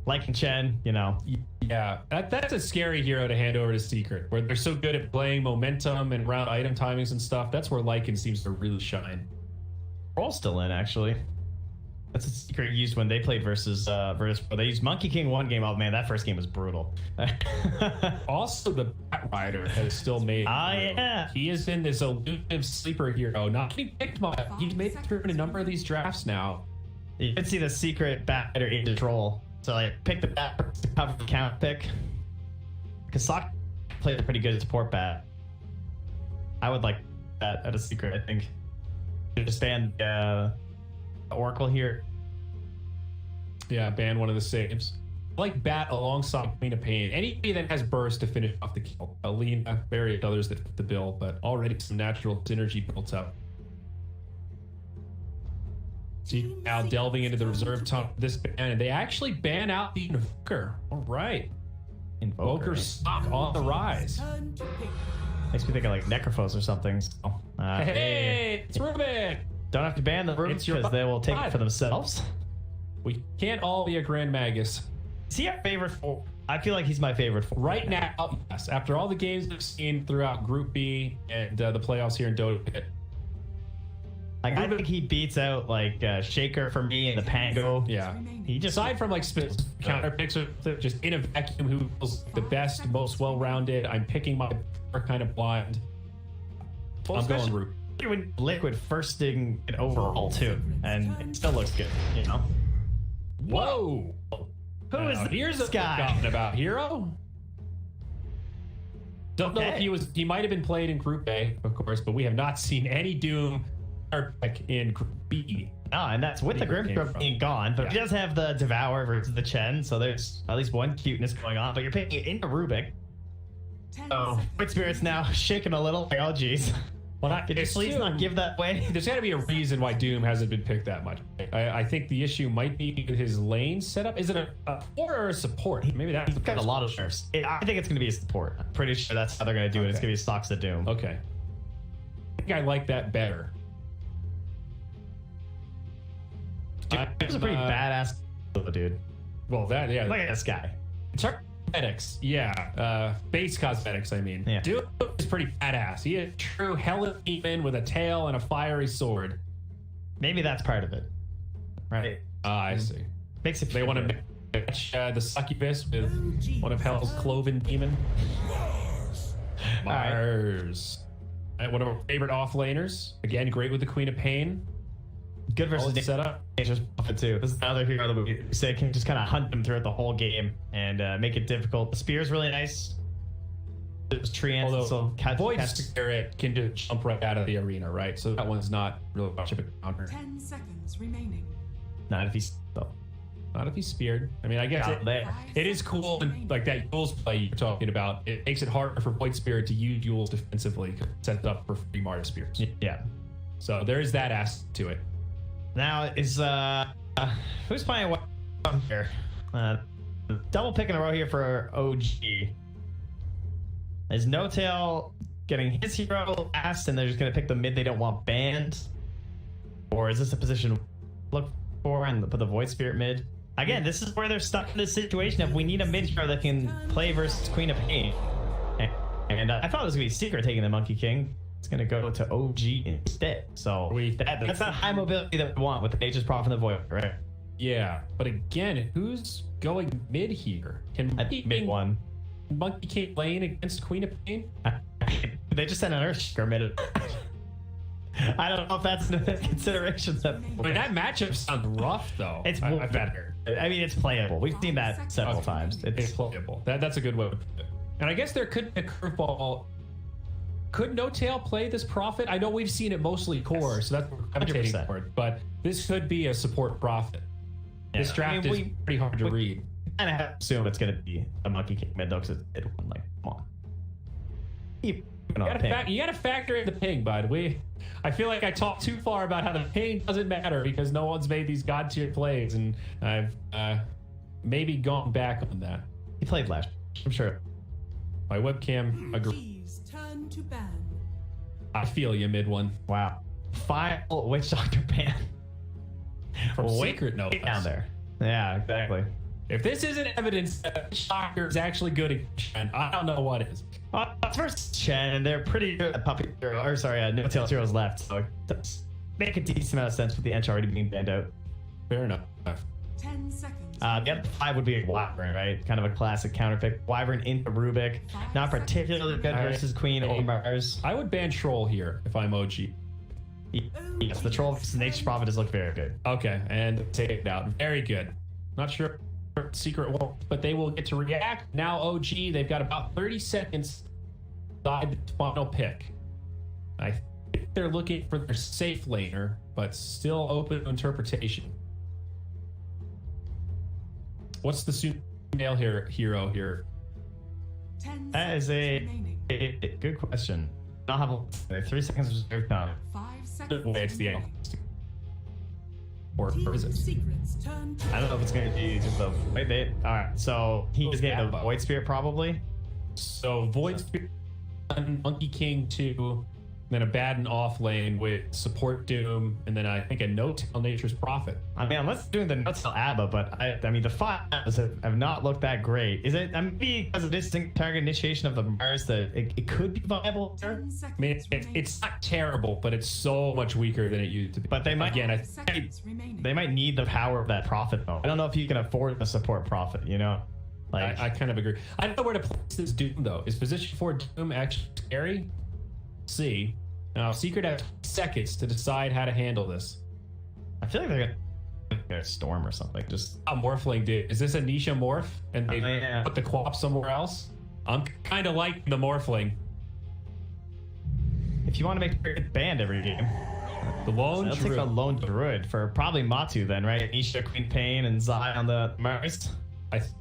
Lycan Chen, you know. Yeah, that's a scary hero to hand over to Secret, where they're so good at playing momentum and round item timings and stuff. That's where Lycan seems to really shine. They're all still in, actually. That's a Secret used when they played versus Virtus Pro. They used Monkey King one game. Oh man, that first game was brutal. Also, the Bat Rider has still made. Yeah. He has been this elusive sleeper hero, not getting picked much. He's made it through in a number of these drafts now. You can see the Secret Batter in his role. So like pick the bat to cover the count pick. Because Sock played a pretty good support bat. I would like that at a Secret, I think. Just ban the Oracle here. Yeah, ban one of the saves. I like Bat alongside Queen of Pain. Anybody that has burst to finish off the kill. Alina, various others that fit the bill, but already some natural synergy built up. See, now delving into the reserve top this ban, and they actually ban out the Invoker. All right. Invoker stock on the rise. Turn to pick. Makes me think of like Necrophos or something. So, Hey, it's Rubik. don't have to ban the Rubik It's your because they will take it five. for themselves. We can't all be a Grand Magus. Is he our favorite four? I feel like he's my favorite four. Right now, yes. After all the games we've seen throughout Group B and the playoffs here in Dota Pit. Like, I think he beats out like Shaker for me and the Pango. Yeah. He just Aside from like counter picks, or just in a vacuum, who feels the best, most well-rounded. I'm picking my kind of blind. I'm going Root. when Liquid firsting it overall too, and it still looks good. You know. Whoa! Who is Now, this here's a guy? forgotten about hero. Don't know if he might have been played in Group A, of course, but we have not seen any Doom or like in Group B. No, and that's with the Grimstroke being gone, but he does have the Devour versus the Chen, so there's at least one cuteness going on. But you're picking it into Rubik. 10 Oh, seconds. Quick Spirit's now shaking a little. Like, oh, geez. Well, Did you please not give that away? There's got to be a reason why Doom hasn't been picked that much. I think the issue might be his lane setup. Is it a or a support? Maybe that's Got a lot of nerfs. I think it's going to be a support. I'm pretty sure that's how they're going to do it. It's going to be Stocks of Doom. Okay. I think I like that better. It was a pretty badass dude. Well, that, yeah. Look at this guy. Cosmetics, yeah. Base cosmetics, I mean. Yeah. Dude is pretty badass. He is a true Helen demon with a tail and a fiery sword. Maybe that's part of it. Right. I see. Makes it They want to match the succubus with one of Hell's cloven demon. Mars. One of our favorite offlaners. Again, great with the Queen of Pain. good versus Solid setup. Nature's Prophet too. This is another hero that we say can just kind of hunt them throughout the whole game and make it difficult. The spear's really nice. There's treants, Although so Void Spirit can just jump right out of the arena, right? So that one's not really much of a counter. 10 seconds remaining. not if he's though. Not if he's speared. I mean, I guess Out there. it is cool, and like that Yules play you're talking about. It makes it harder for Void Spirit to use Yules defensively, set it up for free Martyr Spears. Yeah. So there is that aspect to it. Now is who's playing what here? Double pick in a row here for OG. Is No Tail getting his hero last, and they're just gonna pick the mid they don't want banned, or is this a position look for and put the Void Spirit mid? Again, this is where they're stuck in this situation. If we need a mid hero that can play versus Queen of Pain, and I thought it was gonna be Secret taking the Monkey King. It's gonna go to OG instead. So that's that high mobility that we want with the Nature's Prophet and the Void, right? Yeah, but again, who's going mid here? Can I think mid one. Monkey King lane against Queen of Pain? They just sent an Earthshaker mid. I don't know if that's a consideration. I mean, that matchup sounds rough, though. It's I better. I mean, it's playable. We've seen that several times. It's playable. That's a good way to put it. And I guess there could be a curveball. Could No Tail play this Prophet? I know we've seen it mostly core, Yes. so that's what we're gravitating 100%. toward. But this could be a support Prophet. This Yeah. draft I mean, is pretty hard to read. kind of have to assume it's going to be a Monkey King mid, though, because it won. Like, come on. You gotta factor in the ping, bud. I feel like I talked too far about how the ping doesn't matter because no one's made these god tier plays, and I've maybe gone back on that. He played last. I'm sure. My webcam agrees. G's turn to ban. I feel you, mid one. Wow. Final Witch Doctor ban. From Way Secret, no less. down there. Yeah, exactly. If this isn't evidence that Shocker is actually good at Shen, I don't know what is. First Chen, and they're pretty good at Puppy Hero, or sorry, No Tail Heroes left, so it does make a decent amount of sense with the Ench already being banned out. Fair enough. 10 seconds. The other 5 would be a Wyvern, right? Kind of a classic counter pick. Wyvern into Rubik. Not particularly good versus Queen or Mars. I would ban Troll here if I'm OG. Yes, the Troll versus Nature's Prophet does look very good. Okay, and take it out. Very good. Not sure if Secret won't, but they will get to react. Now OG, they've got about 30 seconds to decide the final pick. I think they're looking for their safe laner, but still open to interpretation. What's the male hero here? 10 That is seconds remaining. good question. I'll have 3 seconds of reserve time. 5 seconds Wait, it's the remaining. Or is it? Secrets turn to I don't know if it's gonna be just the wait. All right, so he's getting a Void Spirit probably. So Void Spirit, Monkey King 2, then a bad and off lane with support Doom, and then I think a no-tail Nature's Prophet. I mean, unless doing the no-tail ABBA, but I mean the 5 ABBAs have not looked that great. Is it? I mean, maybe because of this target initiation of the Mars that it could be viable. 10 seconds. I mean, remaining. it's not terrible, but it's so much weaker than it used to be. But they might again, Seconds remaining. they might need the power of that Prophet though. I don't know if you can afford a support Prophet. You know, like I kind of agree. I don't know where to place this Doom though. Is position 4 Doom actually scary? See. Now, Secret has 20 seconds to decide how to handle this. I feel like they're gonna get a storm or something. Just A Morphling did. Is this a Nisha Morph? And they yeah. put the Quap somewhere else? I'm kind of like the Morphling. if you want to make a good band every game, The Lone I'll take Druid. a lone druid for probably Matu then, right? Nisha, Queen Pain, and Zai on the Mars.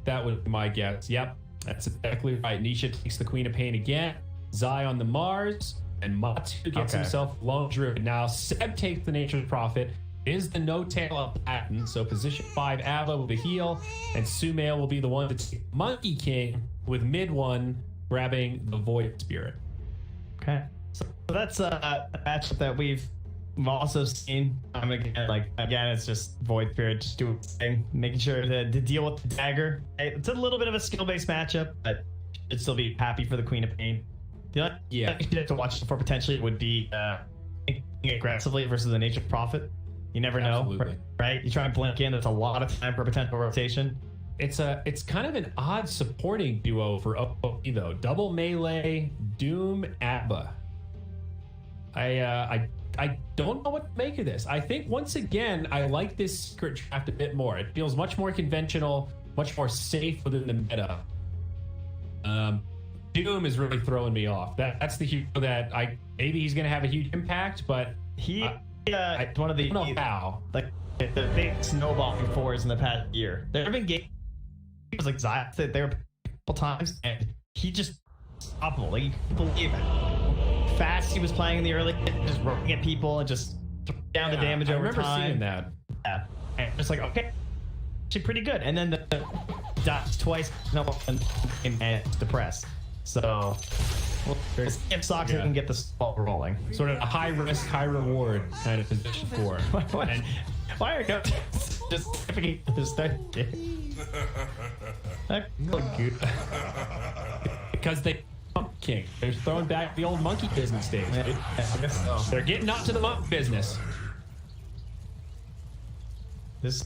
That was my guess. Yep, that's exactly right. Nisha takes the Queen of Pain again. Zai on the Mars. And Matu gets Okay. himself Lone Druid. Now, Seb takes the Nature's Prophet. Is the no-tail of Latin. So position 5 Ava with the heal. And Sumail will be the one to take Monkey King with mid 1 grabbing the Void Spirit. Okay, so that's a matchup that we've also seen. Again, it's just Void Spirit just doing its thing, making sure to deal with the dagger. It's a little bit of a skill-based matchup, but should still be happy for the Queen of Pain. The only Yeah. thing you have to watch for potentially would be thinking aggressively versus the Nature's Prophet. You never know, Absolutely. right? You try and blink in. It's a lot of time for potential rotation. It's kind of an odd supporting duo for OE though. Double melee, Doom, Abba. I don't know what to make of this. I think once again I like this secret draft a bit more. It feels much more conventional, much more safe within the meta. Doom is really throwing me off. That's the hero that maybe he's gonna have a huge impact, but He one of I the don't know how. like the big snowballing fours in the past year. There have been games like Zai that there were a couple times, and he just unstoppable. Like, you can believe it. Fast he was playing in the early, just running at people and just throwing down the damage I over remember time. seeing that. Yeah, and just like okay, actually pretty good. And then the dots twice, no, and it's depressed. So we'll see if Sox can get the ball rolling. Sort of a high risk, high reward kind of position for him. And Why are you just skipping the start? because they king. They're throwing back the old monkey business days. Dude. They're getting up to the monkey business. This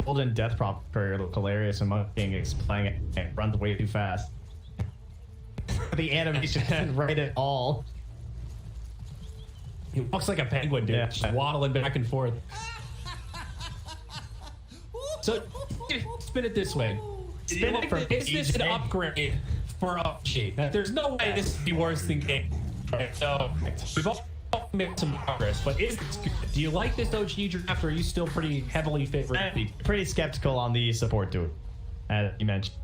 golden death prop courier looked hilarious and Monkey King is playing it and it runs way too fast. The animation isn't right at all. He walks like a penguin, dude. Yeah. Just waddling back and forth. So, spin it this way. Spin it for Is this an each upgrade for OG? Now, there's no way this would be worse than game. Right, so, we've all made some progress, but is this good? Do you like this OG draft, or are you still pretty heavily favoring? Pretty skeptical on the support to it, as you mentioned.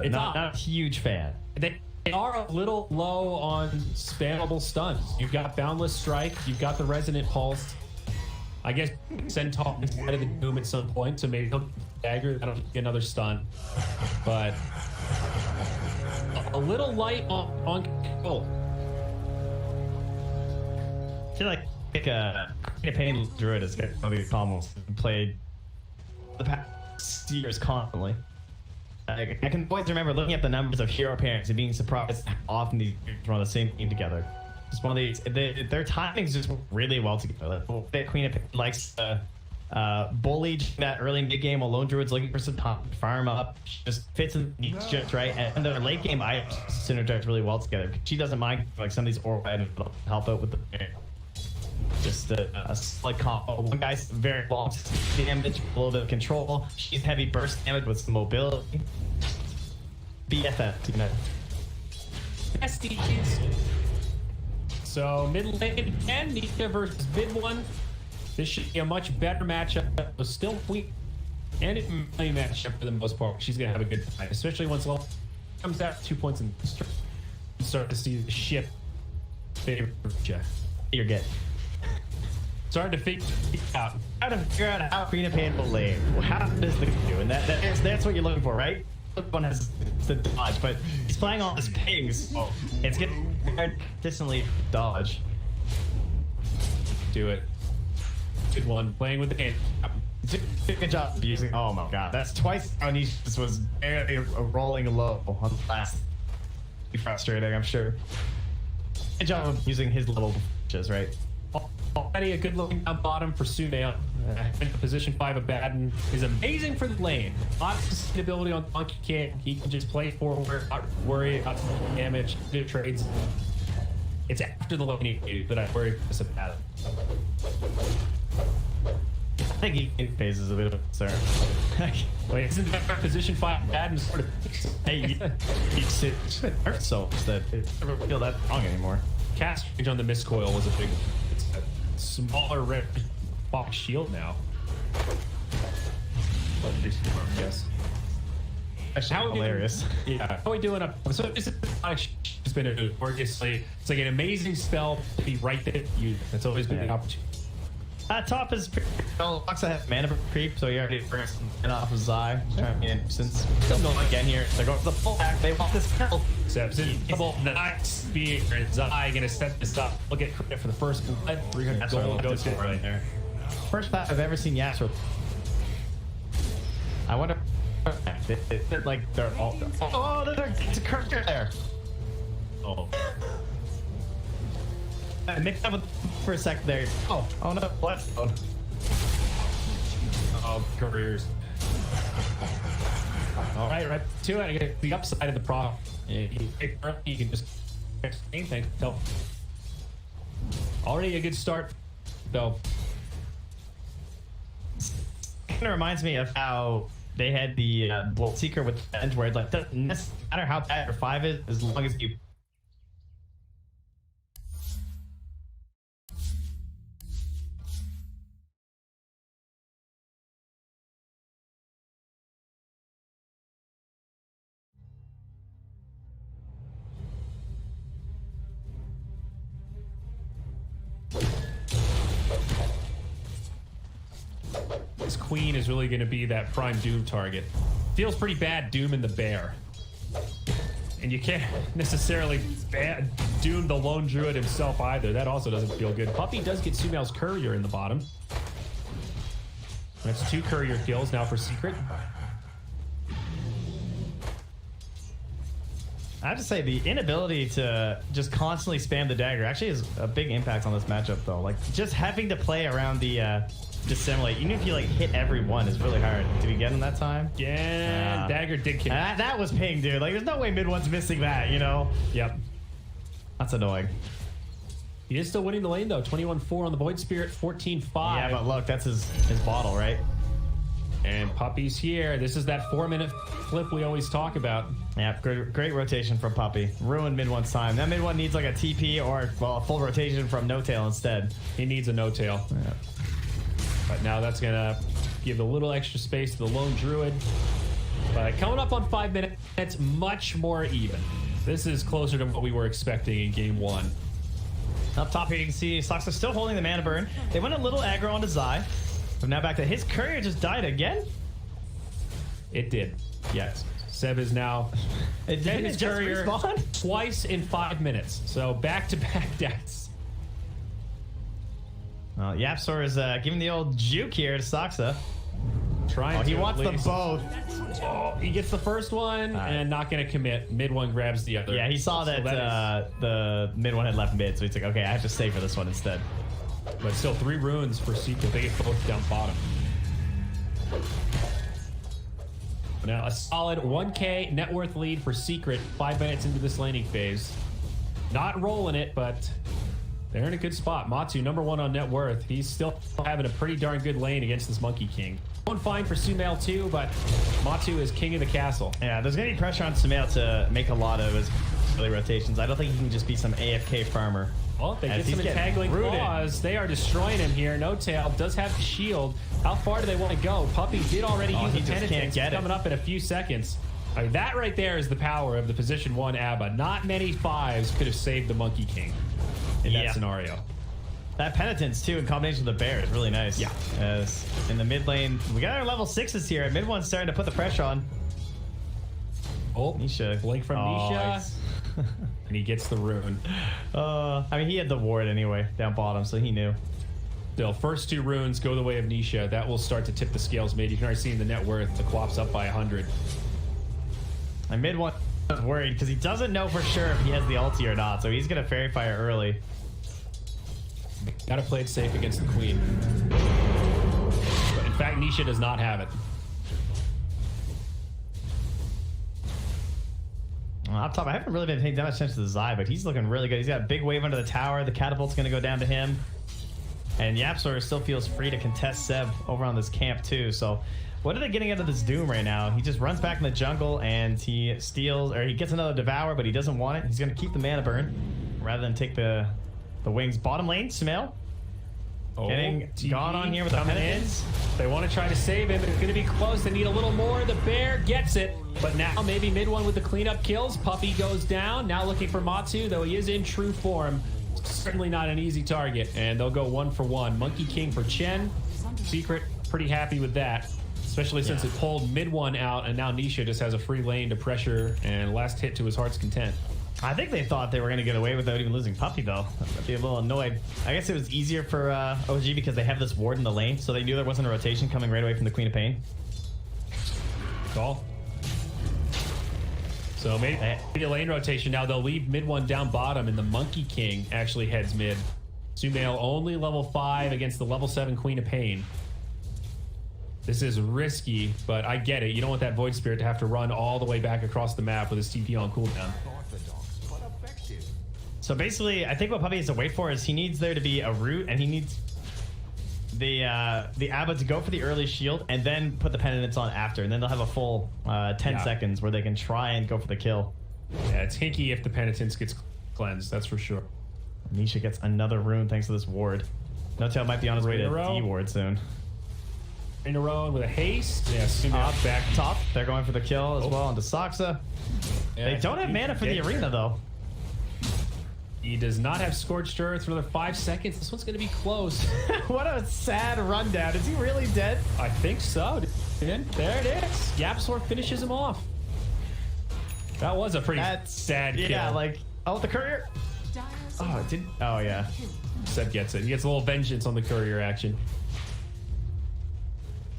It's not odd. a huge fan. They are a little low on spammable stuns. You've got Boundless Strike, you've got the Resonant Pulse. I guess Centaur instead of the Doom at some point, so maybe he'll get the dagger, that'll get another stun. But a little light on control. I feel like Queen of Pain Druid is going to be almost played the past years constantly. I can always remember looking at the numbers of hero pairings and being surprised how often these run the same team together. Just one of these, their timings just work really well together. Like, Queen of Pain likes to bully that early mid game while Lone Druid's looking for some time to farm up. She just fits in needs just right, and the late game I synergize really well together. She doesn't mind like some of these aura items that'll help out with the just a slight combo. One guy's very long damage, a little bit of control. She's heavy burst damage with some mobility. BFF, you know. SDGs. So mid lane again, Nika versus mid one. This should be a much better matchup. But still weak and it may matchup for the most part. She's gonna have a good fight, especially once level comes out 2 points in start to see the ship favor Jeff. You're good. Starting to figure out. How to figure out how Queen of Pain will lane. How does the do? And that's what you're looking for, right? One has the dodge, but he's playing all his pings. So it's getting hard distantly dodge. Do it. Good one. Playing with the hand. Good job using. Oh my god, that's twice how he just was barely rolling low on the last. Frustrating, I'm sure. Good job of using his little just right. Already a good looking down bottom for Sumail. Position 5 of Baden is amazing for the lane. Lots of sustainability on Monkey King. He can just play forward, not worry about damage, do trades. It's after the lane that I worry about it. I think he faces a bit of a concern. Wait, isn't that position 5 Baden sort of? Hey, he hurt so that it never feel that strong anymore. Cast range on the miscoil was a big. It's a smaller red box shield now. Yes. How hilarious. Yeah. How are we doing up? So this has been a obviously it's like an amazing spell to be right there. That's always been an opportunity. Top is pretty well. Oxa has mana creep, so he already brings some mana off of Zai. Trying to get since still going again here. They're going for the full back. They want this kill. Except double nice spear. Zai gonna set this up. Look at credit for the first blood. 300 gold goes to right there. First time I've ever seen Yasuo. I wonder. Like they're all. Oh, there's a cursor there. Oh. I mixed up with for a sec there. Oh no, Bloodstone. Oh, careers. All right to it. I get the upside of the prop. You can just anything. So already a good start, though. Kind of reminds me of how they had the Bolt Seeker with Edge, where it like doesn't matter how bad your 5 is, as long as you. This Queen is really going to be that prime Doom target. Feels pretty bad Doom the Bear. And you can't necessarily Doom the Lone Druid himself either. That also doesn't feel good. Puppy does get Sumail's Courier in the bottom. That's 2 Courier kills now for Secret. I have to say, the inability to just constantly spam the dagger actually has a big impact on this matchup, though. Like, just having to play around the dissimulate, even if you like hit every one, is really hard. Did we get him that time? Yeah, dagger did kill. That was ping, dude. Like, there's no way mid one's missing that, you know? Yep. That's annoying. He is still winning the lane, though. 21-4 on the Void Spirit, 14-5. Yeah, but look, that's his bottle, right? And Puppy's here. This is that 4-minute flip we always talk about. Yeah, great rotation from Puppy. Ruined mid one's time. That mid one needs like a TP or, well, a full rotation from No Tail instead. He needs a No Tail. Yeah. But now that's going to give a little extra space to the Lone Druid. But coming up on 5 minutes, it's much more even. This is closer to what we were expecting in game 1. Up top here, you can see Sox are still holding the mana burn. They went a little aggro onto Zai. But now back to his Courier just died again? It did. Yes. Seb is now It did his just Courier respawn? twice in 5 minutes. So back-to-back deaths. Well, Yapsor is giving the old juke here to Soxa. Trying he to wants at them least. both. Oh, he gets the first one and not going to commit. Mid one grabs the other. Yeah, he saw that, the mid one had left mid, so he's like, okay, I have to stay for this one instead. But still 3 runes for Secret. They get both down bottom. Now a solid 1K net worth lead for Secret 5 minutes into this laning phase. Not rolling it, but they're in a good spot. Matu, #1 on net worth. He's still having a pretty darn good lane against this Monkey King. Going fine for Sumail too, but Matu is king of the castle. Yeah, there's going to be pressure on Sumail to make a lot of his early rotations. I don't think he can just be some AFK farmer. Well, if they get some entangling claws, they are destroying him here. No Tail does have the shield. How far do they want to go? Puppy did already use the penitence. It's coming up in a few seconds. I mean, that right there is the power of the position 1 ABBA. Not many 5s could have saved the Monkey King in that scenario. That penitence too, in combination with the bear, is really nice. Yeah. As in the mid lane, we got our level 6s here. Mid one's starting to put the pressure on. Oh, Nisha. blink from Nisha. And he gets the rune. I mean, he had the ward anyway down bottom, so he knew. Still, first 2 runes go the way of Nisha. That will start to tip the scales mid. You can already see in the net worth, the co-op's up by 100. And mid one is worried because he doesn't know for sure if he has the ulti or not, so he's gonna fairy fire early. Gotta play it safe against the queen. But in fact, Nisha does not have it. Up top, I haven't really been paying that much attention to the Zai, but he's looking really good. He's got a big wave under the tower. The catapult's going to go down to him. And Yapsor still feels free to contest Seb over on this camp too. So what are they getting out of this Doom right now? He just runs back in the jungle and he steals, or he gets another Devour, but he doesn't want it. He's going to keep the mana burn rather than take the wings. Bottom lane, Sumail. Getting gone on here with the penitence. They want to try to save him. It's going to be close. They need a little more. The bear gets it. But now maybe mid one with the cleanup kills. Puppy goes down. Now looking for Matsu, though he is in true form. Certainly not an easy target. And they'll go 1 for 1. Monkey King for Chen. Secret, pretty happy with that. Especially since it pulled mid one out. And now Nisha just has a free lane to pressure. And last hit to his heart's content. I think they thought they were going to get away without even losing Puppy, though. I'd be a little annoyed. I guess it was easier for OG because they have this ward in the lane, so they knew there wasn't a rotation coming right away from the Queen of Pain. Call. So maybe a lane rotation now. They'll leave mid one down bottom, and the Monkey King actually heads mid. Sumail only level 5 against the level 7 Queen of Pain. This is risky, but I get it. You don't want that Void Spirit to have to run all the way back across the map with his TP on cooldown. So basically, I think what Puppy has to wait for is he needs there to be a root, and he needs the Abba to go for the early shield and then put the penitence on after, and then they'll have a full 10 seconds where they can try and go for the kill. Yeah, it's hinky if the penitence gets cleansed, that's for sure. Nisha gets another rune thanks to this ward. No-Tail might be on his way to D ward soon. In a row with a haste. Yeah, Sumail back top. They're going for the kill as well onto Saksa. Yeah, they don't have mana for the arena though. He does not have Scorched Earth for another 5 seconds. This one's going to be close. What a sad rundown. Is he really dead? I think so. And there it is. Yapsor finishes him off. That was a pretty sad kill. Yeah, like, oh, the courier. Oh, it didn't. Oh, yeah. Seb gets it. He gets a little vengeance on the courier action.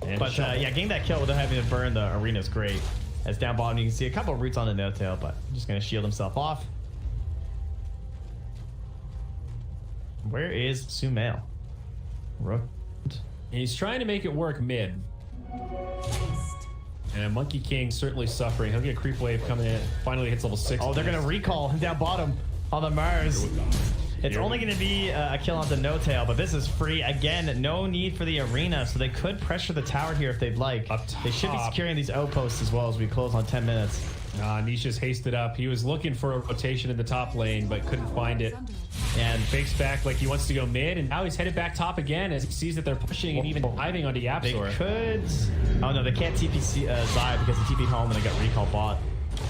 And but yeah, getting that kill without having to burn the arena is great. As down bottom, you can see a couple of roots on the No-Tail, but I'm just going to shield himself off. Where is Sumail? He's trying to make it work mid. And Monkey King certainly suffering. He'll get a creep wave coming in. Finally hits level 6. Oh, they're going to recall him down bottom on the Mars. It's only going to be a kill on the No-Tail, but this is free. Again, no need for the arena, so they could pressure the tower here if they'd like. They should be securing these outposts as well as we close on 10 minutes. Nisha's hasted up. He was looking for a rotation in the top lane, but couldn't find it. And fakes back like he wants to go mid, and now he's headed back top again as he sees that they're pushing and even diving onto Yapsor. They could... Oh no, they can't TP Zai because he TP'd home and they got recall bot.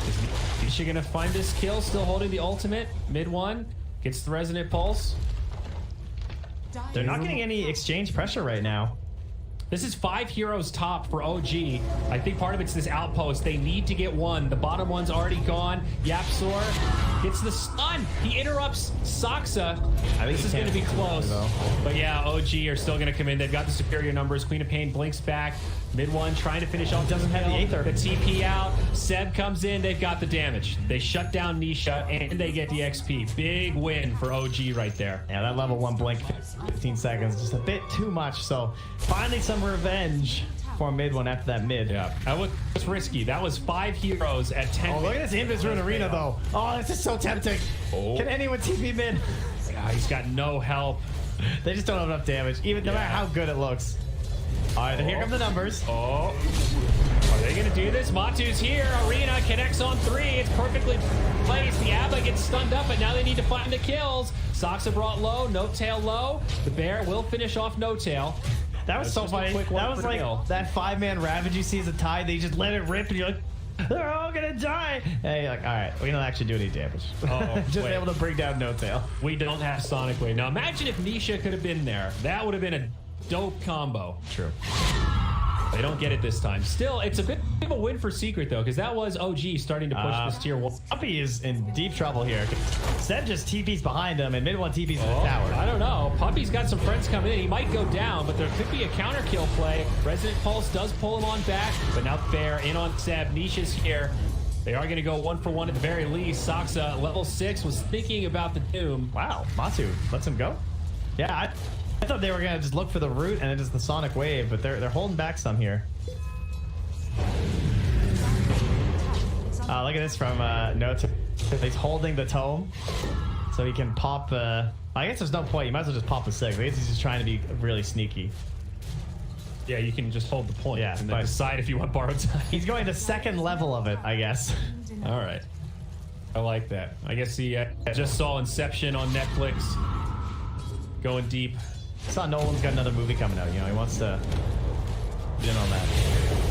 Is Nisha gonna find this kill? Still holding the ultimate. Mid one. Gets the Resonant Pulse. They're not getting any exchange pressure right now. This is 5 heroes top for OG. I think part of it's this outpost. They need to get one. The bottom one's already gone. Yapsor gets the stun. He interrupts Saksa. I think this is going to be close. But yeah, OG are still going to come in. They've got the superior numbers. Queen of Pain blinks back. Mid one trying to finish off. Doesn't have the Aether. The TP out. Seb comes in. They've got the damage. They shut down Nisha and they get the XP. Big win for OG right there. Yeah, that level 1 blink, 15 seconds, just a bit too much. So finally some revenge for mid one after that mid. Yeah, that was risky. That was 5 heroes at 10. Oh, look at this Invis Rune Arena though. Oh, this is so tempting. Oh. Can anyone TP mid? Yeah, he's got no help. They just don't have enough damage, even no matter how good it looks. All right, here come the numbers. Oh, are they going to do this? Matu's here. Arena connects on 3. It's perfectly placed. The Abba gets stunned up, but now they need to find the kills. Saksa brought low. No-Tail low. The bear will finish off No-Tail. That was so funny. That was like that 5-man Ravage you see as a tie. They just let it rip, and you're like, They're all gonna die. Hey, like, all right, we don't actually do any damage. Oh, just wait. able to bring down No Tail. We don't have Sonic Wave. Now imagine if Nisha could have been there. That would have been a dope combo. True. They don't get it this time. Still, it's a bit of a win for Secret, though, because that was OG starting to push this tier 1. Puppy is in deep trouble here. Seb just TP's behind him, and mid one TP's in the tower. I don't know. Puppy's got some friends coming in. He might go down, but there could be a counter kill play. Resident Pulse does pull him on back, but now Fair in on Seb. Nisha's here. They are going to go 1 for 1 at the very least. Saksa, level 6, was thinking about the Doom. Wow, Matsu lets him go? Yeah, I thought they were gonna just look for the root and then just the Sonic Wave, but they're holding back some here. Look at this from No Tail. He's holding the tome, so he can pop. I guess there's no point. You might as well just pop the 6. I guess he's just trying to be really sneaky. Yeah, you can just hold the point Yeah, and then decide if you want borrowed time. He's going to second level of it, I guess. All right. I like that. I guess he just saw Inception on Netflix. Going deep. Saw Nolan's got another movie coming out. You know, he wants to get in on that.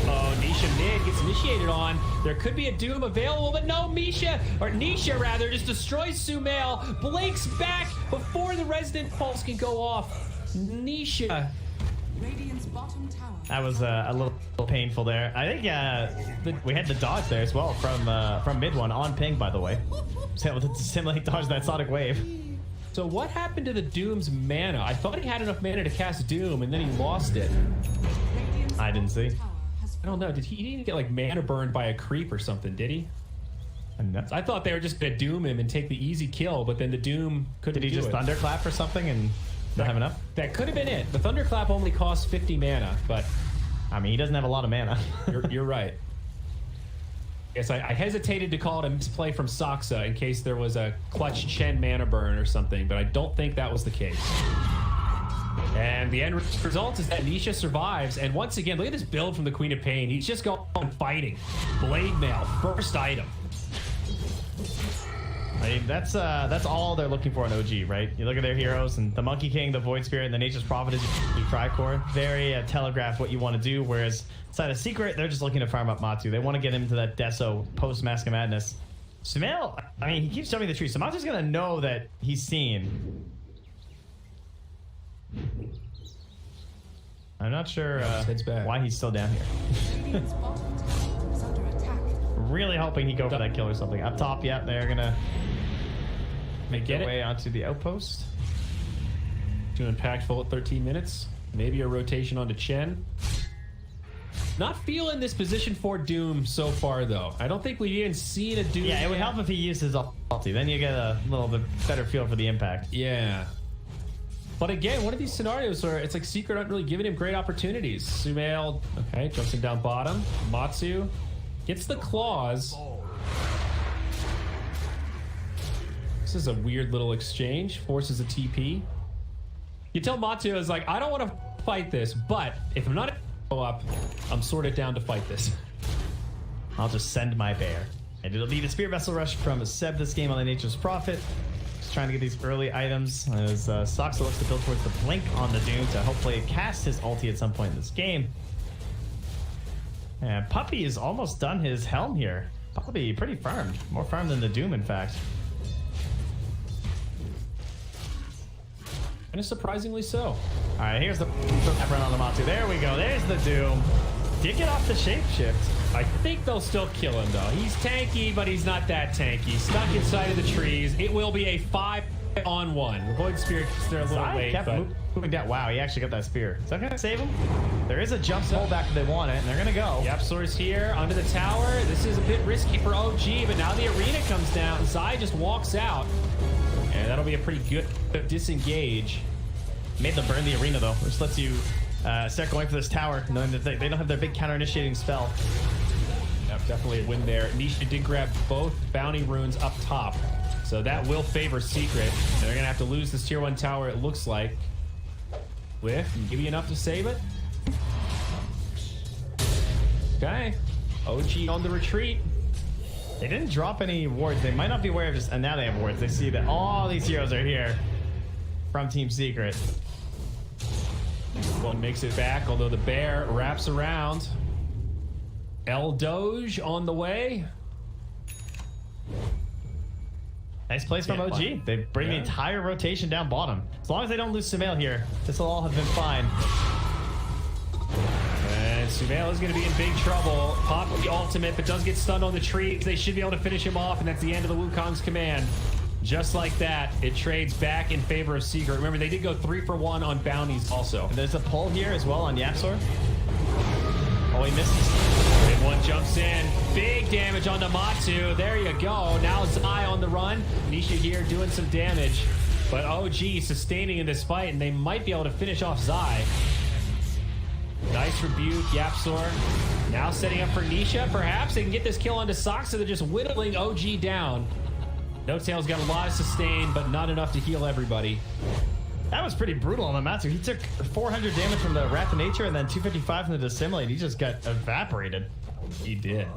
Oh, Nisha mid gets initiated on. There could be a Doom available, but no, Nisha rather, just destroys Sumail. Blinks back before the Resident Pulse can go off. Nisha. Radiant's bottom tower. That was a little painful there. I think we had the dodge there as well from mid one on ping, by the way. Was able to simulate dodge that Sonic Wave. So what happened to the Doom's mana? I thought he had enough mana to cast Doom, and then he lost it. Radiant's I didn't see. tower has I don't know. He didn't get like mana burned by a creep or something, did he? I thought they were just gonna Doom him and take the easy kill, but then the Doom couldn't Did he do just it. thunderclap or something and not have enough? That could have been it. The Thunderclap only costs 50 mana, but I mean, he doesn't have a lot of mana. you're right. Yes, I hesitated to call it a misplay from Saksa in case there was a clutch Chen mana burn or something, but I don't think that was the case. And the end result is that Nisha survives, and once again, look at this build from the Queen of Pain. He's just going fighting. Blade Mail, first item. I mean, that's all they're looking for in OG, right? You look at their heroes, and the Monkey King, the Void Spirit, and the Nature's Prophet is your Tricore. Very telegraphed what you want to do, whereas inside of Secret, they're just looking to farm up Matsu. They want to get him into that Deso post-Mask of Madness. Sumail, I mean, he keeps jumping the tree, so Matsu's going to know that he's seen. I'm not sure why he's still down here. Radiant's bottom tower is under attack. Really hoping he go for that kill or something. Up top, yeah, they're going to make their way onto the outpost. Too impactful at 13 minutes. Maybe a rotation onto Chen. Not feeling this position for Doom so far, though. I don't think we've even seen a Doom. Yeah, it would help if he used his ulti. Then you get a little bit better feel for the impact. Yeah. But again, one of these scenarios where it's like Secret aren't really giving him great opportunities. Sumail, okay, jumps him down bottom. Matsu gets the claws. This is a weird little exchange. Forces a TP. You tell Matsu is like, I don't want to fight this, but if I'm not go up, I'm sort of down to fight this. I'll just send my bear. And it'll be the Spirit Vessel Rush from Seb this game on the Nature's Prophet. Just trying to get these early items as Saksa looks to build towards the blink on the Doom to hopefully cast his ulti at some point in this game. And Puppy has almost done his helm here. Puppy pretty farmed. More farmed than the Doom, in fact. And surprisingly so. All right, here's the run on the Matsu. There we go. There's the Doom. Did get off the shapeshift. I think they'll still kill him, though. He's tanky, but he's not that tanky. Stuck inside of the trees. It will be a 5-on-1. The Void Spirit gets there a little late, kept but moving down. Wow, he actually got that spear. Is that going to save him? There is a jump pullback if they want it, and they're going to go. Yapsor's here under the tower. This is a bit risky for OG, but now the arena comes down. Zai just walks out, and that'll be a pretty good disengage. Made them burn the arena, though, which lets you start going for this tower, knowing that they don't have their big counter-initiating spell. Yep, definitely a win there. Nisha did grab both bounty runes up top, so that will favor Secret. And they're going to have to lose this tier 1 tower, it looks like. With maybe enough to save it. Okay. OG on the retreat. They didn't drop any wards. They might not be aware of this, and now they have wards. They see that all these heroes are here from Team Secret. One makes it back, although the bear wraps around. El Doge on the way. Nice place from Yeah, OG. fine. They bring the Yeah. entire rotation down bottom. As long as they don't lose Sumail here, this will all have been fine. And Sumail is going to be in big trouble. Pop the ultimate, but does get stunned on the tree. They should be able to finish him off, and that's the end of the Wukong's command. Just like that, it trades back in favor of Secret. Remember, they did go 3 for 1 on bounties also. And there's a pull here as well on Yapzor. Oh, he misses. Big one jumps in. Big damage on Matu. There you go. Now Zai on the run. Nisha here doing some damage. But OG sustaining in this fight, and they might be able to finish off Zai. Nice rebuke, Yapzor. Now setting up for Nisha. Perhaps they can get this kill onto Sox, so they're just whittling OG down. No Tail's got a lot of sustain, but not enough to heal everybody. That was pretty brutal on Matsu. He took 400 damage from the Wrath of Nature and then 255 from the Dissimulate. He just got evaporated. He did.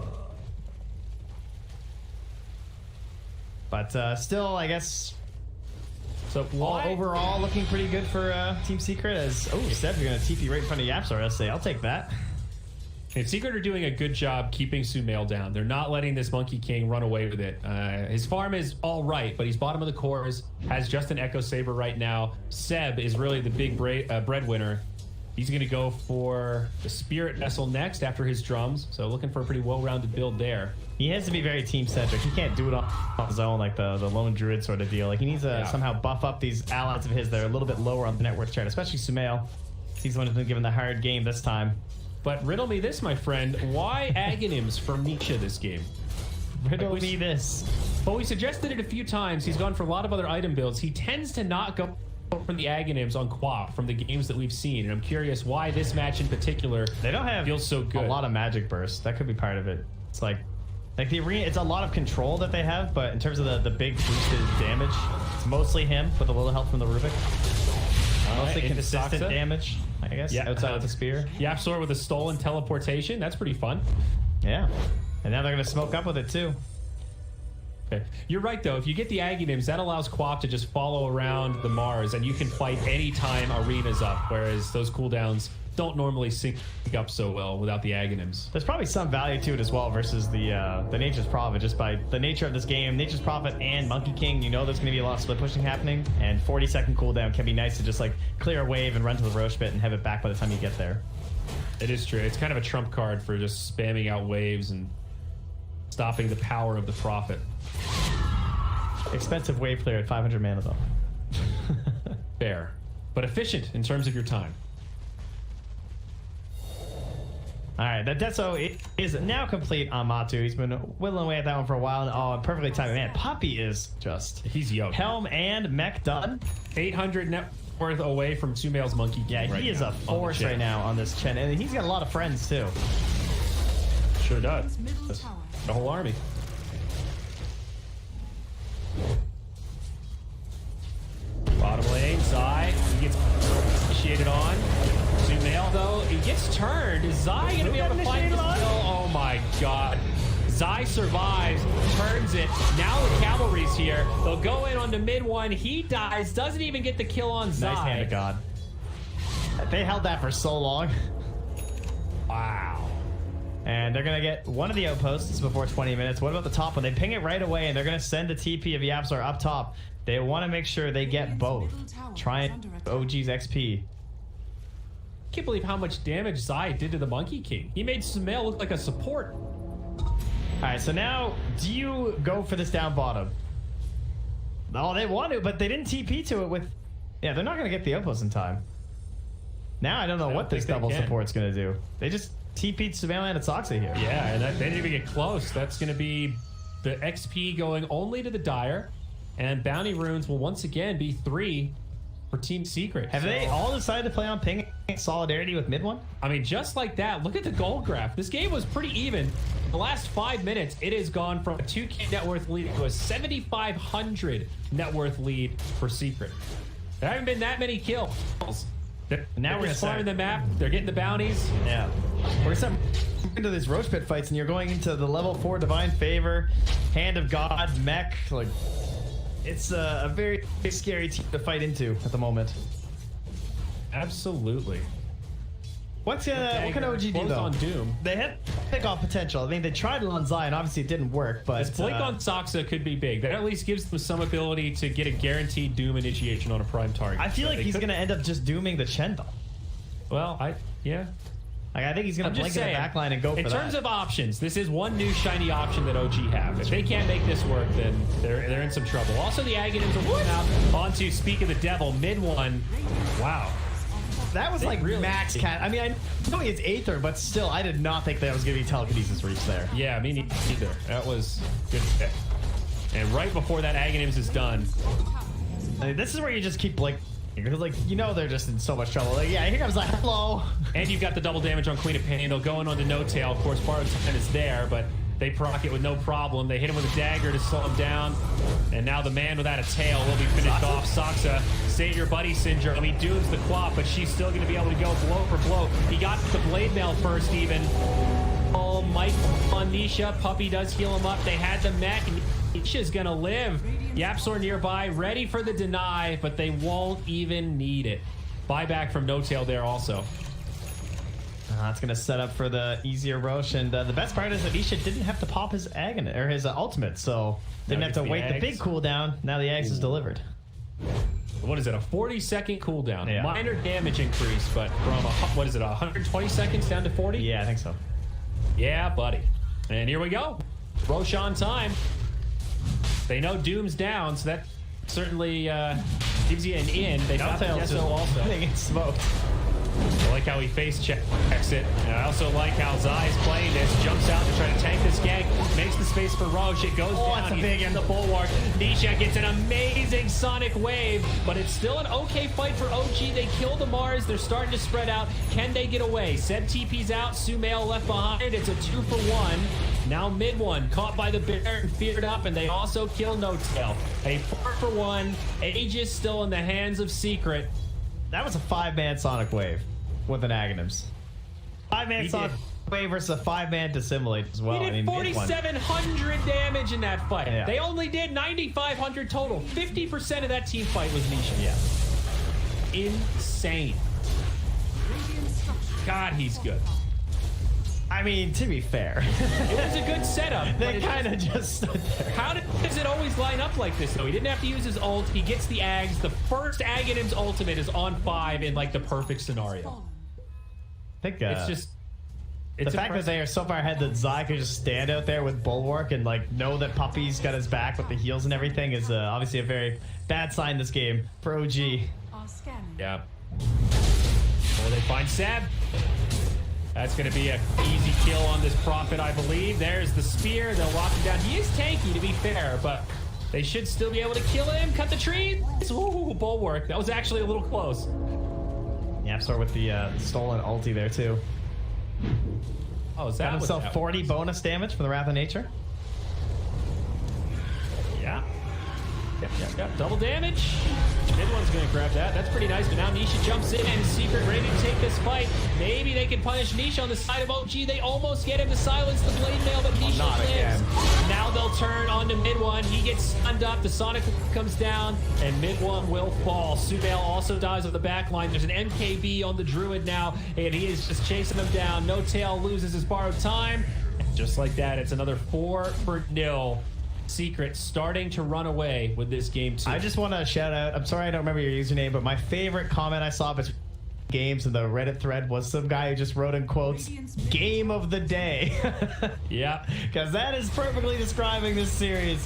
But still, I guess, So why? overall looking pretty good for Team Secret. As Seb, you're going to TP right in front of Yapzor. I'll take that. And Secret are doing a good job keeping Sumail down. They're not letting this Monkey King run away with it. His farm is all right, but he's bottom of the cores, has just an Echo Saber right now. Seb is really the big breadwinner. He's going to go for the Spirit Vessel next after his drums, so looking for a pretty well-rounded build there. He has to be very team-centric. He can't do it on his own like the lone druid sort of deal. Like, he needs to somehow buff up these allies of his that are a little bit lower on the net worth chart, especially Sumail. He's the one who's been given the hard game this time. But riddle me this, my friend. Why Aghanims from Nisha this game? Riddle me this. Well, we suggested it a few times. He's gone for a lot of other item builds. He tends to not go from the Aghanims on Quap from the games that we've seen. And I'm curious why this match in particular They don't have feels so good. a lot of magic bursts. That could be part of it. It's like the arena, it's a lot of control that they have, but in terms of the big boosted damage, it's mostly him with a little help from the Rubik. Mostly into consistent Saksa. damage, I guess, outside of the spear. Yapzor with a stolen teleportation. That's pretty fun. Yeah. And now they're going to smoke up with it, too. Okay. You're right, though. If you get the Aghanims, that allows Quap to just follow around the Mars, and you can fight anytime arena's up, whereas those cooldowns don't normally sync up so well without the Aghanims. There's probably some value to it as well versus the Nature's Prophet, just by the nature of this game. Nature's Prophet and Monkey King, you know there's going to be a lot of split pushing happening, and 40-second cooldown can be nice to just like clear a wave and run to the Roche pit and have it back by the time you get there. It is true. It's kind of a trump card for just spamming out waves and stopping the power of the Prophet. Expensive wave clear at 500 mana, though. Fair. But efficient in terms of your time. All right, that Deso is now complete on Matu. He's been whittling away at that one for a while. And, oh, perfectly timed. Man, Poppy is just... He's yoked. Helm and mech done. 800 net worth away from Sumail's Monkey King. Yeah, right he is now a on the force channel. right now on this Chen. And he's got a lot of friends, too. Sure does. Middle tower. The whole army. Bottom lane, Zai. He gets initiated on. Sumail, though, he gets turned. Is Zai going to be able to find this kill? Oh my god. Zai survives, turns it. Now the cavalry's here. They'll go in on the mid one. He dies, doesn't even get the kill on Zai. Nice hand of God. They held that for so long. Wow. And they're going to get one of the outposts before 20 minutes. What about the top one? They ping it right away, and they're going to send a TP of Yapzor up top. They want to make sure they get both. Try and OG's XP. Can't believe how much damage Zai did to the Monkey King. He made Sumail look like a support. All right, so now, do you go for this down bottom? Oh, they want to, but they didn't TP to it with... Yeah, they're not going to get the outpost in time. Now I don't know what this double support's going to do. They just TP'd Sumail and Soxa here. Yeah, and they didn't even get close. That's going to be the XP going only to the Dire, and bounty runes will once again be 3 for Team Secret. Have they all decided to play on ping solidarity with mid one? I mean, just like that, look at the gold graph. This game was pretty even. The last 5 minutes, it has gone from a 2K net worth lead to a 7,500 net worth lead for Secret. There haven't been that many kills. Now we're just farming the map. They're getting the bounties. Yeah. We're going into these Roach Pit fights, and you're going into the level 4 Divine Favor, Hand of God, Mech. Like, it's a very scary team to fight into at the moment. Absolutely. What can OG do Close though? on Doom. They had pick-off potential. I mean, they tried it on Zion. Obviously, it didn't work. But This blink on Soxa could be big. That at least gives them some ability to get a guaranteed Doom initiation on a prime target. I feel like They he's could- going to end up just dooming the Chen though. Well, yeah. Like, I think he's going I'm to just blink in the saying, backline and go for in that. terms of options, this is one new shiny option that OG have. If they can't make this work, then they're in some trouble. Also, the Aghanims are working out onto Speak of the Devil, mid one. Wow. That was like really- max cat. I mean, I know it's Aether, but still, I did not think that was going to be telekinesis reach there. Yeah, me neither. That was good pick. And right before that Aghanims is done, I mean, this is where you just keep blinking. Because, like, you know they're just in so much trouble. Like, yeah, here comes like, hello. and you've got the double damage on Queen of Pain. They'll go in on the No Tail. Of course, part of the time is there, but they proc it with no problem. They hit him with a dagger to slow him down. And now the man without a tail will be finished off. Soxa, save your buddy syndrome. He dooms the Quap, but she's still going to be able to go blow for blow. He got the blade mail first, even. Oh, Mike on Nisha. Puppy does heal him up. They had the mech. Nisha's going to live. Yapsor nearby, ready for the deny, but they won't even need it. Buyback from No Tail there also. That's going to set up for the easier Roche. And the best part is that Nisha didn't have to pop his Agon or his ultimate, so didn't Now have to gets the wait the eggs. big cooldown. Now the eggs is delivered. What is it? A 40-second cooldown. Yeah. Minor damage increase, but from what is it? 120 seconds down to 40? Yeah, I think so. Yeah, buddy. And here we go. Roche on time. They know Doom's down, so that certainly gives you an in. They got the Yeso also. They get smoked. I like how he face checks it. And I also like how Zai's playing this. Jumps out to try to tank this gank. Makes the space for Roche. It goes down. that's a He's big in the bulwark. Nisha gets an amazing sonic wave, but it's still an okay fight for OG. They kill the Mars. They're starting to spread out. Can they get away? Seb TP's out. Sumail left behind. It's a 2-for-1. Now mid one, caught by the bear and feared up, and they also kill No Tail. A 4-for-1. Aegis still in the hands of Secret. That was a 5-man Sonic Wave with an Aghanims. 5-man He Sonic Wave versus a 5-man Dissimulate as well. He I did mean, mid one. 4,700 damage in that fight. Yeah. They only did 9,500 total. 50% of that team fight was Nisha. Yeah. Insane. Radiant structure. God, he's good. I mean, to be fair, It was a good setup. but they it's kind of just stood there. How does it always line up like this, though? He didn't have to use his ult. He gets the Ags. The first Aghanim's ultimate is on 5 in, like, the perfect scenario. I think It's just... the It's fact that they are so far ahead that Zai could just stand out there with Bulwark and like know that Puppy's got his back with the heals and everything is obviously a very bad sign this game for OG. Are scanning. Yeah. Well, they find Seb. That's going to be an easy kill on this Prophet, I believe. There's the spear. They'll lock him down. He is tanky, to be fair, but they should still be able to kill him. Cut the tree. Ooh, bulwark. That was actually a little close. Yapsor with the stolen ulti there too. Oh, is Got that himself what that 40 was? bonus damage from the Wrath of Nature. Yeah. Yep. Double damage. Mid one's going to grab that. That's pretty nice. But now Nisha jumps in and Secret ready to take this fight. Maybe they can punish Nisha on the side of OG. They almost get him to silence the blade mail, but Nisha not lives. again. Now they'll turn on to mid one. He gets stunned up. The Sonic comes down, and mid one will fall. Sumail also dies on the back line. There's an MKB on the Druid now, and he is just chasing them down. No Tail loses his borrowed time. And just like that, it's another 4-0. Secret starting to run away with this game too. I just want to shout out. I'm sorry I don't remember your username, but my favorite comment I saw between games in the Reddit thread was some guy who just wrote in quotes, "Game of the day." Yeah. Because that is perfectly describing this series.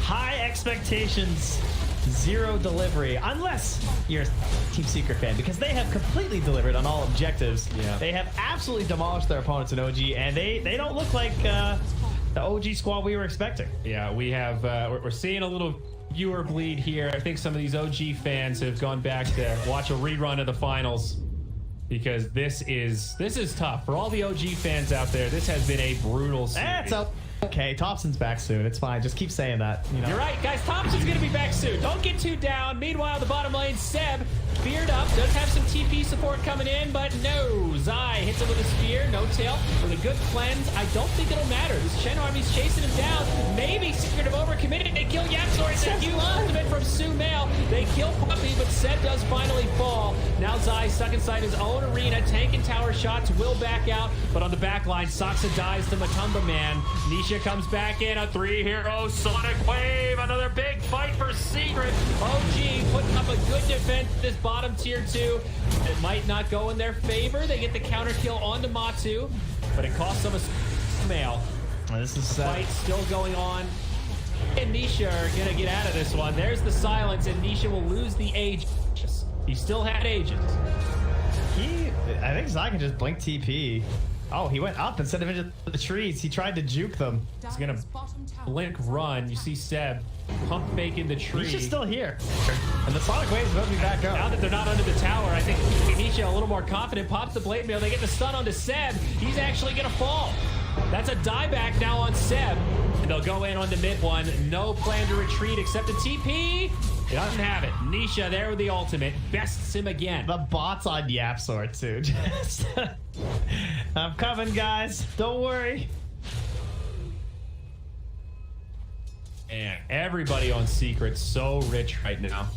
High expectations, zero delivery. Unless you're a Team Secret fan, because they have completely delivered on all objectives. Yeah. They have absolutely demolished their opponents in OG, and they don't look like the OG squad we were expecting. Yeah, we have we're seeing a little viewer bleed here. I think some of these OG fans have gone back to watch a rerun of the finals because this is tough for all the OG fans out there. This has been a brutal series. That's okay. Thompson's back soon. It's fine. Just keep saying that. You know. You're right, guys. Thompson's gonna be back soon. Don't get too down. Meanwhile, the bottom lane, Seb, feared up, does have some TP support coming in, but no. Zai hits him with a spear. No No-Tail with a good cleanse. I don't think it'll matter. This Shen army's chasing him down. Maybe Secret have overcommitted. They kill Yapzor. It's a huge ultimate from Sumail. They kill Puppey, but Seb does finally fall. Now Zai stuck inside his own arena. Tank and tower shots will back out, but on the back line, Saksa dies to Matumba Man. Nisha comes back in. A 3-hero Sonic Wave. Another big fight for Secret. OG putting up a good defense this bottom tier 2. It might not go in their favor. They get the counter kill onto Matu, but it costs them a Sumail. This is Fight still going on. And Nisha are gonna get out of this one. There's the silence, and Nisha will lose the Aegis. He still had Aegis. I think Zai can just blink TP. Oh, he went up instead of into the trees. He tried to juke them. He's gonna blink run. You see Seb pump fake in the tree. Nisha's still here. And the Sonic Wave's about to be back up. Now that they're not under the tower, I think Nisha a little more confident. Pops the blade mail. They get the stun onto Seb. He's actually gonna fall. That's a dieback now on Seb. And they'll go in on the mid one. No plan to retreat except a TP. He doesn't have it. Nisha there with the ultimate. Bests him again. The bot's on Yapzor too. Just I'm coming, guys. Don't worry. And everybody on Secret so rich right now.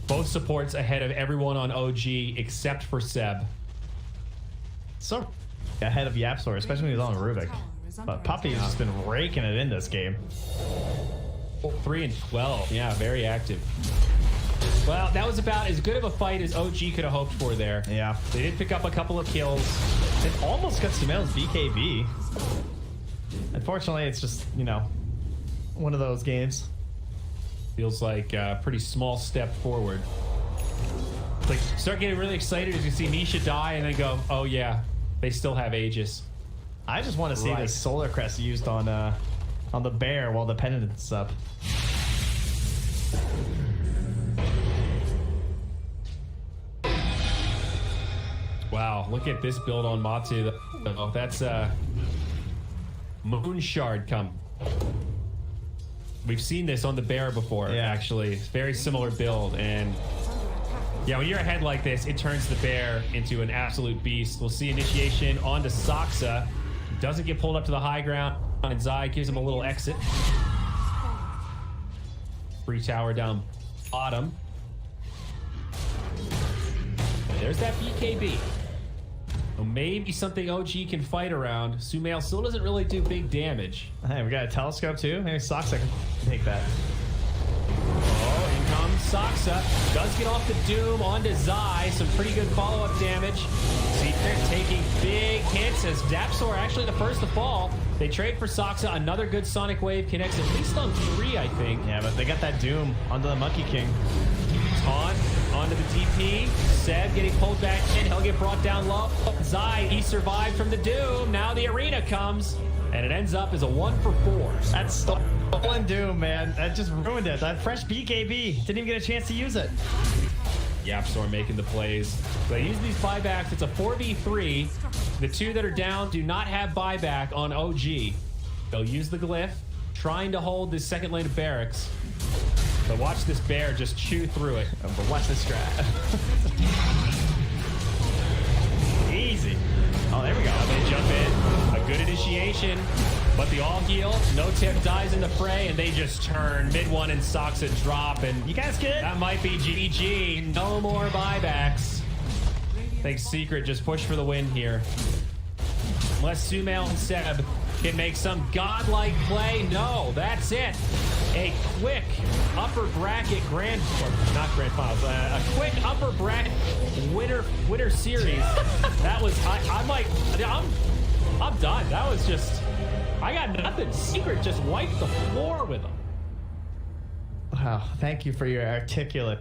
Both supports ahead of everyone on OG except for Seb. So ahead of Yapzor, especially when he's on Rubik. But Puppey's just been raking it in this game. 3 and 12. Yeah, very active. Well, that was about as good of a fight as OG could have hoped for there. Yeah. They did pick up a couple of kills. It almost got Sumail's BKB. Unfortunately, it's just, you know, one of those games. Feels like a pretty small step forward. It's like, start getting really excited as you see Nisha die and then go, oh yeah, they still have Aegis. I just want to see this Solar Crest used on the bear while the pendant's up. Wow, look at this build on Matu. Oh, that's Moon Shard come. We've seen this on the bear before, actually. Very similar build, and yeah, when you're ahead like this, it turns the bear into an absolute beast. We'll see initiation onto Saksa. Doesn't get pulled up to the high ground, and Zai gives him a little exit. Free tower down bottom. There's that BKB. Well, maybe something OG can fight around. Sumail still doesn't really do big damage. Hey, we got a telescope too. Maybe Saksa can take that. Oh, in comes Saksa. Does get off the Doom onto Zai. Some pretty good follow-up damage. Secret taking big hits as Yapzor actually the first to fall. They trade for Saksa. Another good Sonic Wave connects at least on 3, I think. Yeah, but they got that Doom onto the Monkey King. Taunt onto the DP. Seb getting pulled back in. He'll get brought down low. Zai, he survived from the Doom. Now the arena comes, and it ends up as a 1 for 4. That's stolen Doom, man. That just ruined it. That fresh BKB. Didn't even get a chance to use it. Yapzor making the plays. They use these buybacks. It's a 4v3. The 2 that are down do not have buyback on OG. They'll use the glyph, trying to hold this second lane of barracks. But watch this bear just chew through it. Oh, but watch this strat. Easy. Oh, there we go. Now they jump in. A good initiation. But the all heal. No tip dies in the fray, and they just turn. Mid one and Saksa drop. And you guys get it? That might be GG. No more buybacks. I think Secret just pushed for the win here. Unless Sumail and Seb can make some godlike play. No, that's it. A quick upper bracket not grand finals, a quick upper bracket winner series. That was, I'm done. That was just, I got nothing. Secret just wiped the floor with them. Wow, thank you for your articulate